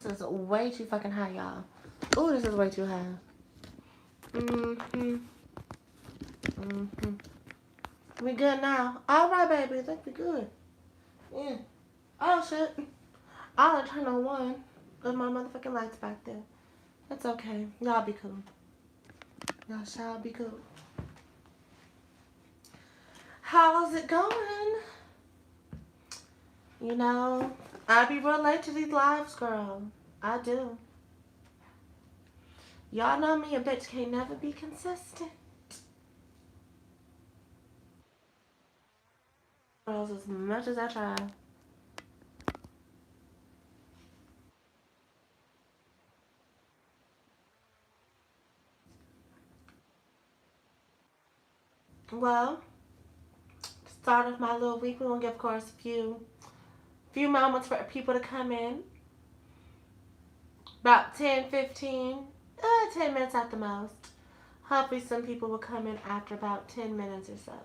This is way too fucking high, y'all. Ooh, this is way too high. We good now. All right, baby. I think we good. Yeah. Oh, shit. I'll turn on one of my motherfucking lights back there. That's okay. Y'all be cool. Y'all shall be cool. How's it going? You know, I be real late to these lives, girl. I do. Y'all know me, a bitch can't never be consistent. Girls, as much as I try. Well, to start off my little week, we're gonna give, of course, a few moments for people to come in. About 10, 15, 10 minutes at the most. Hopefully some people will come in after about 10 minutes or so.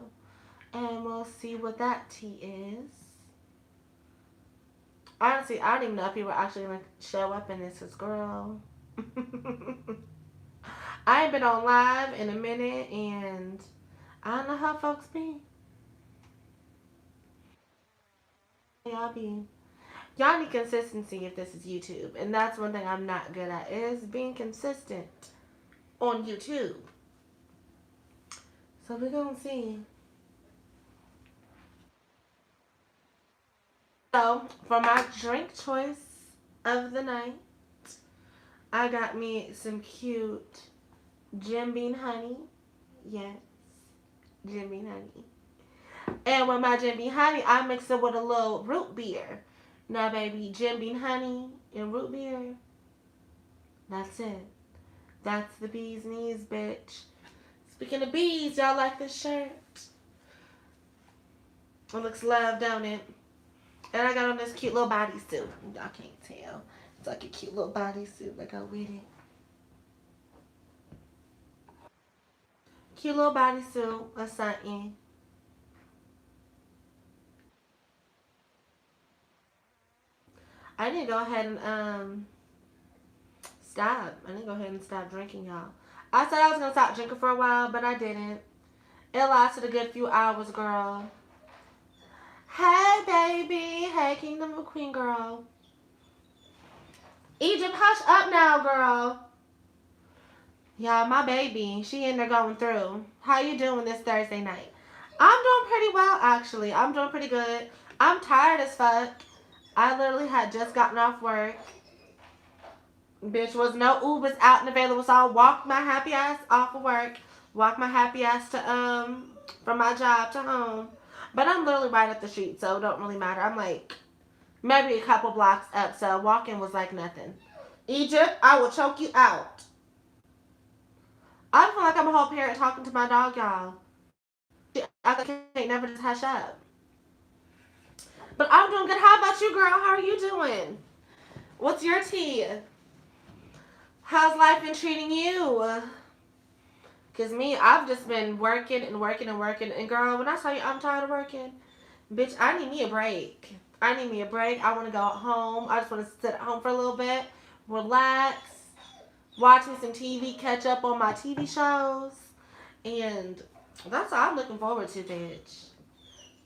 And we'll see what that tea is. Honestly, I don't even know if people are actually going to show up in this. Cause girl, I ain't been on live in a minute, and I don't know how folks be. Y'all need consistency if this is YouTube. And that's one thing I'm not good at, is being consistent on YouTube. So we're going to see. So, for my drink choice of the night, I got me some cute Jim Beam honey. Yes, Jim Beam honey. And with my Jim Beam honey, I mix it with a little root beer. Now, baby, Jim Beam honey and root beer, that's it. That's the bee's knees, bitch. Speaking of bees, y'all like this shirt? It looks love, don't it? And I got on this cute little bodysuit. Y'all can't tell. It's like a cute little bodysuit that go with it. Cute little bodysuit or something. I need to go ahead and stop. I need to go ahead and stop drinking, y'all. I said I was gonna stop drinking for a while, but I didn't. It lasted a good few hours, girl. Hey, baby. Hey, Kingdom of Queen, girl. Egypt, hush up now, girl. Y'all, my baby, she in there going through. How you doing this Thursday night? I'm doing pretty well, actually. I'm doing pretty good. I'm tired as fuck. I literally had just gotten off work. Bitch, was no Ubers out and available, so I walked my happy ass off of work. Walked my happy ass to, from my job to home. But I'm literally right up the street, so it don't really matter. I'm like, maybe a couple blocks up, so walking was like nothing. Egypt, I will choke you out. I feel like I'm a whole parent talking to my dog, y'all. I can't never just hush up. But I'm doing good. How about you, girl? How are you doing? What's your tea? How's life been treating you? Because me, I've just been working and working and working. And girl, when I tell you I'm tired of working, bitch, I need me a break. I need me a break. I want to go home. I just want to sit at home for a little bit, relax, watch me some TV, catch up on my TV shows. And that's all I'm looking forward to, bitch.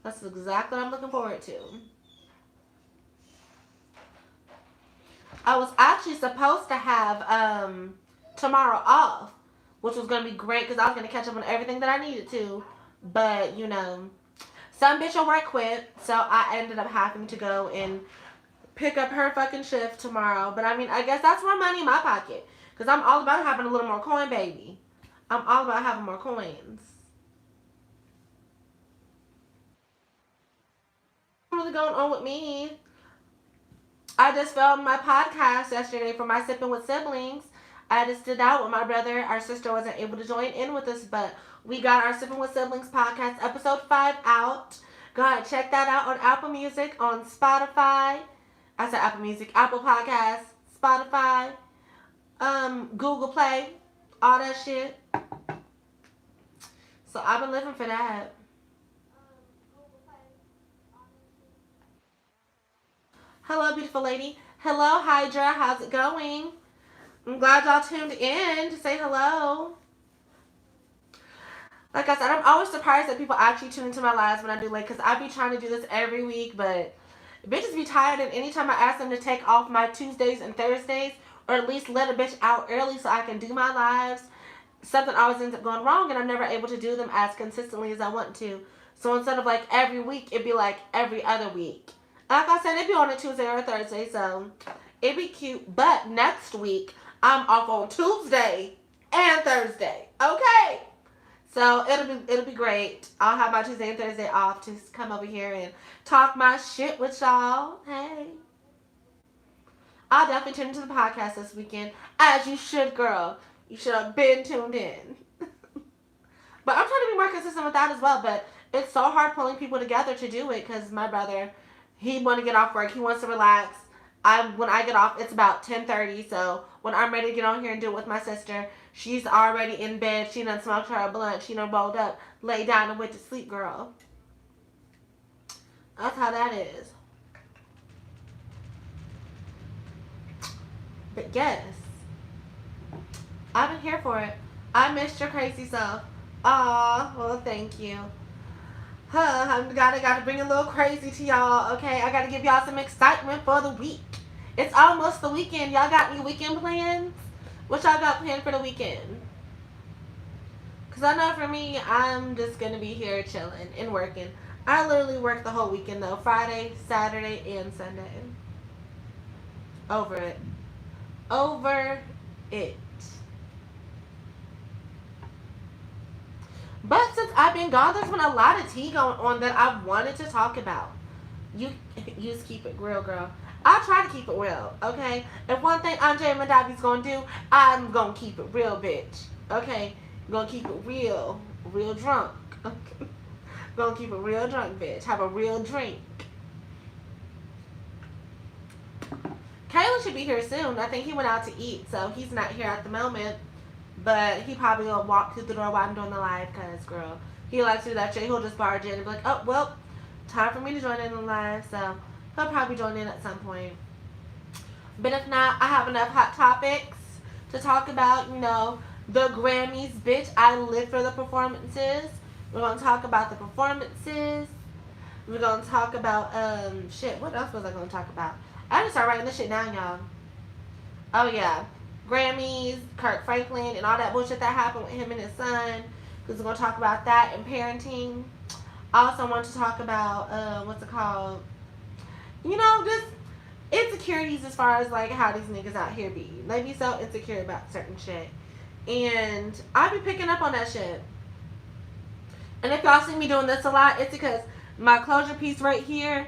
That's exactly what I'm looking forward to. I was actually supposed to have tomorrow off, which was going to be great because I was going to catch up on everything that I needed to. But, you know, some bitch at work quit, so I ended up having to go and pick up her fucking shift tomorrow. But, I mean, I guess that's more money in my pocket because I'm all about having a little more coin, baby. I'm all about having more coins. What's really going on with me? I just filmed my podcast yesterday for my Sipping with Siblings. I just did that with my brother. Our sister wasn't able to join in with us, but we got our Sipping with Siblings podcast episode 5 out. Go ahead, check that out on Apple Music, on Spotify. I said Apple Music, Apple Podcasts, Spotify, Google Play, all that shit. So I've been living for that. Hello, beautiful lady. Hello, Hydra. How's it going? I'm glad y'all tuned in to say hello. Like I said, I'm always surprised that people actually tune into my lives when I do late because I be trying to do this every week, but bitches be tired, and anytime I ask them to take off my Tuesdays and Thursdays, or at least let a bitch out early so I can do my lives, something always ends up going wrong, and I'm never able to do them as consistently as I want to. So instead of like every week, it'd be like every other week. Like I said, it'd be on a Tuesday or a Thursday, so it'd be cute. But next week, I'm off on Tuesday and Thursday. Okay. So it'll be great. I'll have my Tuesday and Thursday off to come over here and talk my shit with y'all. Hey. I'll definitely tune into the podcast this weekend. As you should, girl. You should have been tuned in. But I'm trying to be more consistent with that as well. But it's so hard pulling people together to do it because my brother, he want to get off work. He wants to relax. When I get off, it's about 10:30. So when I'm ready to get on here and do it with my sister, she's already in bed. She done smoked her blunt. She done rolled up, lay down, and went to sleep, girl. That's how that is. But yes, I've been here for it. I missed your crazy self. Aw, well, thank you. Huh, I gotta bring a little crazy to y'all, okay? I gotta give y'all some excitement for the week. It's almost the weekend. Y'all got any weekend plans? What y'all got planned for the weekend? Because I know for me, I'm just gonna be here chilling and working. I literally work the whole weekend though. Friday, Saturday, and Sunday. Over it. Over it. But since I've been gone, there's been a lot of tea going on that I wanted to talk about. You, you just keep it real, girl. I try to keep it real, okay? If one thing Andre Mandavi's gonna do, I'm gonna keep it real, bitch. Okay? Gonna keep it real, real drunk. Okay? Gonna keep it real drunk, bitch. Have a real drink. Kayla should be here soon. I think he went out to eat, so he's not here at the moment. But he probably will walk through the door while I'm doing the live, because, girl, he likes to do that shit. He'll just barge in and be like, oh, well, time for me to join in the live. So he'll probably join in at some point. But if not, I have enough hot topics to talk about, the Grammys. Bitch, I live for the performances. We're going to talk about the performances. We're going to talk about, shit, what else was I going to talk about? I just start writing this shit down, y'all. Oh, yeah. Grammys, Kirk Franklin, and all that bullshit that happened with him and his son. Because we're going to talk about that and parenting. I also want to talk about, what's it called? Just insecurities as far as, like, how these niggas out here be. They be so insecure about certain shit. And I be picking up on that shit. And if y'all see me doing this a lot, it's because my closure piece right here,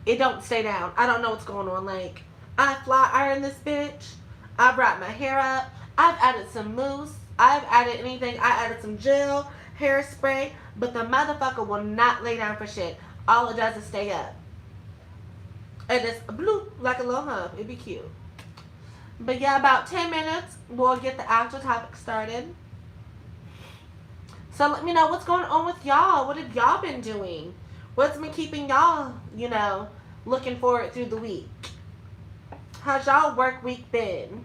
it don't stay down. I don't know what's going on. Like, I fly iron this bitch. I brought my hair up. I've added some mousse. I've added anything. I added some gel, hairspray. But the motherfucker will not lay down for shit. All it does is stay up. And it's bloop, like a little hump. It'd be cute. But yeah, about 10 minutes, we'll get the actual topic started. So let me know what's going on with y'all. What have y'all been doing? What's been keeping y'all, looking forward through the week? How's y'all work week been?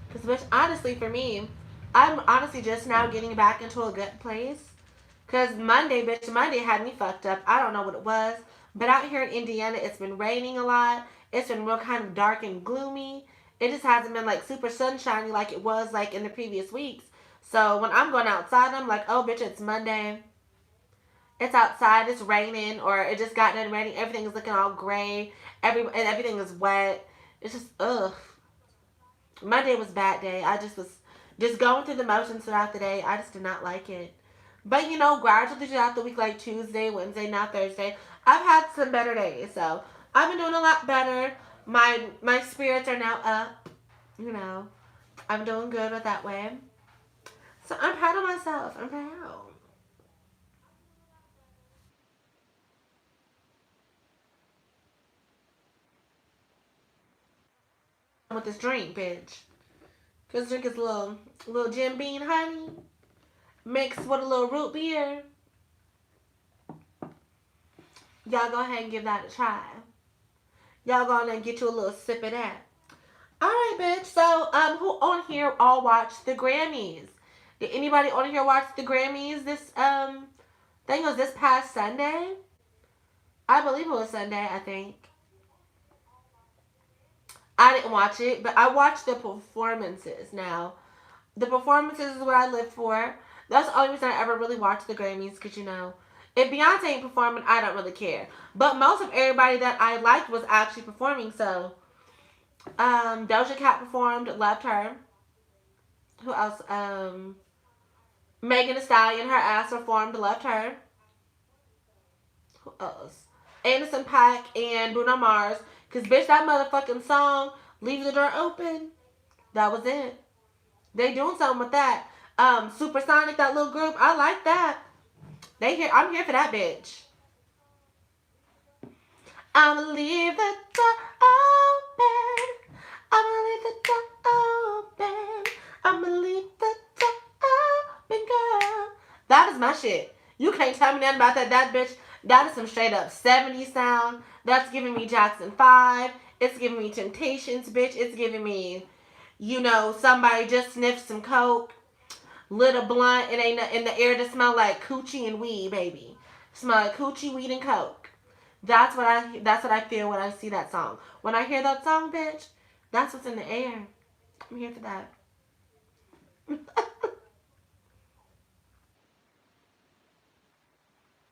Because, bitch, honestly, for me, I'm honestly just now getting back into a good place. Because Monday had me fucked up. I don't know what it was. But out here in Indiana, it's been raining a lot. It's been real kind of dark and gloomy. It just hasn't been, like, super sunshiny like it was, like, in the previous weeks. So when I'm going outside, I'm like, oh, bitch, it's Monday. It's outside, it's raining, or it just got done raining. Everything is looking all gray. And everything is wet. It's just, ugh. Monday was a bad day. I just was just going through the motions throughout the day. I just did not like it. But, gradually throughout the week, like Tuesday, Wednesday, now Thursday, I've had some better days. So, I've been doing a lot better. My spirits are now up. I'm doing good with that way. So, I'm proud of myself. I'm proud. With this drink, bitch. Because drink is a little Jim Beam honey mixed with a little root beer. Y'all go ahead and give that a try. Y'all go on and get you a little sip of that. All right, bitch. So, who on here all watched the Grammys? Did anybody on here watch the Grammys this thing was this past Sunday? I believe it was Sunday, I think. I didn't watch it, but I watched the performances. Now, the performances is what I live for. That's the only reason I ever really watched the Grammys, because, you know, if Beyonce ain't performing, I don't really care. But most of everybody that I liked was actually performing, so Doja Cat performed, loved her. Who else? Megan Thee Stallion, her ass performed, loved her. Who else? Anderson .Paak and Bruno Mars. Cause bitch, that motherfucking song, Leave the Door Open. That was it. They doing something with that. Supersonic, that little group, I like that. I'm here for that bitch. I'ma leave the door open. I'ma leave the door open. I'ma leave the door open, girl. That is my shit. You can't tell me nothing about that. That bitch, that is some straight up 70s sound. That's giving me Jackson 5. It's giving me Temptations, bitch. It's giving me, you know, somebody just sniffed some coke, lit a blunt, it ain't in the air to smell like coochie and weed, baby. Smell like coochie, weed, and coke. That's what I feel when I see that song. When I hear that song, bitch, that's what's in the air. I'm here for that.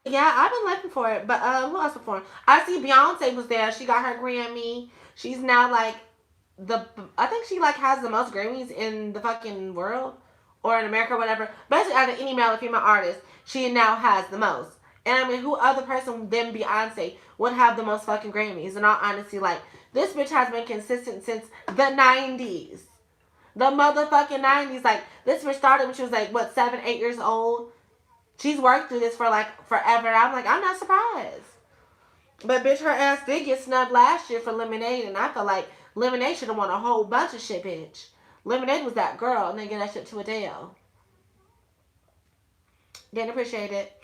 Yeah, I've been looking for it. But who else performed? I see Beyonce was there. She got her Grammy. She's now like the I think she like has the most Grammys in the fucking world or in America or whatever. Basically, out of any male or female artist, she now has the most. And I mean, who other person than Beyonce would have the most fucking Grammys? In all honesty, like this bitch has been consistent since the '90s, the motherfucking '90s. Like this bitch started when she was like what 7, 8 years old. She's worked through this for like forever. I'm like, I'm not surprised. But bitch, her ass did get snubbed last year for Lemonade, and I feel like Lemonade should have won a whole bunch of shit, bitch. Lemonade was that girl, and they get that shit to Adele. Didn't appreciate it.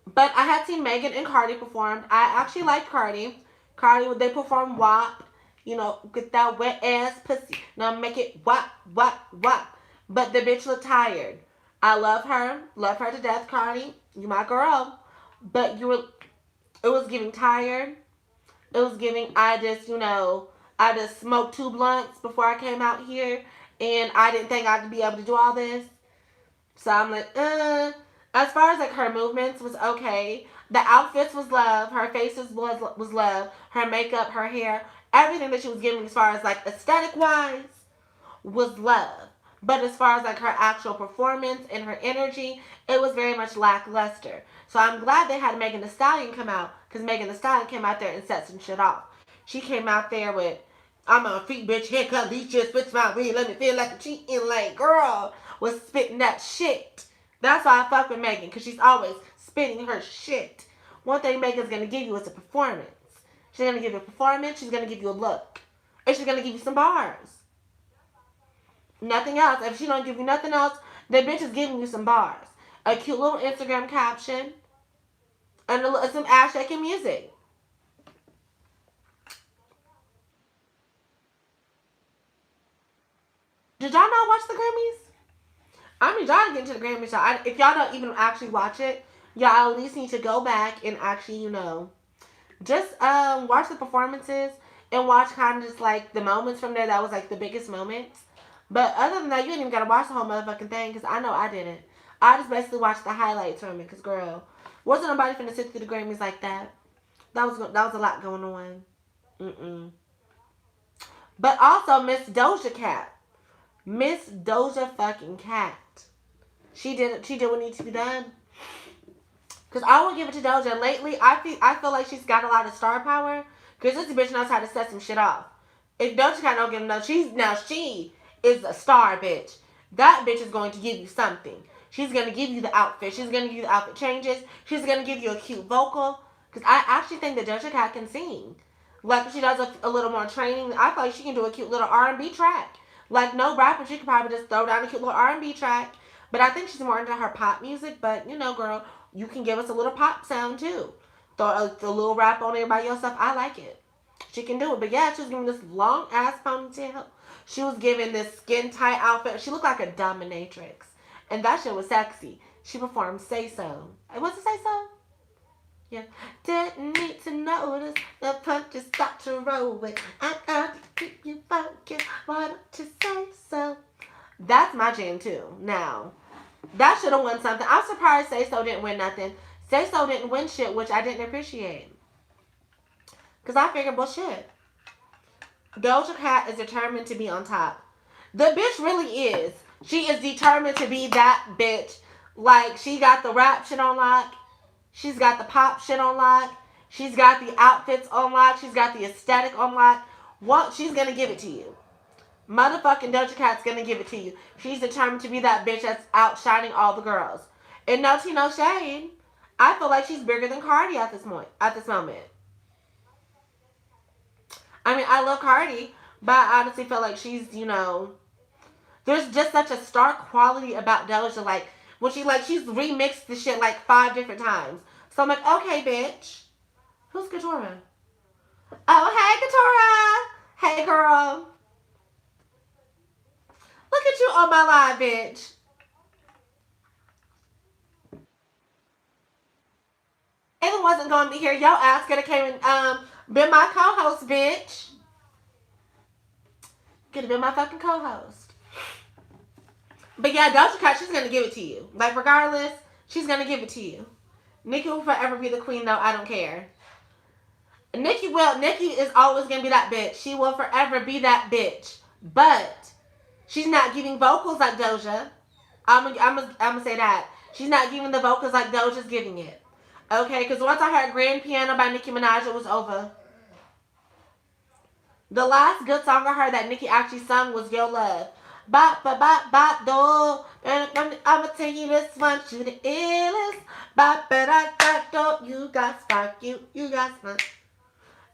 But I had seen Megan and Cardi performed. I actually liked Cardi. Cardi, they performed WAP. You know, get that wet ass pussy. Now make it WAP, WAP, WAP. But the bitch looked tired. I love her. Love her to death, Cardi. You my girl. But it was giving tired. It was giving, I just smoked 2 blunts before I came out here. And I didn't think I'd be able to do all this. So I'm like, As far as like her movements was okay. The outfits was love. Her faces was love. Her makeup, her hair, everything that she was giving as far as like aesthetic wise was love. But as far as like her actual performance and her energy, it was very much lackluster. So I'm glad they had Megan Thee Stallion come out because Megan Thee Stallion came out there and set some shit off. She came out there with, I'm a freak bitch, haircut, these shit spits my weed, let me feel like a cheating like girl was spitting that shit. That's why I fuck with Megan because she's always spitting her shit. One thing Megan's gonna give you is a performance. She's gonna give you a performance, she's gonna give you a look. And she's gonna give you some bars. Nothing else. If she don't give you nothing else, the bitch is giving you some bars. A cute little Instagram caption. And some ass shaking music. Did y'all not watch the Grammys? I mean, y'all get into the Grammys. If y'all don't even actually watch it, y'all at least need to go back and actually, just watch the performances and watch kind of just like the moments from there that was like the biggest moments. But other than that, you ain't even gotta watch the whole motherfucking thing because I know I didn't. I just basically watched the highlights from it because girl, wasn't nobody finna sit through the Grammys like that. That was a lot going on. Mm-mm. But also Miss Doja Cat, Miss Doja fucking Cat. She did what needs to be done. Cause I will give it to Doja. Lately, I feel like she's got a lot of star power. Cause this bitch knows how to set some shit off. If Doja Cat don't give no, she is a star bitch. That bitch is going to give you something. She's gonna give you the outfit. She's gonna give you the outfit changes. She's gonna give you a cute vocal. Cause I actually think that Doja Cat can sing. Like if she does a little more training, I feel like she can do a cute little R&B track. Like no rapper, she could probably just throw down a cute little R&B track. But I think she's more into her pop music. But girl, you can give us a little pop sound too. throw a little wrap on there by yourself. I like it. She can do it. But yeah, she was giving this long ass ponytail. She was giving this skin tight outfit. She looked like a dominatrix. And that shit was sexy. She performed Say So. Was it Say So? Yeah. Didn't need to notice the punches start to roll with. I got to keep you focused. Why don't you say so? That's my jam too. Now, that should have won something. I'm surprised Say So didn't win nothing. Say So didn't win shit, which I didn't appreciate. Because I figured, well, shit. Doja Cat is determined to be on top. The bitch really is. She is determined to be that bitch. Like, she got the rap shit on lock. She's got the pop shit on lock. She's got the outfits on lock. She's got the aesthetic on lock. What? She's gonna give it to you. Motherfucking Doja Cat's gonna give it to you. She's determined to be that bitch that's outshining all the girls. And no tea, no shade. I feel like she's bigger than Cardi at this moment. I mean, I love Cardi, but I honestly feel like she's, there's just such a stark quality about Doja. Like, when she's remixed the shit like 5 different times. So I'm like, okay, bitch. Who's Katora? Oh, hey, Katora. Hey, girl. Look at you on my live, bitch. Taylor wasn't going to be here. Your ass could have came and been my co-host, bitch. Could have been my fucking co-host. But yeah, Doja Cat, she's gonna give it to you. Like, regardless, she's gonna give it to you. Nicki will forever be the queen, though. I don't care. Nicki is always gonna be that bitch. She will forever be that bitch. But she's not giving vocals like Doja. I'm gonna say that. She's not giving the vocals like Doja's giving it. Okay, because once I heard Grand Piano by Nicki Minaj, it was over. The last good song I heard that Nicki actually sung was Your Love. Bop, bop, bop, bop, do. I'ma tell you this one, you the illest. Bop, bop, bop, bop, do. You got spark, you got spark.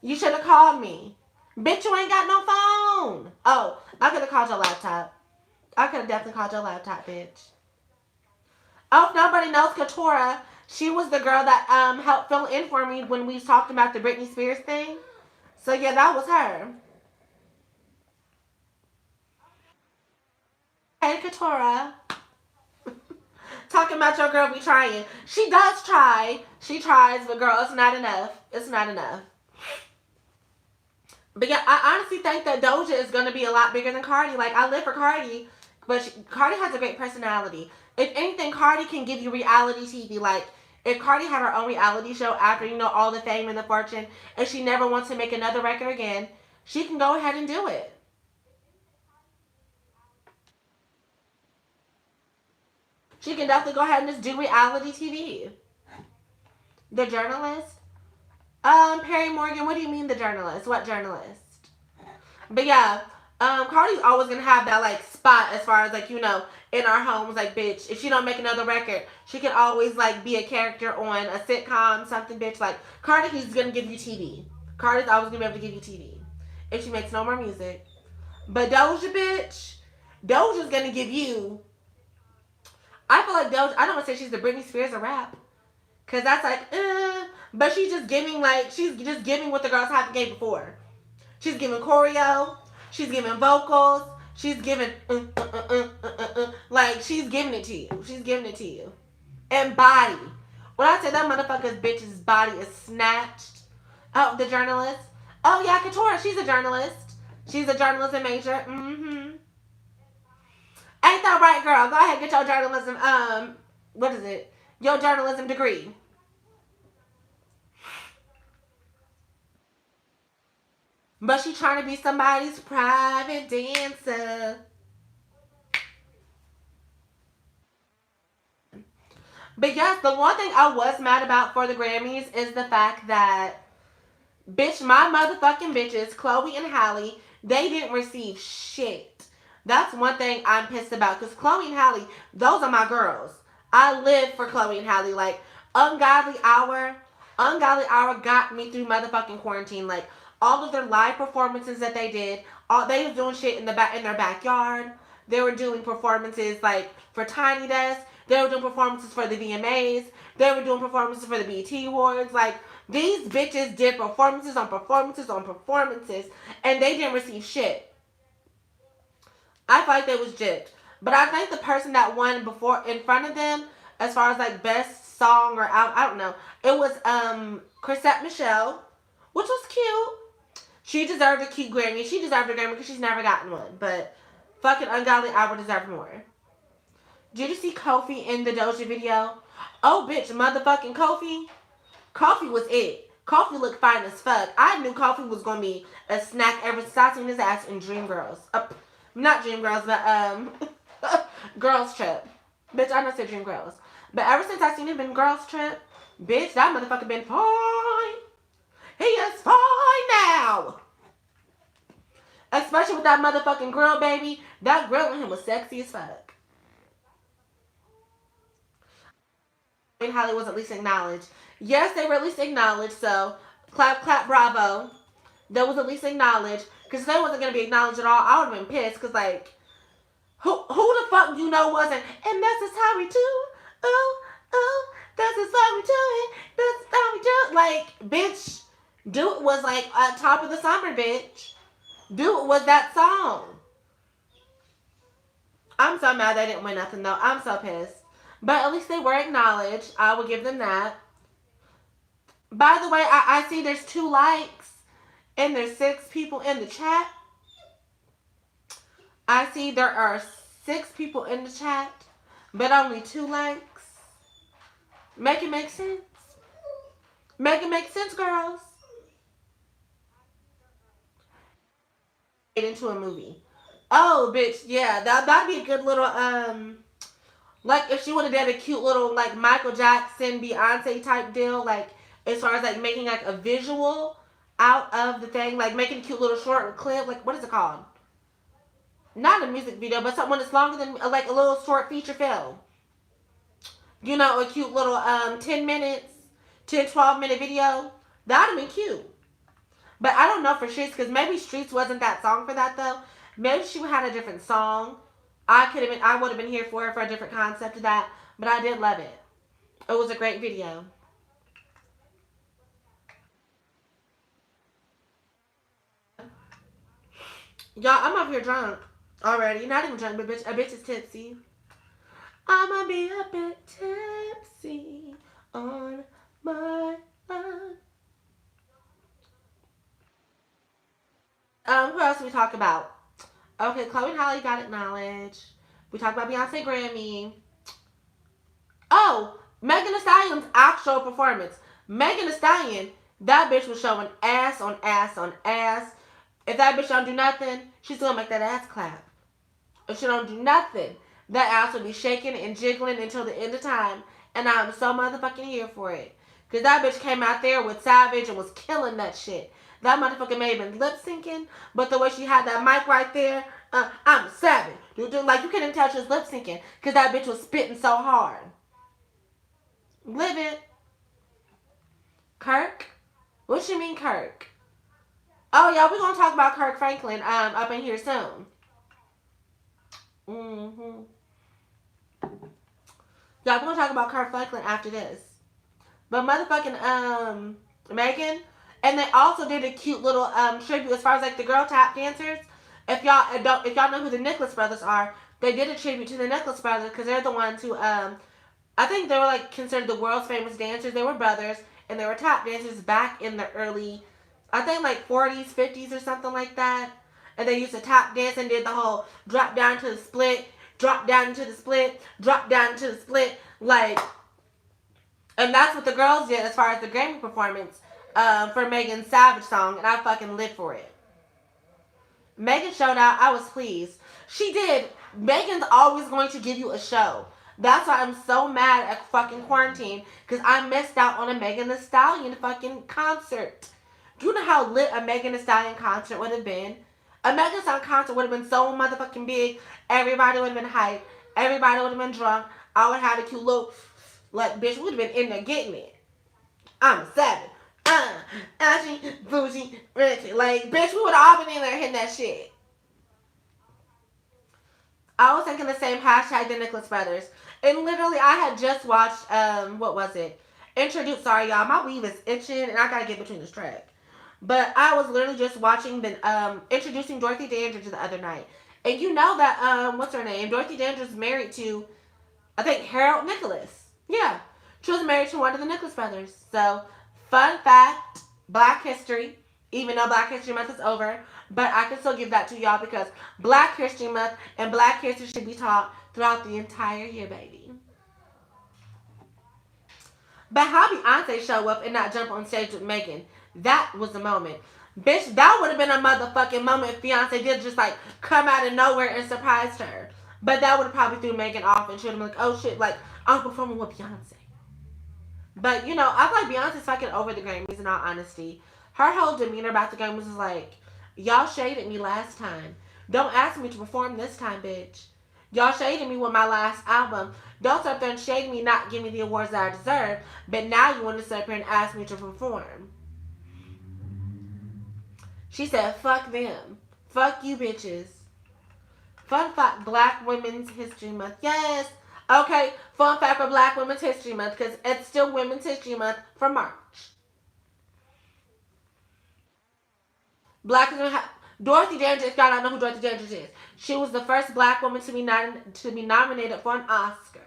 You should have called me. Bitch, you ain't got no phone. Oh, I could have called your laptop. I could have definitely called your laptop, bitch. Oh, if nobody knows Katora, she was the girl that helped fill in for me when we talked about the Britney Spears thing. So yeah, that was her. Hey, Katora. Talking about your girl be trying. She does try. She tries, but girl, it's not enough. It's not enough. But yeah, I honestly think that Doja is going to be a lot bigger than Cardi. Like, I live for Cardi, but Cardi has a great personality. If anything, Cardi can give you reality TV. Like, if Cardi had her own reality show after, all the fame and the fortune, and she never wants to make another record again, she can go ahead and do it. She can definitely go ahead and just do reality TV. The journalist? Perry Morgan, what do you mean the journalist? What journalist? But yeah, Cardi's always gonna have that like spot as far as like, in our homes, like, bitch, if she don't make another record, she can always like be a character on a sitcom, something, bitch. Like, Cardi's gonna give you TV. Cardi's always gonna be able to give you TV. If she makes no more music. But Doja, bitch, Doja's gonna give you, I feel like Doja, I don't want to say she's the Britney Spears of rap. Cause that's like, but she's just giving what the girls haven't gave before. She's giving choreo, she's giving vocals, she's giving, like, she's giving it to you. She's giving it to you. And body. When I say that motherfucker's bitch's body is snatched. Oh, the journalist. Oh yeah, Katora, she's a journalist. She's a journalism major. Mm-hmm. Ain't that right, girl? Go ahead, get your journalism, what is it? Your journalism degree. But she trying to be somebody's private dancer. But yes, the one thing I was mad about for the Grammys is the fact that, bitch, my motherfucking bitches, Chloe and Halle, they didn't receive shit. That's one thing I'm pissed about. Because Chloe and Halle, those are my girls. I live for Chloe and Halle. Like, Ungodly Hour. Ungodly Hour got me through motherfucking quarantine. Like, all of their live performances that they did, they was doing shit in their backyard. They were doing performances like for Tiny Desk. They were doing performances for the VMAs. They were doing performances for the BET Awards. Like, these bitches did performances on performances on performances, and they didn't receive shit. I feel like they was gypped. But I think the person that won before in front of them, as far as like best song or I don't know, it was Chrisette Michele, which was cute. She deserved a cute Grammy. She deserved a Grammy because she's never gotten one. But fucking Ungodly Hour deserved more. Did you see Kofi in the Doja video? Oh, bitch, motherfucking Kofi. Kofi was it. Kofi looked fine as fuck. I knew Kofi was gonna be a snack ever since I seen his ass in Dreamgirls. Not Dreamgirls, but Girls Trip. Bitch, I know said Dreamgirls. But ever since I seen him in Girls Trip, bitch, that motherfucker been fine. He is fine now. Especially with that motherfucking grill, baby. That grill on him was sexy as fuck. And Holly was at least acknowledged. Yes, they were at least acknowledged, so clap, clap, bravo. That was at least acknowledged. Because if they wasn't going to be acknowledged at all, I would have been pissed. Because, like, who the fuck you know wasn't, and this is how we do, this is how we do it, this is how we do it. Like, bitch, Do It was, like, at top of the summer, bitch. Do It was that song. I'm so mad they didn't win nothing, though. I'm so pissed. But at least they were acknowledged. I will give them that. By the way, I see there's 2 likes and there's 6 people in the chat. I see there are 6 people in the chat, but only 2 likes. Make it make sense. Make it make sense, girls. Into a movie. Oh, bitch, yeah, that'd be a good little like if she would have done a cute little like Michael Jackson, Beyonce type deal, like as far as like making like a visual out of the thing, like making a cute little short clip, like what is it called? Not a music video, but something that's longer than like a little short feature film. You know, a cute little 10 minutes, 10, 12-minute video. That'd have been cute. But I don't know for Streets, because maybe Streets wasn't that song for that though. Maybe she had a different song. I would have been here for it for a different concept of that. But I did love it. It was a great video. Y'all, I'm up here drunk already. Not even drunk, but a bitch is tipsy. I'ma be a bit tipsy on my line. Who else did we talk about? Okay, Chloe and Halle got acknowledged. We talked about Beyonce Grammy. Oh, Megan Thee Stallion's actual performance. Megan Thee Stallion, that bitch was showing ass on ass on ass. If that bitch don't do nothing, she's gonna make that ass clap. If she don't do nothing, that ass will be shaking and jiggling until the end of time. And I'm so motherfucking here for it. Because that bitch came out there with Savage and was killing that shit. That motherfucker may have been lip syncing, but the way she had that mic right there, I'm savage. Like, you couldn't tell she was lip syncing because that bitch was spitting so hard. Live it. Kirk? What you mean, Kirk? Oh, yeah, we're going to talk about Kirk Franklin up in here soon. Mm-hmm. Yeah, we're going to talk about Kirk Franklin after this. But motherfucking Megan, and they also did a cute little tribute as far as like the girl tap dancers. If y'all know who the Nicholas brothers are, they did a tribute to the Nicholas brothers because they're the ones who I think they were like considered the world's famous dancers. They were brothers and they were tap dancers back in the early, I think like 40s, 50s or something like that. And they used to tap dance and did the whole drop down to the split, drop down into the split, drop down into the split, like. And that's what the girls did as far as the Grammy performance for Megan's Savage song, and I fucking lived for it. Megan showed out. I was pleased. She did. Megan's always going to give you a show. That's why I'm so mad at fucking quarantine, because I missed out on a Megan Thee Stallion fucking concert. Do you know how lit a Megan Thee Stallion concert would have been? A Megan Thee Stallion concert would have been so motherfucking big. Everybody would have been hyped. Everybody would have been drunk. I would have had a cute look. Like, bitch, would have been in there getting it. I'm a savage. Ashy, bougie, rich. Like, bitch, we would have all been in there hitting that shit. I was thinking the same hashtag the Nicholas Brothers. And literally, I had just watched, what was it? Sorry, y'all. My weave is itching and I gotta get between this track. But I was literally just watching introducing Dorothy Dandridge the other night. And you know that, what's her name? Dorothy Dandridge is married to, I think, Harold Nicholas. Yeah. She was married to one of the Nicholas brothers. So, fun fact, Black History, even though Black History Month is over, but I can still give that to y'all because Black History Month and Black History should be taught throughout the entire year, baby. But how Beyonce show up and not jump on stage with Megan, that was the moment. Bitch, that would have been a motherfucking moment if Beyonce did just like come out of nowhere and surprised her. But that would have probably threw Megan off and she would have been like, oh shit, like I'm performing with Beyonce. But you know, I feel like Beyonce's fucking over the Grammys in all honesty. Her whole demeanor about the Grammys is like, y'all shaded me last time. Don't ask me to perform this time, bitch. Y'all shaded me with my last album. Don't sit up there and shade me, not give me the awards that I deserve. But now you want to sit up here and ask me to perform. She said, fuck them. Fuck you bitches. Fun fact, Black Women's History Month. Yes. Okay, fun fact for Black Women's History Month because it's still Women's History Month for March. Dorothy Dandridge, if y'all don't know who Dorothy Dandridge is, she was the first Black woman to be nominated for an Oscar.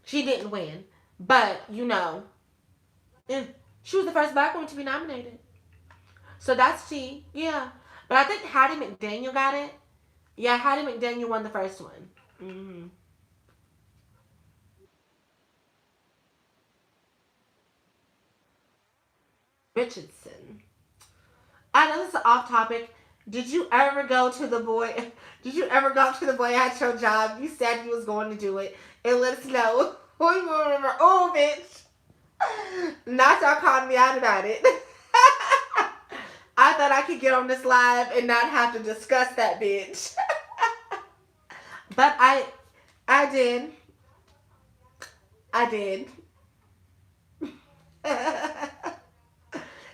She didn't win, but you know, she was the first Black woman to be nominated. So that's T, yeah. But I think Hattie McDaniel got it. Yeah, Hattie McDaniel won the first one. Mm-hmm. Richardson. I know this is off topic. Did you ever go to the boy? Did you ever go to the boy at your job? You said you was going to do it, and let us know. Who you remember? Oh, bitch! Not y'all calling me out about it. I thought I could get on this live and not have to discuss that bitch. But I did. I did.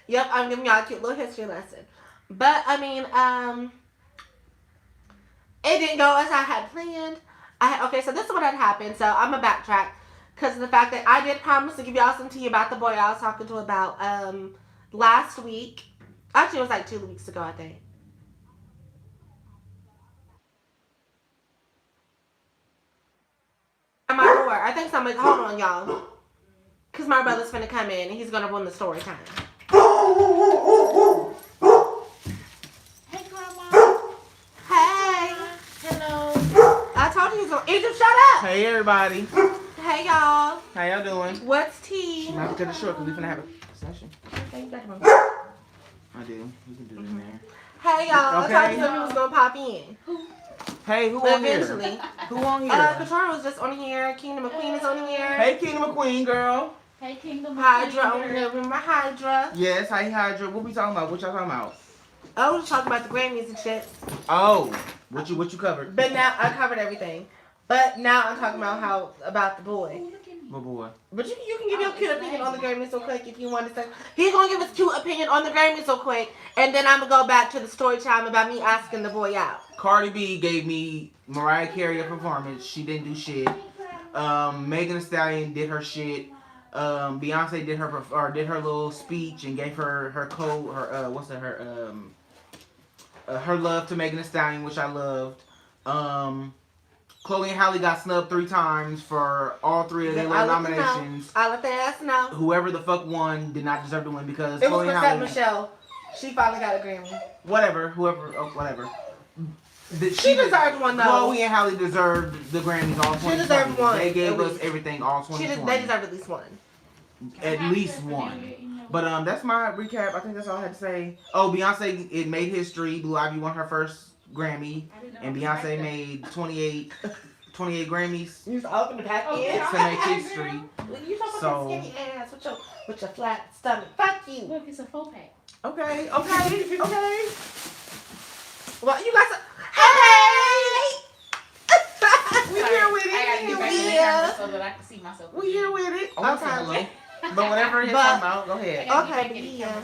Yep, I'm giving y'all a cute little history lesson. But I mean, it didn't go as I had planned. Okay, so this is what had happened. So I'm gonna backtrack because of the fact that I did promise to give y'all some tea about the boy I was talking to about last week. Actually, it was like 2 weeks ago, I think. At my door. I think somebody. Hold on, y'all. Because my brother's finna come in and he's gonna run the story time. Hey, Grandma. Hey. Hello. I told you he was gonna. Egypt, shut up. Hey everybody. Hey y'all. How y'all doing? What's tea? I'm about to cut it short because we're gonna have a session. Okay, you got him. I do. We can do it in there. Hey y'all. Okay. I told you he was gonna pop in. Hey, who on Eventually. here? Who on here? Katrina was just on here. Kingdom McQueen is on here. Hey, Kingdom McQueen, girl. Hey, Kingdom. Hydra on here. Remember Hydra? Yes, hi Hydra. What we talking about? What y'all talking about? I was talking about the Grammys and shit. Oh, what you covered? But now I covered everything. But now I'm talking about the boy. What boy? But you can give your cute opinion on the Grammys real quick if you want to say. He's gonna give his cute opinion on the Grammys real quick, and then I'm gonna go back to the story time about me asking the boy out. Cardi B gave me Mariah Carey a performance. She didn't do shit. Megan Thee Stallion did her shit. Beyonce did her little speech and gave her love to Megan Thee Stallion, which I loved. Chloe and Halle got snubbed 3 times for all 3 of their little nominations. I let the ass know. Whoever the fuck won did not deserve to win because It Chloe was and Chrisette Halle. Michelle. She finally got a Grammy. Whatever. She deserved one though. Chloe and Halle deserved the Grammys all 2020. She deserved one. They gave us everything all 2020. They deserved at least one. At least one. But that's my recap. I think that's all I had to say. Oh, Beyonce, it made history. Blue Ivy won her first Grammy, and Beyonce made 28 Grammys. You just open the back end to make history. You talking about your skinny ass with your flat stomach. Fuck you. Look, it's a faux pack. Okay. Well, you got some. Hey! We here with I gotta get back it. to the camera so that I can see myself. We here with it. I want to say hello. But whatever it's talking about, go ahead. Okay, yeah.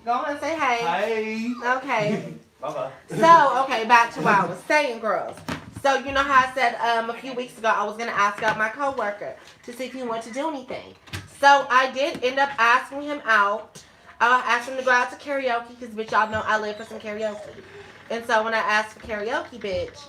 Go on and say hey. Hey. Okay. Bye-bye. So, okay, back to what I was saying, girls. So you know how I said a few weeks ago I was gonna ask out my coworker to see if he wanted to do anything. So I did end up asking him out. I asked him to go out to karaoke because bitch, y'all know I live for some karaoke. And so when I asked for karaoke, bitch,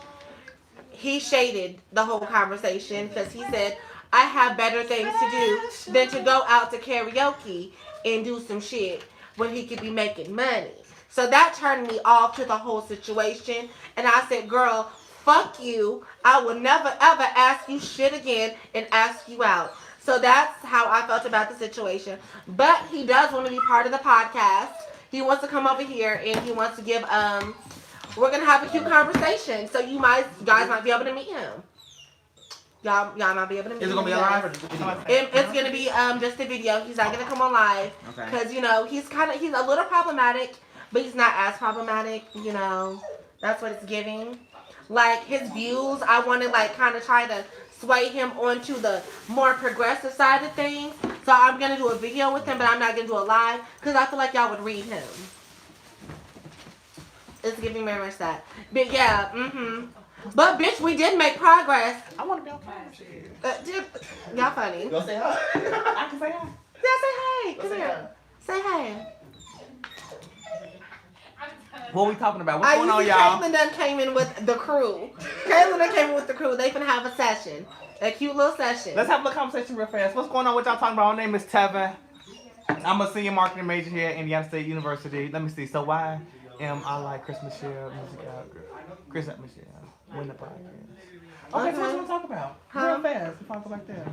he shaded the whole conversation because he said I have better things to do than to go out to karaoke and do some shit when he could be making money. So that turned me off to the whole situation. And I said, girl, fuck you. I will never ever ask you shit again and ask you out. So that's how I felt about the situation. But he does want to be part of the podcast. He wants to come over here and he wants to give we're gonna have a cute conversation. So guys might be able to meet him. Y'all might be able to meet him. Is it gonna be a live or just a video? It's gonna be just a video. He's not gonna come on live because you know he's a little problematic, but he's not as problematic. You know, that's what it's giving. Like his views, I want to like kind of try to sway him onto the more progressive side of things. So I'm gonna do a video with him, but I'm not gonna do a live because I feel like y'all would read him. It's giving very much that. But yeah, But bitch, we did make progress. I want to be on camera. Y'all funny. You gonna say hi? I can say hi. Yeah, say hey. Come here. Say hey. What we talking about? What's going on, y'all? Caitlin done came in with the crew. Caitlin done came in with the crew. They finna have a session. A cute little session. Let's have a little conversation real fast. What's going on? What y'all talking about? My name is Tevin. I'm a senior marketing major here at Indiana State University. Let me see. So why am I like Chris Michelle, music out? Chris Michelle. Win the podcast. Okay, so what you want to talk about? Real fast. We talk about that.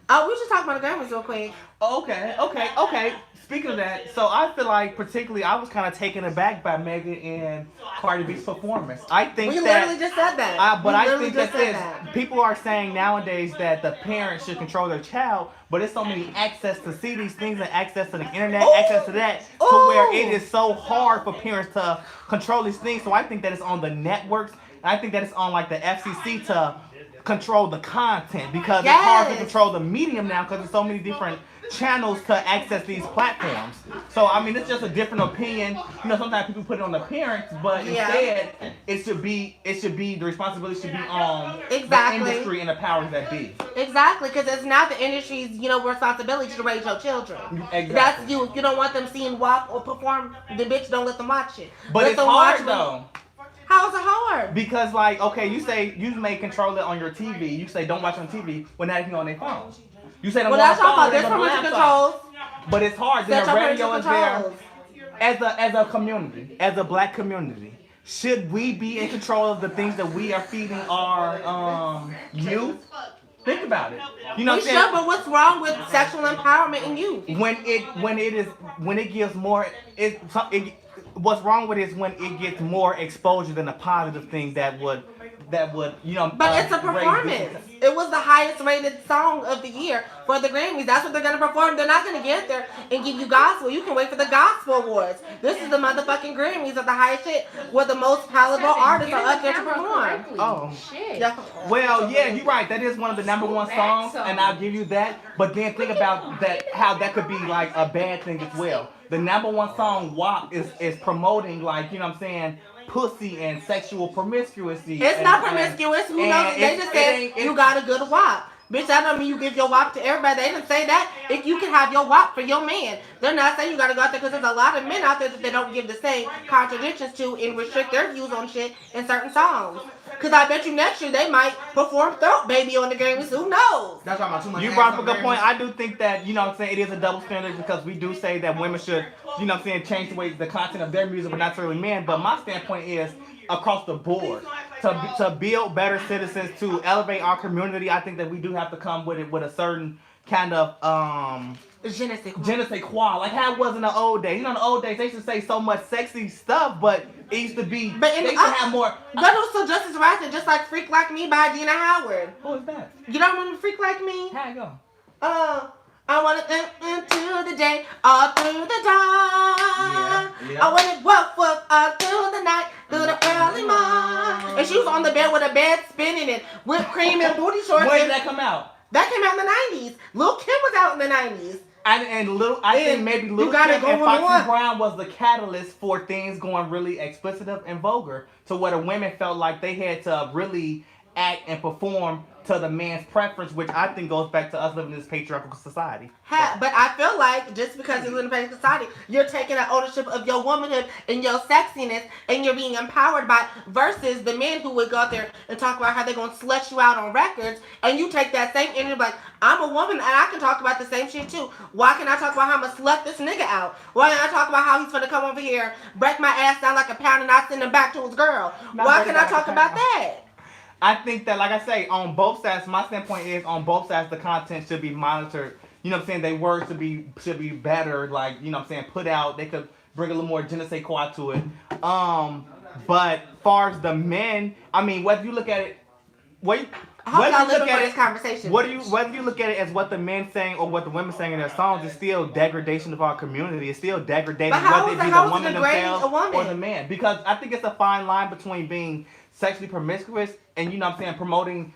Oh, we should talk about the Grammys real quick. Okay. Speaking of that, so I feel like particularly I was kind of taken aback by Megan and Cardi B's performance. I think we literally just said that. I think that people are saying nowadays that the parents should control their child, but there's so many access to see these things and access to the internet, access to that, to where it is so hard for parents to control these things. So I think that it's on the networks. I think that it's on like the FCC to control the content because it's hard to control the medium now because there's so many different channels to access these platforms. So I mean, it's just a different opinion. You know, sometimes people put it on the parents, but instead it should be the responsibility should be on the industry and the powers that be. Exactly, because it's not the industry's responsibility to raise your children. Exactly. That's you. If you don't want them seeing WAP or perform, the bitch don't let them watch it. But it's hard though. How's it hard? Because like, okay, you say you may control it on your TV. You say don't watch on TV when now you can on their phone. You say don't watch on there's parental controls. But it's hard. Then the radio is there. As a community, as a black community, should we be in control of the things that we are feeding our youth? Think about it. You know what I'm saying? But what's wrong with sexual empowerment in youth? When it gives more what's wrong with it is when it gets more exposure than the positive things that would But it's a performance. It was the highest rated song of the year for the Grammys. That's what they're gonna perform. They're not gonna get there and give you gospel. You can wait for the gospel awards. This is the motherfucking Grammys of the highest shit where the most palatable artists are up there to perform. Oh shit. Yeah. Well, yeah, you're right. That is one of the number one songs, and I'll give you that. But then think about that, how that could be like a bad thing as well. The number one song, WAP, is promoting, like, you know what I'm saying, pussy and sexual promiscuity. It's not promiscuous. Who knows? They just said you got a good WAP. Bitch, that don't mean you give your WAP to everybody. They didn't say that. If you can have your WAP for your man. They're not saying you got to go out there because there's a lot of men out there that they don't give the same contradictions to and restrict their views on shit in certain songs. Because I bet you next year they might perform Throat Baby on the Grammys. Who knows? That's talking about too much. You brought up a good point. I do think that, you know what I'm saying, it is a double standard because we do say that women should, you know what I'm saying, change the way the content of their music, but not necessarily men. But my standpoint is across the board. To build better citizens, to elevate our community, I think that we do have to come with it with a certain kind of Je ne sais quoi. Like how it was in the old days. You know, in the old days they used to say so much sexy stuff, but it used to be. But they used to have more. But also just as right, just like "Freak Like Me" by Dina Howard. Who is that? You don't remember "Freak Like Me"? How it go? I want it into the day, all through the dark. I want it woof all through the night, through the early morning. And she was on the bed with a bed spinning and whipped cream and booty shorts. When did that come out? That came out in the 90s. Lil' Kim was out in the 90s. I think maybe Lil' Kim and Foxy Brown was the catalyst for things going really explicit and vulgar to where the women felt like they had to really act and perform to the man's preference, which I think goes back to us living in this patriarchal society. But I feel like just because you live in a patriarchal society, you're taking that ownership of your womanhood and your sexiness, and you're being empowered by versus the men who would go out there and talk about how they're gonna slut you out on records, and you take that same energy like I'm a woman and I can talk about the same shit too. Why can I talk about how I'm gonna slut this nigga out? Why can I talk about how he's gonna come over here, break my ass down like a pound, and I send him back to his girl? Why can I talk about that? I think that, like I say, on both sides, my standpoint is on both sides the content should be monitored. You know what I'm saying? They words should be better, like, you know what I'm saying, put out. They could bring a little more je ne sais quoi to it. But far as the men, I mean, whether you look at it, whether you look at it as what the men saying or what the women saying in their songs, it's still degradation of our community. It's still degradation, whether it be the woman themselves or the man. Because I think it's a fine line between being sexually promiscuous and, you know what I'm saying, promoting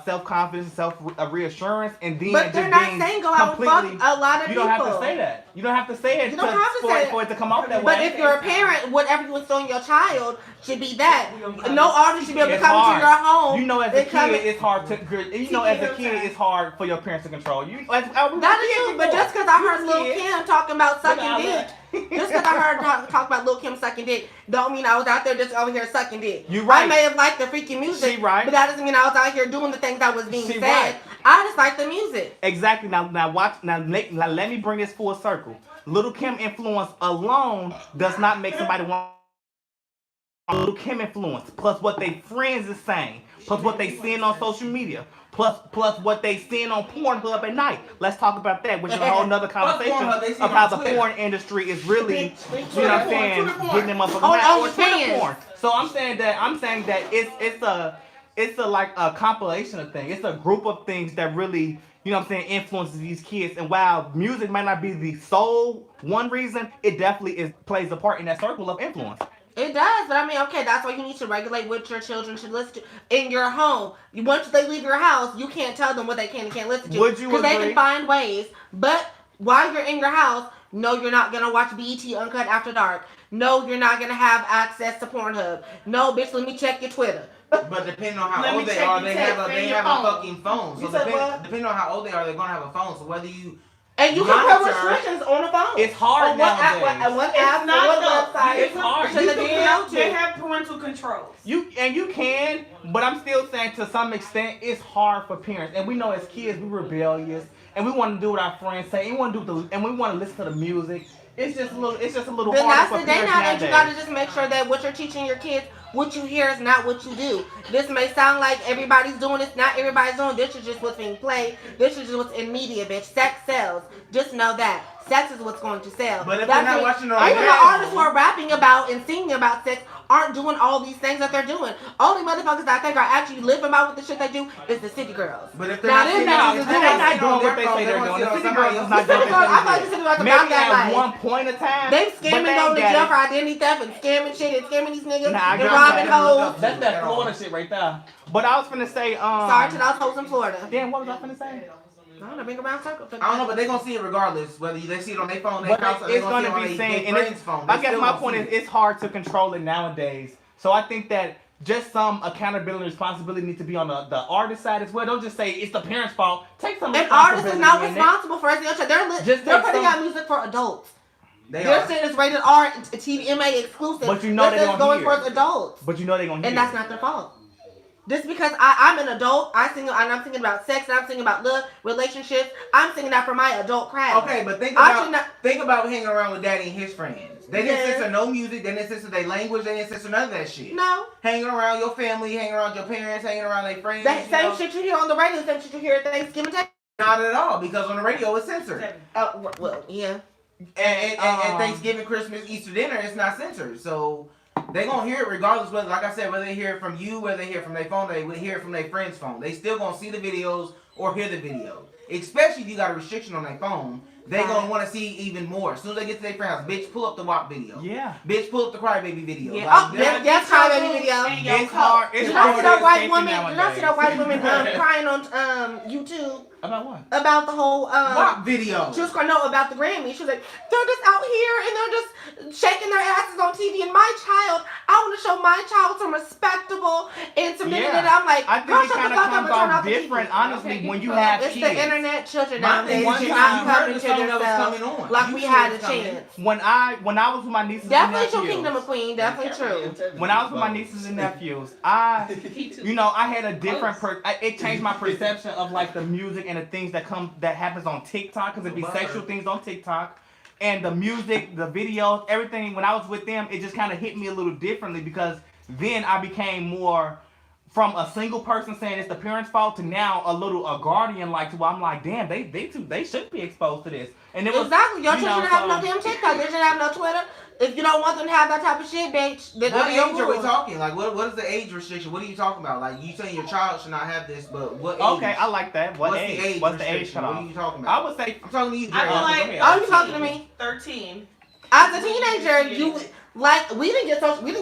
self-confidence, self-reassurance, and then but they're not saying go out and fuck a lot of people. You don't have to say that. You don't have to say it for it to come off that way. But if you're a parent, whatever you instill in your child should be that. No artist should be able to come into your home. You know, as a kid, it's hard to. You know, as a kid, it's hard for your parents to control you. That is true. But just because I heard Lil' Kim talking about sucking dick. Just because I heard talk about Lil' Kim sucking dick, don't mean I was out there just over here sucking dick. You right. I may have liked the freaking music, but that doesn't mean I was out here doing the things that was being said. Right. I just like the music. Exactly. Now watch. Now let me bring this full circle. Lil' Kim influence alone does not make somebody want. Lil' Kim influence plus what they friends is saying, plus what they seeing on social media. Plus what they seeing on Pornhub at night. Let's talk about that, which is a whole nother conversation of how the porn industry is really, you know what I'm saying, getting them up on Twitter porn. So I'm saying that it's a like a compilation of things. It's a group of things that really, you know what I'm saying, influences these kids. And while music might not be the sole one reason, it definitely plays a part in that circle of influence. It does, but I mean, okay, that's why you need to regulate what your children should listen to in your home. Once they leave your house, you can't tell them what they can and can't listen to. Would you agree? Because they can find ways. But while you're in your house, no, you're not going to watch BET Uncut After Dark. No, you're not going to have access to Pornhub. No, bitch, let me check your Twitter. But depending on how old they are, they have a fucking phone. So depending on how old they are, they're going to have a phone. So whether you... And you can put restrictions on the phone. It's hard nowadays. What app, what website? It's hard. They have parental controls. You can, but I'm still saying to some extent it's hard for parents. And we know as kids we're rebellious and we want to do what our friends say. And we want to listen to the music. It's just a little then hard for that's the parents day now that nowadays. you gotta just make sure that what you're teaching your kids, what you hear is not what you do. This may sound like everybody's doing this, not everybody's doing this. Is just what's being played. This is just what's in media, bitch. Sex sells. Just know that. Sex is what's going to sell. But if they're not watching the even the artists who are rapping about and singing about sex aren't doing all these things that they're doing. Only motherfuckers that I think are actually living about what the shit they do is the city girls. But if they're not doing what they say they're doing, the city girls is not doing what I thought the city girls about that life. Maybe at one point in time. They scamming going to jail for identity theft and scamming shit and scamming these niggas and robbing hoes. That's that Florida shit right there. But I was finna say, sorry to those hoes in Florida. Damn, what was I finna say? I don't know, bring around circle. I don't know, but they're going to see it regardless. Whether they see it on their phone, it's going to be saying, and I guess my point is it's hard to control it nowadays. So I think that just some accountability and responsibility needs to be on the artist side as well. Don't just say it's the parents' fault. Take some responsibility. If artists is not responsible for it, they're putting out music for adults. They're saying it's rated R, TVMA exclusive. But you know they're going to hear for adults. But you know they're going to hear and that's not their fault. Just because I'm an adult, I'm thinking about sex, and I'm thinking about love, relationships. I'm thinking that for my adult crowd. Okay, but think about hanging around with Daddy and his friends. They didn't censor no music. They didn't censor their language. They didn't censor none of that shit. No. Hanging around your family, hanging around your parents, hanging around their friends. That same shit you hear on the radio, same shit you hear at Thanksgiving Day. Not at all, because on the radio it's censored. Well, yeah. And Thanksgiving, Christmas, Easter dinner, it's not censored. So they gonna hear it regardless. Whether, like I said, whether they hear it from you, whether they hear it from their phone, they would hear it from their friend's phone. They still gonna see the videos or hear the video. Especially if you got a restriction on their phone, they gonna want to see even more. As soon as they get to their friend's house, bitch, pull up the WAP video. Yeah. Bitch, pull up the Crybaby video. Yeah. Like, that's Crybaby video. It's hard. Did I see that white woman? Crying on YouTube? About what? About the whole Rock video. she was gonna know about the Grammy. She was like, they're just out here and they're just shaking their asses on TV. And my child, I want to show my child some respectable and some dignity. I'm like, I think girl, it shut the kind of fuck up comes and turn off off the TV. different, honestly, when you have It's kids. the internet children My nowadays. thing, one You're time not you heard coming the to song that was yourself coming on. like You we knew had it a was coming. chance. When I was with my nieces Definitely and true, nephews, Kingdom of Queen. Definitely true. when I was with my nieces and nephews, I had a different. It changed my perception of like the music and the things that happens on TikTok, because it be sexual things on TikTok, and the music, the videos, everything. When I was with them, it just kind of hit me a little differently, because then I became more from a single person saying it's the parents' fault to now a guardian, like, to where I'm like, damn, they shouldn't be exposed to this. And it was Exactly. Your you children know, have so- no damn TikTok. They shouldn't have no Twitter. If you don't want them to have that type of shit, bitch, then What they're your age are we rules. talking? Like, what is the age restriction? What are you talking about? Like, you saying your child should not have this, but what age? Okay, I like that. What's age? the age What's the age restriction? cutoff? What are you talking I about? would say I'm talking to you, Dre. I feel like Oh, you talking to me? 13. As a teenager, you like we didn't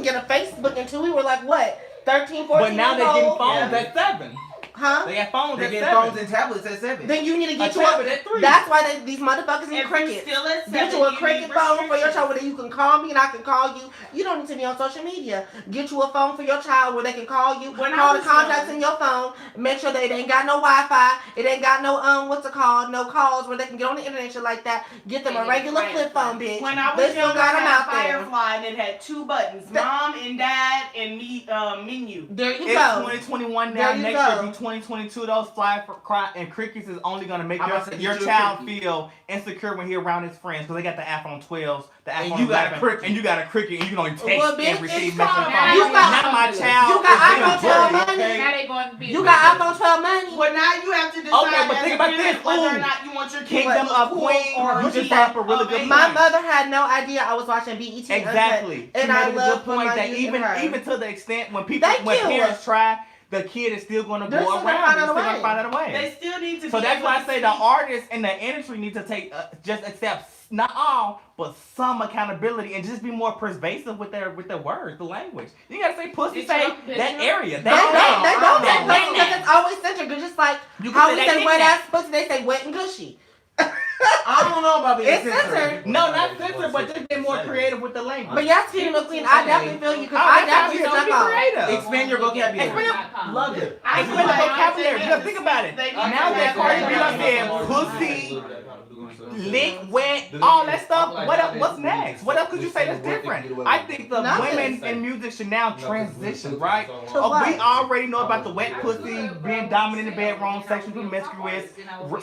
get a Facebook until we were like what 13, 14 but now years they're getting old? phones at 7. Huh? They got phones They at get 7. phones and tablets at 7. Then you need to get A you tablet a. at 3. That's why these motherfuckers need If crickets. you're still at 7, Get you a you cricket need phone for your restrictions. child where you can call me and I can call you. You don't need to be on social media. Get you a phone for your child where they can call you. When I Call the was contacts young- in your phone. Make sure that it ain't got no Wi-Fi. It ain't got no what's it called? No calls where they can get on the internet, shit like that. Get them a regular flip phone, bitch. When I They was still young, got I them had out there. Firefly and it had 2 buttons. Mom and Dad and me, menu. There you It's go. 2021 There now. you Next go. year be 2022. Those fly for cry and crickets is only gonna make I'm about to say, your get you a child cricket. feel insecure when he around his friends, because they got the iPhone 12s, the And iPhone you got a 11, cricket. and you got a cricket, and you can only text Well, bitch, and receive it's messages. called- from you it. got- Now my child you got is being iPhone 12 bullied, money. okay? Now they going to be. You got iPhone 12 money. Well, now you have to decide Okay, but as think a about parent this. whether or Ooh. not you want your kid Kingdom to look of cool Queen. or You just be brought up a really good amazing. My point. mother had no idea I was watching BET Exactly. Uncut, and She I made a love good point that even to the extent when people Thank when you. parents try, the kid is still gonna They're go still gonna around. find They're out still a gonna way. find out a way. They still need to So be that's able why I to say the speak. artists in the industry need to take just accept not all, but some accountability and just be more persuasive with their words, the language. You gotta say pussy, It's say your- it's that your- area. They don't that say that pussy because it's always centered. It's just like You can how say we that say wet knick-knack. ass pussy, they say wet and gushy. I don't know about being It's censored. censored. No, not censored, but just be more creative with the language. But yes, Tina McQueen, I definitely feel you because Oh, I that's how definitely you know, stuck be off. creative. Expand your vocabulary. Love it. I Expand feel the like vocabulary. they Just think about it. they need Now to that have Cardi B that. done said pussy, lick, wet, all that stuff. What else? What's next? What else could you say that's different? I think the Nothing. women in music should now transition, right? To what? We already know about the wet pussy, being dominant in the bedroom, sexually promiscuous,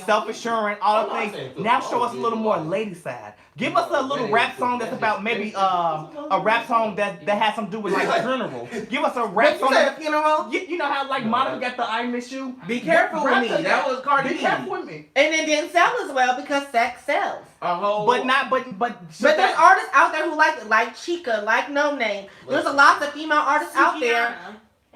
self-assuring, all the things. Now show us a little more lady side. Give us a little rap song that's about maybe a rap song that has something to do with like funeral. Give us a rap But you song. said a funeral, You know how like Monica got the I Miss You? Be careful with me. That was Cardi Be B. careful with me. and it didn't sell as well because sex sells. A whole. But not, but But there's artists out there who like it, like Chica, like No Name. There's a lot of female artists out there.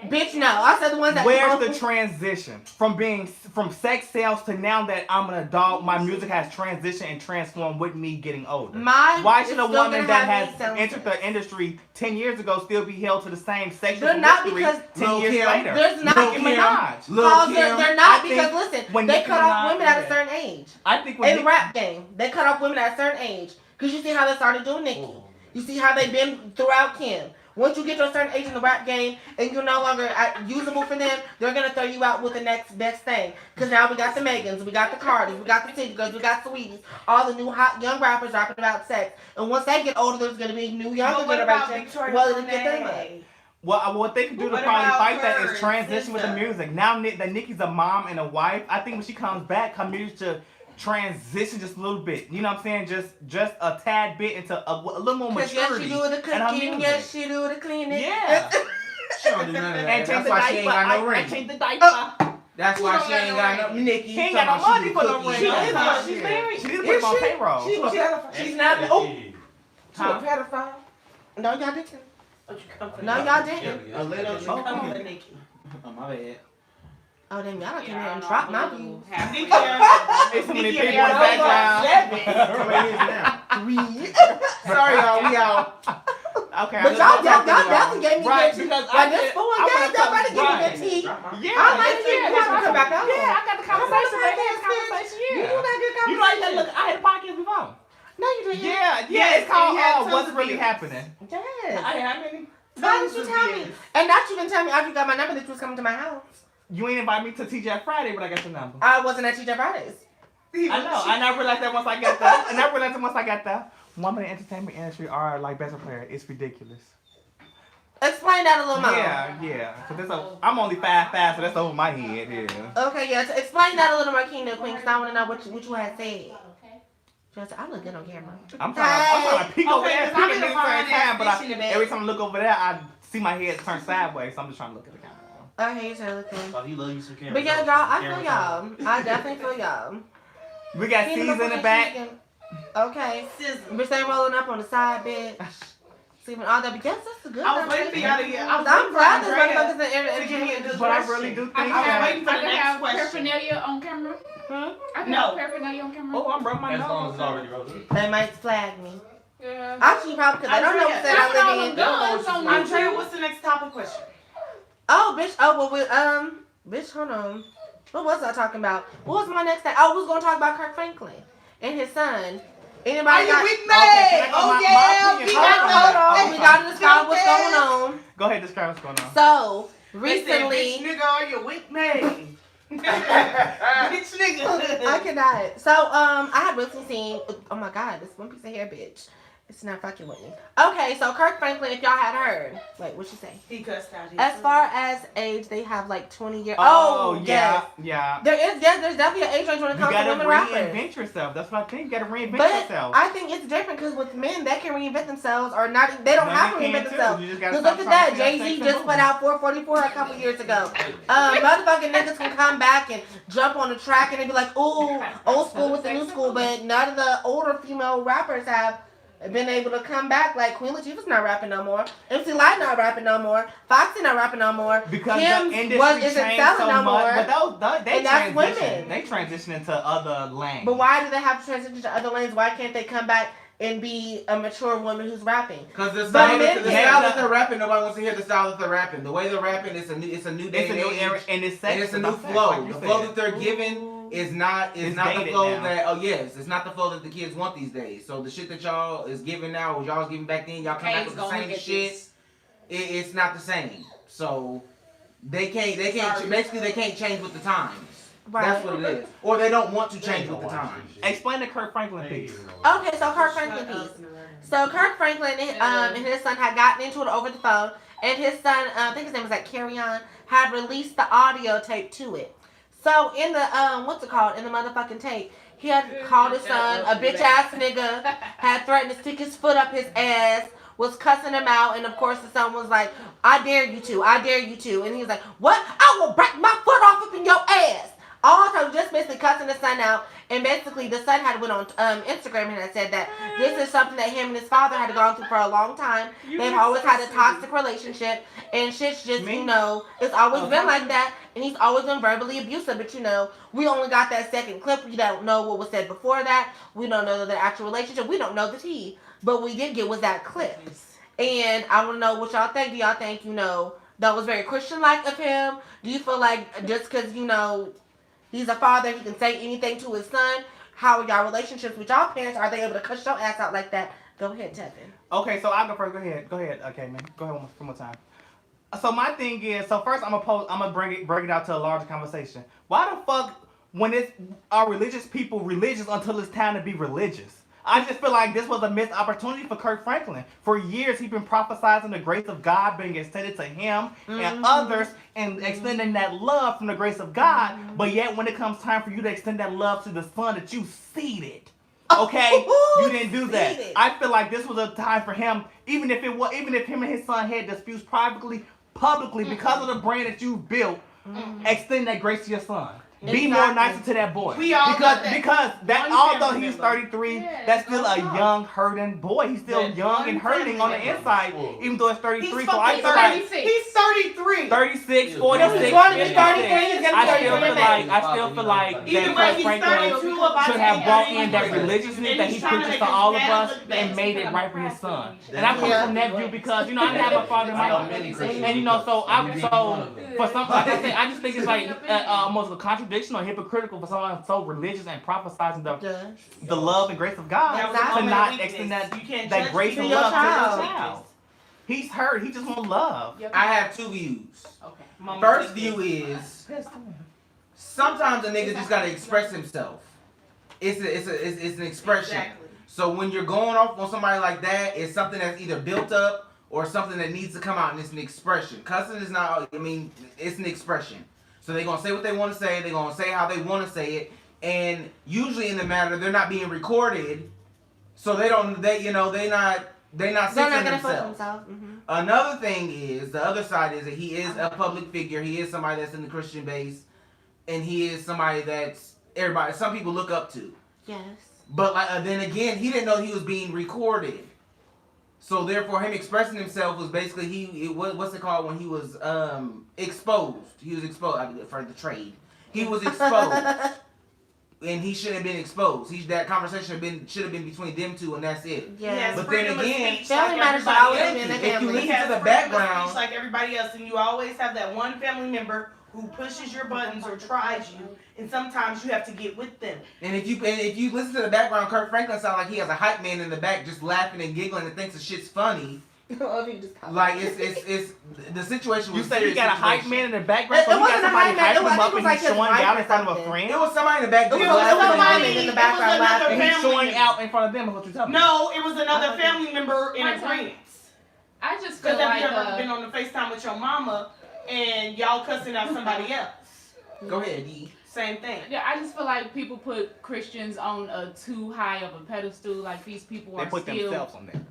Bitch, no. I said the ones that. where's the transition from sex sales to now that I'm an adult? My music has transitioned and transformed with me getting older. Why should a woman that has entered the industry 10 years ago still be held to the same sexual They're not promiscuity because 10 years Lil' Kim, later? there's not Nicki Kim, Minaj. Lil' Kim. They're not I because think listen, when they Nicki cut off Minaj- women at a yeah. certain age. I think when In the Nicki- rap game, they cut off women at a certain age. Cause you see how they started doing Nicki. You see how they've been throughout Kim. Once you get to a certain age in the rap game and you're no longer usable for them, they're gonna throw you out with the next best thing. Cause now we got the Megans, we got the Cardis, we got the City Girls, we got Sweeties, all the new hot young rappers rapping about sex. And once they get older, there's gonna be new younger But what about generation. Victoria Well, to get them up. Monet? Well, what they can do to What probably about fight that her is transition with the sister? music. Now that Nicki's a mom and a wife, I think when she comes back, her music should transition just a little bit. You know what I'm saying? Just a tad bit into a little more Cause maturity. yes, she do the in her cooking, music. yes, she do the cleaning. Yeah. She don't do none of that. And change That's the why she ain't diaper. got no I ring. changed the diaper. That's why she ain't got no. Nicki. She ain't got no money for no ring. She That's is how not. she's married. She didn't put him on payroll. She was pedophile. She's not. Oh, She a pedophile. no, y'all didn't. Don't you come for No, Nicki. y'all didn't. A little. Don't you come for Nicki. Oh my bad. Oh, then y'all came here and dropped my views. Nicki, There's so many Nicki people in the had background. How many years now? 3 years. Sorry, y'all. We out. Okay. But y'all definitely gave me Right, good tea. because Like this fool, yeah, y'all better give me good tea. Yeah, I like it. You have to come back out. Yeah, I got the conversation. You got good You know, conversation. look, I had a podcast before. No, you didn't. Yeah, it's called and you had tons What's of Really views. Happening. Yes. How many? Why did you tell me? And not you didn't tell me after you got my number that you was coming to my house. You ain't invite me to TJ Friday, but I got your number. I wasn't at TJ Fridays. I know. I never realized that once I got there. I never realized that once I got there. Women in the entertainment industry are like basketball players. It's ridiculous. Explain that a little more. Yeah. So I'm only 5'5", so that's over my head. Yeah. Okay, yeah. So explain that a little more, King Queen, because I want to know what you had said. Just, I look good on camera. I'm trying to peek over there, because I'm peek in at the the fine same time, but ass bitch in the bed. every time I look over there, I see my head turn sideways, so I'm just trying to look at the camera. Okay, you said looking. Oh, he love you some camera. But yeah, y'all, I feel y'all. I definitely feel y'all. We got C's in the back. Okay. Bitch, they rolling up on the side bed. Sleeping all that. But yes, that's a good I was waiting for y'all to get. I'm glad this Andrea motherfuckers to give me a in good But I question. really do think I I was can waiting for the next have question. paraphernalia on camera. I can No. have paraphernalia on camera. Oh, I'm rubbing my As long as nose. it's already rolled. They might flag me. Yeah. Actually, probably because I don't know what state That's what I all live the in. guns on you. Andrea, what's the next topic question? Oh, bitch. Oh, well, bitch, hold on. What was I talking about? What was my next thing? Oh, we was going to talk about Kirk Franklin and his son. Anybody Are you got... with me? Okay, can I Oh my yeah, opinion we first? got Hold on. We got to describe what's going on. Go ahead, describe what's going on. So, Recently, recently... bitch nigga, are you with me? Bitch nigga. I cannot. So, I have recently seen... Oh, my God. This one piece of hair, bitch. It's not fucking with me. Okay, so Kirk Franklin, if y'all had heard... Wait, what'd she say? He cussed out his As son. far as age, they have like 20 years. Oh, yes. yeah. There's definitely an age range when it You comes to gotta women rappers. reinvent yourself. That's what I think. You gotta reinvent But yourself. I think it's different because with men, they can reinvent themselves or not. They don't have to Women reinvent can, too. themselves. You just gotta Because look stop at that. trying to Jay-Z sex and just put movies. out 444 a couple years ago. Motherfucking niggas can come back and jump on the track and they be like, ooh, old school with the new school. But none of the older female rappers have been able to come back. Like Queen Latifah's not rapping no more. MC Lyte not rapping no more. Foxy not rapping no more. Because Kim the industry isn't changed selling so no much. more. But they And that's transition. women. They transition into other lanes. But why do they have to transition to other lanes? Why can't they come back and be a mature woman who's rapping? Because the But style, men the can- style that they're rapping, nobody wants to hear the style that they're rapping. The way they're rapping, it's a new day It's a and new age, era, and it's and it's a new sex, flow. like you The said. flow that they're giving is not It's the dated flow now. that it's not the flow that the kids want these days. So the shit that y'all is giving now, what y'all was giving back then, y'all come back with the same shit. It's not the same. So they can't basically they can't change with the times. Right. That's what it is. Or they don't want to change with the times. Explain the Kirk Franklin piece. Okay, so Kirk Franklin piece. So Kirk Franklin and his son had gotten into it over the phone, and his son, I think his name was like Carry On, had released the audio tape to it. So in the in the motherfucking tape, he had called his son a bitch ass nigga, had threatened to stick his foot up his ass, was cussing him out, and of course the son was like, I dare you to, and he was like, what? I will break my foot off up in your ass. Also, just basically cussing the son out, and basically the son had went on Instagram and had said that this is something that him and his father had gone through for a long time. They've always had a toxic relationship, and shit's just, it's always been like that, and he's always been verbally abusive, but we only got that second clip. We don't know what was said before that. We don't know the actual relationship. We don't know the tea, but we did get was that clip. And I want to know what y'all think. Do y'all think, that was very Christian-like of him? Do you feel like just because, he's a father, he can say anything to his son? How are y'all relationships with y'all parents? Are they able to cuss your ass out like that? Go ahead, Tevin. Okay, so I'll go first. Go ahead. Okay, man. Go ahead one more time. So my thing is, first I'm gonna bring it out to a larger conversation. Why the fuck when are religious people religious until it's time to be religious? I just feel like this was a missed opportunity for Kirk Franklin. For years, he's been prophesizing the grace of God being extended to him and others and extending that love from the grace of God. But yet, when it comes time for you to extend that love to the son that you seeded, okay, you didn't do that. I feel like this was a time for him, even if him and his son had disputes publicly, because of the brand that you built, extend that grace to your son. Be more nicer to that boy. We all got that. because that One although family he's member. 33, Yeah, that's still a that's young hurting boy. He's still That young and one hurting on the family inside, member. even though it's 33. He's So I fucking feel like 36. He's 33. 36, Yeah. 46, He's going to be 56. 33. He's going to I be still 33. feel like Either that way, Kirk he's Franklin 32 about should to have be brought in that 33. religiousness And that he's he trying to preaches make to all of his dad us look and bad. made it right for his son. Yeah. And I come from that view because I didn't have a father in my life. And you know, so for some, like I said, I just think it's like almost a contradiction or hypocritical for someone so religious and prophesizing the love and grace of God That was a to moment not of weakness. extend that You can't that judge grace people and your love to child. the child. He's hurt. He just wants love. I have two views. Okay. Mama First did this. view is sometimes a nigga just gotta express himself. It's an expression. Exactly. So when you're going off on somebody like that, it's something that's either built up or something that needs to come out, and it's an expression. Cussing is not. I mean, it's an expression. So they're gonna say what they want to say. They're gonna say how they want to say it, and usually in the matter, they're not being recorded, so they don't. They're not They're not censoring gonna fuck themselves. themselves. Mm-hmm. Another thing is the other side is that he is a public figure. He is somebody that's in the Christian base, and he is somebody that's some people look up to. Yes. But then again, he didn't know he was being recorded. So therefore, him expressing himself was basically what's it called when he was exposed? He was exposed for the trade. He was exposed, and he shouldn't have been exposed. That conversation should have been between them two, and that's it. Yes. But then again, family matters should always else. be in the if you family. listen He to has the freedom of background, speech like everybody else, and you always have that one family member who pushes your buttons or tries you, and sometimes you have to get with them. and if you listen to the background, Kirk Franklin sounds like he has a hype man in the back just laughing and giggling and thinks the shit's funny. Like it's the situation. You Was said he serious got a hype situation. man in the background, It so he got wasn't a somebody hype man. hyping him I up think it was and like he's his showing wife out or in front of a something. friend. It was somebody in the back. It was laughing. somebody in the it background was another laughing. And he's family showing member. out in front of them. Is what you're telling me. No, it was another family member in My agreement. I just feel Because have like you ever been on the FaceTime with your mama and y'all cussing out somebody else? Go ahead, E. Same thing. yeah, I just feel like people put Christians on a too high of a pedestal. Like these people They are put still, themselves on there.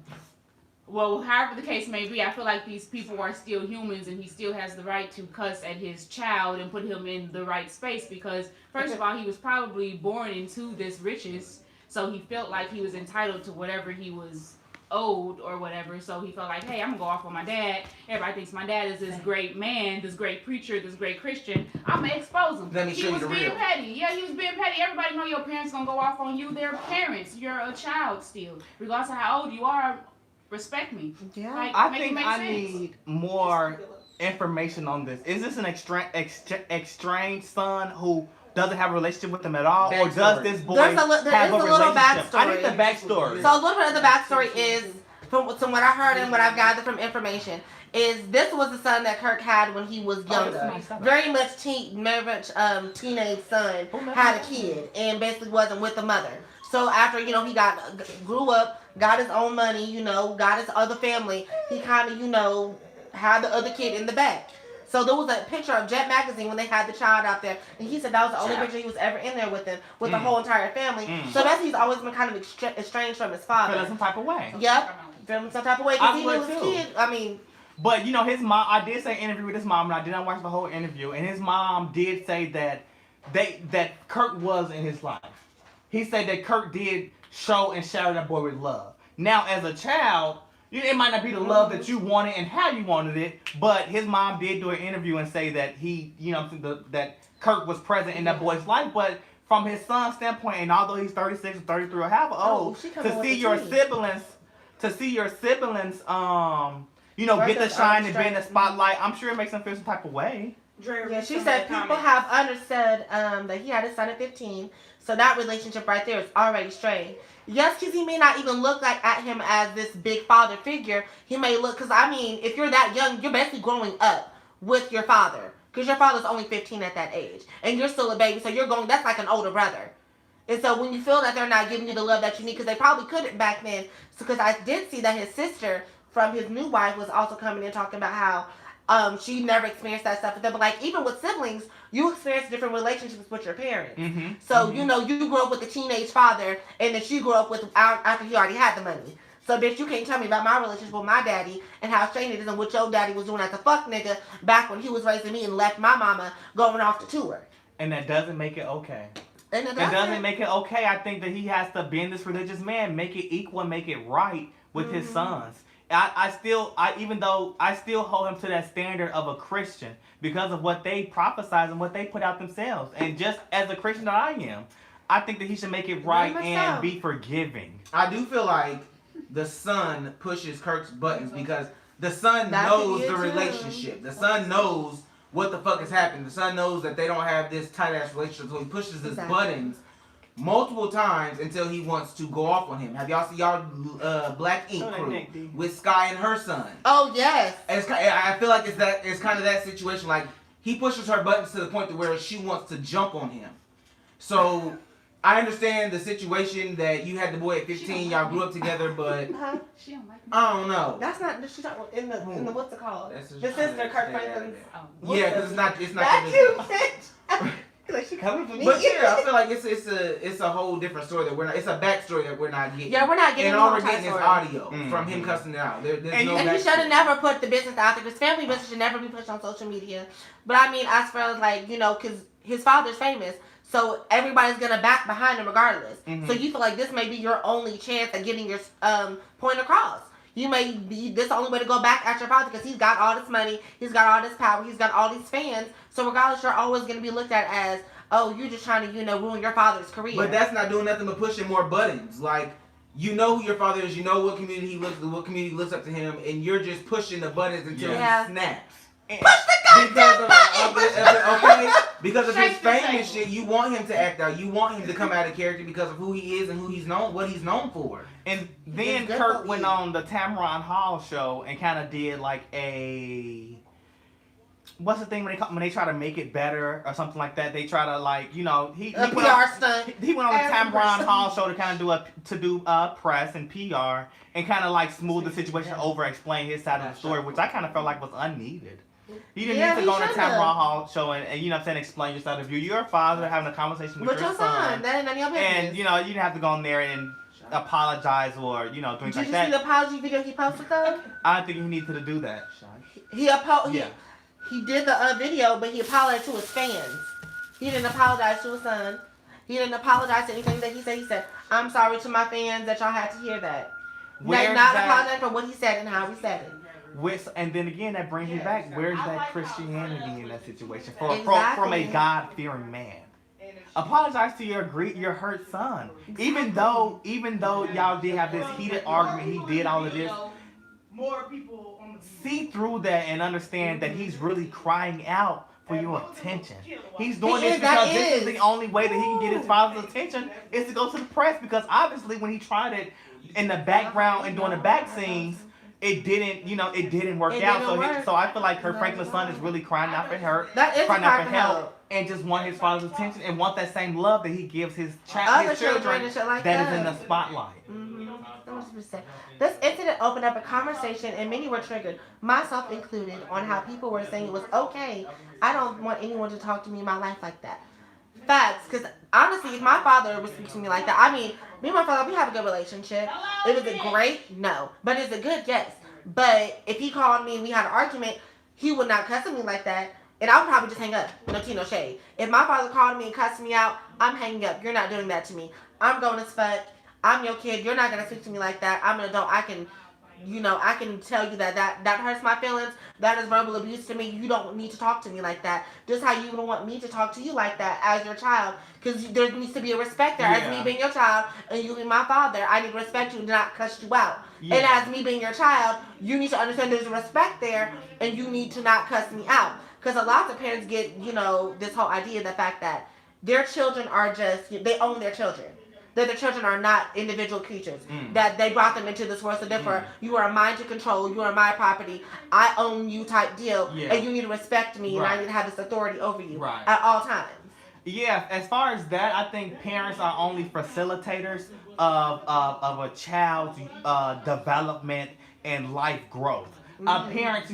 well, however the case may be, I feel like these people are still humans, and he still has the right to cuss at his child and put him in the right space. Because first of all, he was probably born into this riches, so he felt like he was entitled to whatever he was owed or whatever. So he felt like, hey, I'm gonna go off on my dad. Everybody thinks my dad is this great man, this great preacher, this great Christian. I'm gonna expose him. Let me show He you was the being real. petty. Yeah, he was being petty. Everybody know your parents gonna go off on you. They're parents. You're a child still, regardless of how old you are. Respect me. Yeah. Like, I make it think make I sense. need more information on this. Is this an estranged son who doesn't have a relationship with them at all, or does Backstory. this boy There is have a little relationship? I need the backstory. backstory. So a little bit of the backstory is, from what I heard and what I've gathered from information, is this was the son that Kirk had when he was younger. Very much teenage son, had a kid, and basically wasn't with the mother. So after, he grew up, got his own money, got his other family, he kind of, had the other kid in the back. So there was a picture of Jet Magazine when they had the child out there, and he said that was the only picture he was ever in there with them, with the whole entire family. So that's he's always been kind of estranged from his Feel father. some type of way. Yep, feeling some type of way I because he would knew his too. kid. I mean, But his mom. I did say interview with his mom, and I did not watch the whole interview. And his mom did say that that Kirk was in his life. He said that Kirk did show and shower that boy with love. Now, as a child, it might not be the love that you wanted and how you wanted it, but his mom did do an interview and say that he, that Kirk was present in that boy's life. But from his son's standpoint, and although he's 36 or 33 or however old, she coming to with see the your tea. siblings, get the shine and be in the spotlight, I'm sure it makes him feel some type of way. yeah, she said people have understood that he had a son at 15, so that relationship right there is already strained. Yes, because he may not even look at him as this big father figure. He may look, because if you're that young, you're basically growing up with your father. Because your father's only 15 at that age. And you're still a baby, so that's like an older brother. And so when you feel that they're not giving you the love that you need, because they probably couldn't back then. Because I did see that his sister from his new wife was also coming in talking about how she never experienced that stuff with them. But even with siblings, you experience different relationships with your parents. Mm-hmm. So, you grew up with a teenage father, and then she grew up with after he already had the money. So, bitch, you can't tell me about my relationship with my daddy and how strange it is and what your daddy was doing as a fuck nigga back when he was raising me and left my mama going off to tour. And that doesn't make it okay. And It doesn't make it okay. I think that he has to bend this religious man, make it equal, make it right with his sons. Even though I still hold him to that standard of a Christian because of what they prophesize and what they put out themselves. And just as a Christian that I am, I think that he should make it right and be forgiving. I do feel like the son pushes Kirk's buttons because the son knows the relationship. The son knows what the fuck has happened. The son knows that they don't have this tight ass relationship, so he pushes his buttons multiple times until he wants to go off on him. Have y'all seen y'all Black Ink crew with Sky and her son? Oh yes. I feel like it's kind of that situation. Like he pushes her buttons to the point to where she wants to jump on him. So I understand the situation that you had the boy at 15, y'all grew up together, but She don't like me. I don't know. That's not. She's not in the what's it called? The sister, Kirk Franklin's. Yeah, because it's not. That's you, bitch. Like she coming for me. But yeah, I feel like it's a whole different story that we're not. It's a backstory that we're not getting. Yeah, we're not getting. And all we're getting is audio from him cussing it out. There's and no. And he should have never put the business out there. Because family business should never be pushed on social media. But I mean, as far as like because his father's famous. So everybody's gonna back behind him regardless. So you feel like this may be your only chance at getting your point across. You may be this the only way to go back at your father because he's got all this money, he's got all this power, he's got all these fans. So regardless, you're always gonna be looked at as, oh, you're just trying to ruin your father's career. But that's not doing nothing but pushing more buttons. Like you know who your father is, you know what community looks up to him, and you're just pushing the buttons until he snaps. Push the goddamn because of his fame and shit, you want him to act out. You want him to come out of character because of who he is and what he's known for. And then Kirk went on the Tamron Hall show and kind of did like what's the thing when they try to make it better or something like that? They try to like he PR stunt. He went on the Tamron Hall show to kind of do press and PR and kind of like smooth the situation over, explain his side of the story, which I kind of felt like was unneeded. You didn't need to go on a Tamron Hall show and explain your side of view. You're a father having a conversation with your son. That ain't none of your business. And you didn't have to go in there and apologize or things like that. Did you see the apology video he posted though? I don't think he needed to do that. He did the video, but he apologized to his fans. He didn't apologize to his son. He didn't apologize to anything that he said. He said, "I'm sorry to my fans that y'all had to hear that." Not apologizing for what he said and how he said it. And then again, that brings me back. Where's that Christianity in that situation from a God-fearing man? Apologize to your hurt son. Even though y'all did have this heated argument, he did all of this. More people see through that and understand that he's really crying out for your attention. He's doing this because this is the only way that he can get his father's attention is to go to the press. Because obviously, when he tried it in the background and doing the back scenes, it didn't work out. So I feel like Kirk Franklin's son is really crying out for crying out for help, and just want his father's attention and want that same love that he gives his children that is in the spotlight. 100%. This incident opened up a conversation, and many were triggered, myself included, on how people were saying it was okay. I don't want anyone to talk to me in my life like that. Facts, because honestly, if my father would speak to me like that, I mean, me and my father, we have a good relationship. Is it great? No. But is it good? Yes. But if he called me and we had an argument, he would not cuss at me like that, and I would probably just hang up. No tea, no shade. If my father called me and cussed me out, I'm hanging up. You're not doing that to me. I'm grown as fuck. I'm your kid. You're not going to speak to me like that. I'm an adult. I can tell you that hurts my feelings. That is verbal abuse to me. You don't need to talk to me like that. Just how you would want me to talk to you like that as your child. Because there needs to be a respect there. As me being your child and you being my father, I need to respect you and not cuss you out. And as me being your child, you need to understand there's a respect there and you need to not cuss me out. Because a lot of parents get, this whole idea, the fact that their children are they own their children. That their children are not individual creatures. That they brought them into this world. So therefore, you are mine to control. You are my property. I own you type deal. And you need to respect me. And I need to have this authority over you at all times. Yeah, as far as that, I think parents are only facilitators of a child's development and life growth. Parents,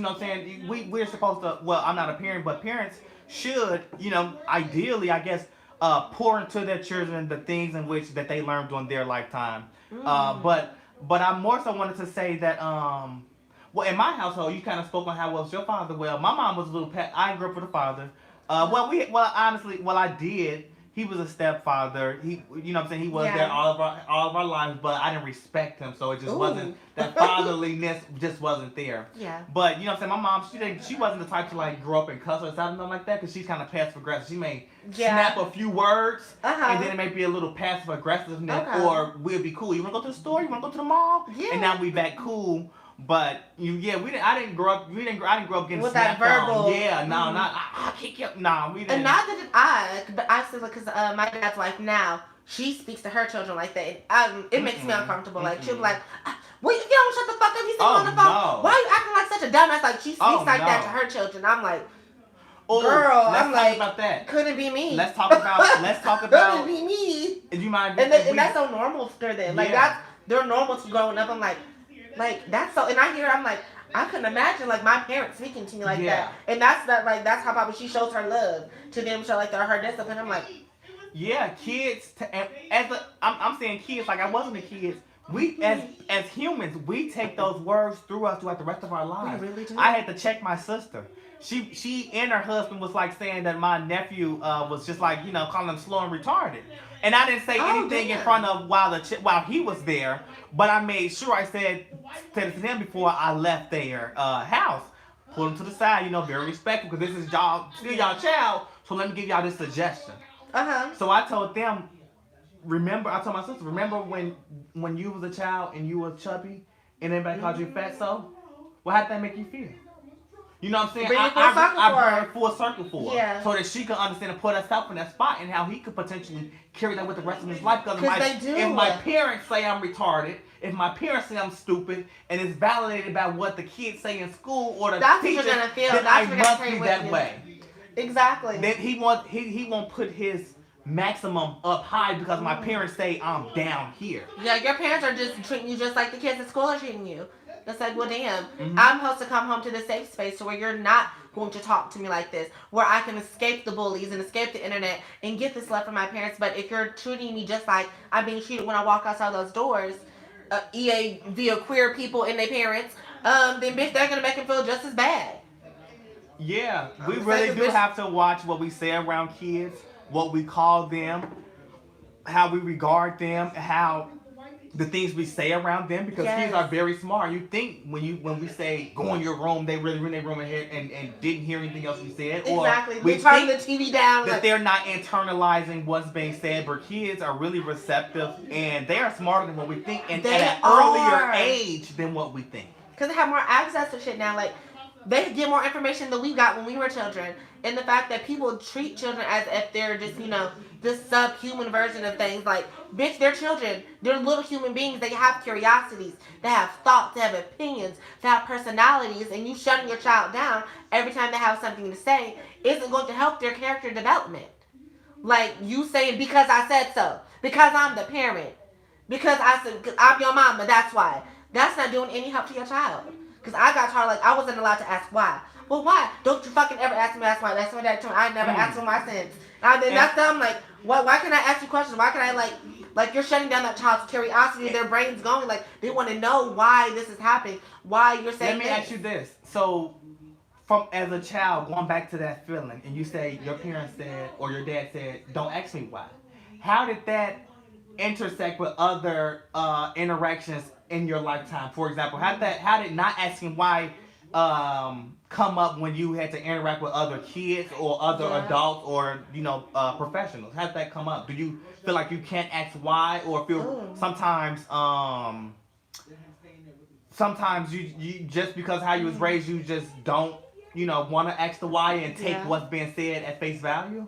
we're supposed to, well, I'm not a parent, but parents should, ideally, I guess, pour into their children the things in which that they learned during their lifetime. But I more so wanted to say that, well, in my household, you kind of spoke on how well was your father. Well, my mom was a little I grew up with a father, Honestly, I did. He was a stepfather. You know what I'm saying? He was there all of our lives, but I didn't respect him, so it just wasn't, that fatherliness just wasn't there. Yeah. But you know what I'm saying? My mom, she wasn't the type to like grow up and cuss or something like that, because she's kind of passive aggressive. She may snap a few words, and then it may be a little passive aggressiveness, or we'll be cool. You wanna go to the store? You wanna go to the mall? Yeah. And now we back cool. But I didn't grow up getting with snapped that verbal. On. Yeah, no, not I kick you. No, we didn't. And neither did but I said, because my dad's wife now, she speaks to her children like that. And, it makes me uncomfortable. Like she'll be like, "Well, you don't shut the fuck up. He's sitting on the phone. No. Why are you acting like such a dumbass?" Like she speaks like that to her children. I'm like, girl, I'm like, about that. Couldn't be me. Let's talk about. Couldn't be me. Do you mind? And that's so normal for them. Like they're normal to growing up. I'm like that's so, and I hear, I'm like, I couldn't imagine like my parents speaking to me like that. And that's how probably she shows her love to them, show like her discipline. I'm like, yeah, kids. I'm saying kids. Like I wasn't a kid. We as humans, we take those words through us throughout the rest of our lives. We really do. I had to check my sister. She and her husband was like saying that my nephew was just like, calling him slow and retarded. And I didn't say anything in front of while he was there, but I made sure I said to him before I left their house. Pull him to the side, very respectful, because this is still y'all child. So let me give y'all this suggestion. So I told them, I told my sister, remember when you was a child and you were chubby and everybody called you fatso? Well, how'd that make you feel? You know what I'm saying? I brought it full circle for her, so that she could understand and put herself in that spot, and how he could potentially carry that with the rest of his life. Because if my parents say I'm retarded, if my parents say I'm stupid, and it's validated by what the kids say in school or the teachers, then I must be that way. Exactly. Then he won't put his maximum up high because my parents say I'm down here. Yeah, your parents are just treating you just like the kids at school are treating you. It's like, well, damn, I'm supposed to come home to this safe space to where you're not going to talk to me like this, where I can escape the bullies and escape the internet and get this love from my parents. But if you're treating me just like I'm being treated when I walk outside those doors, via queer people and their parents, then bitch, they're going to make them feel just as bad. Yeah, we really do have to watch what we say around kids, what we call them, how we regard them, how the things we say around them, because kids are very smart. You think when we say go in your room, they really in their room and didn't hear anything else we said, exactly. Or we turn the TV down, that they're not internalizing what's being said. But kids are really receptive, and they are smarter than what we think, and at an earlier age than what we think. Because they have more access to shit now. Like they get more information than we got when we were children, and the fact that people treat children as if they're just this subhuman version of things. Like, bitch, they're children. They're little human beings. They have curiosities. They have thoughts. They have opinions. They have personalities. And you shutting your child down every time they have something to say isn't going to help their character development. Like, you saying, because I said so. Because I'm the parent. Because I'm your mama. That's why. That's not doing any help to your child. Because I got taught, like, I wasn't allowed to ask why. Well, why? Don't you fucking ever ask me that's why. That's what that told me. I never asked for my sins. That's them. Like, why can I ask you questions? Why can I like you're shutting down that child's curiosity? Their brain's going, like, they want to know why this is happening. Why you're saying this. Let me ask you this. So, as a child, going back to that feeling, and you say your parents said or your dad said, "Don't ask me why." How did that intersect with other interactions in your lifetime? For example, how did not asking why come up when you had to interact with other kids or other adults or professionals? How did that come up? Do you feel like you can't ask why, or feel sometimes you just because how you was raised, you just don't want to ask the why and take what's being said at face value?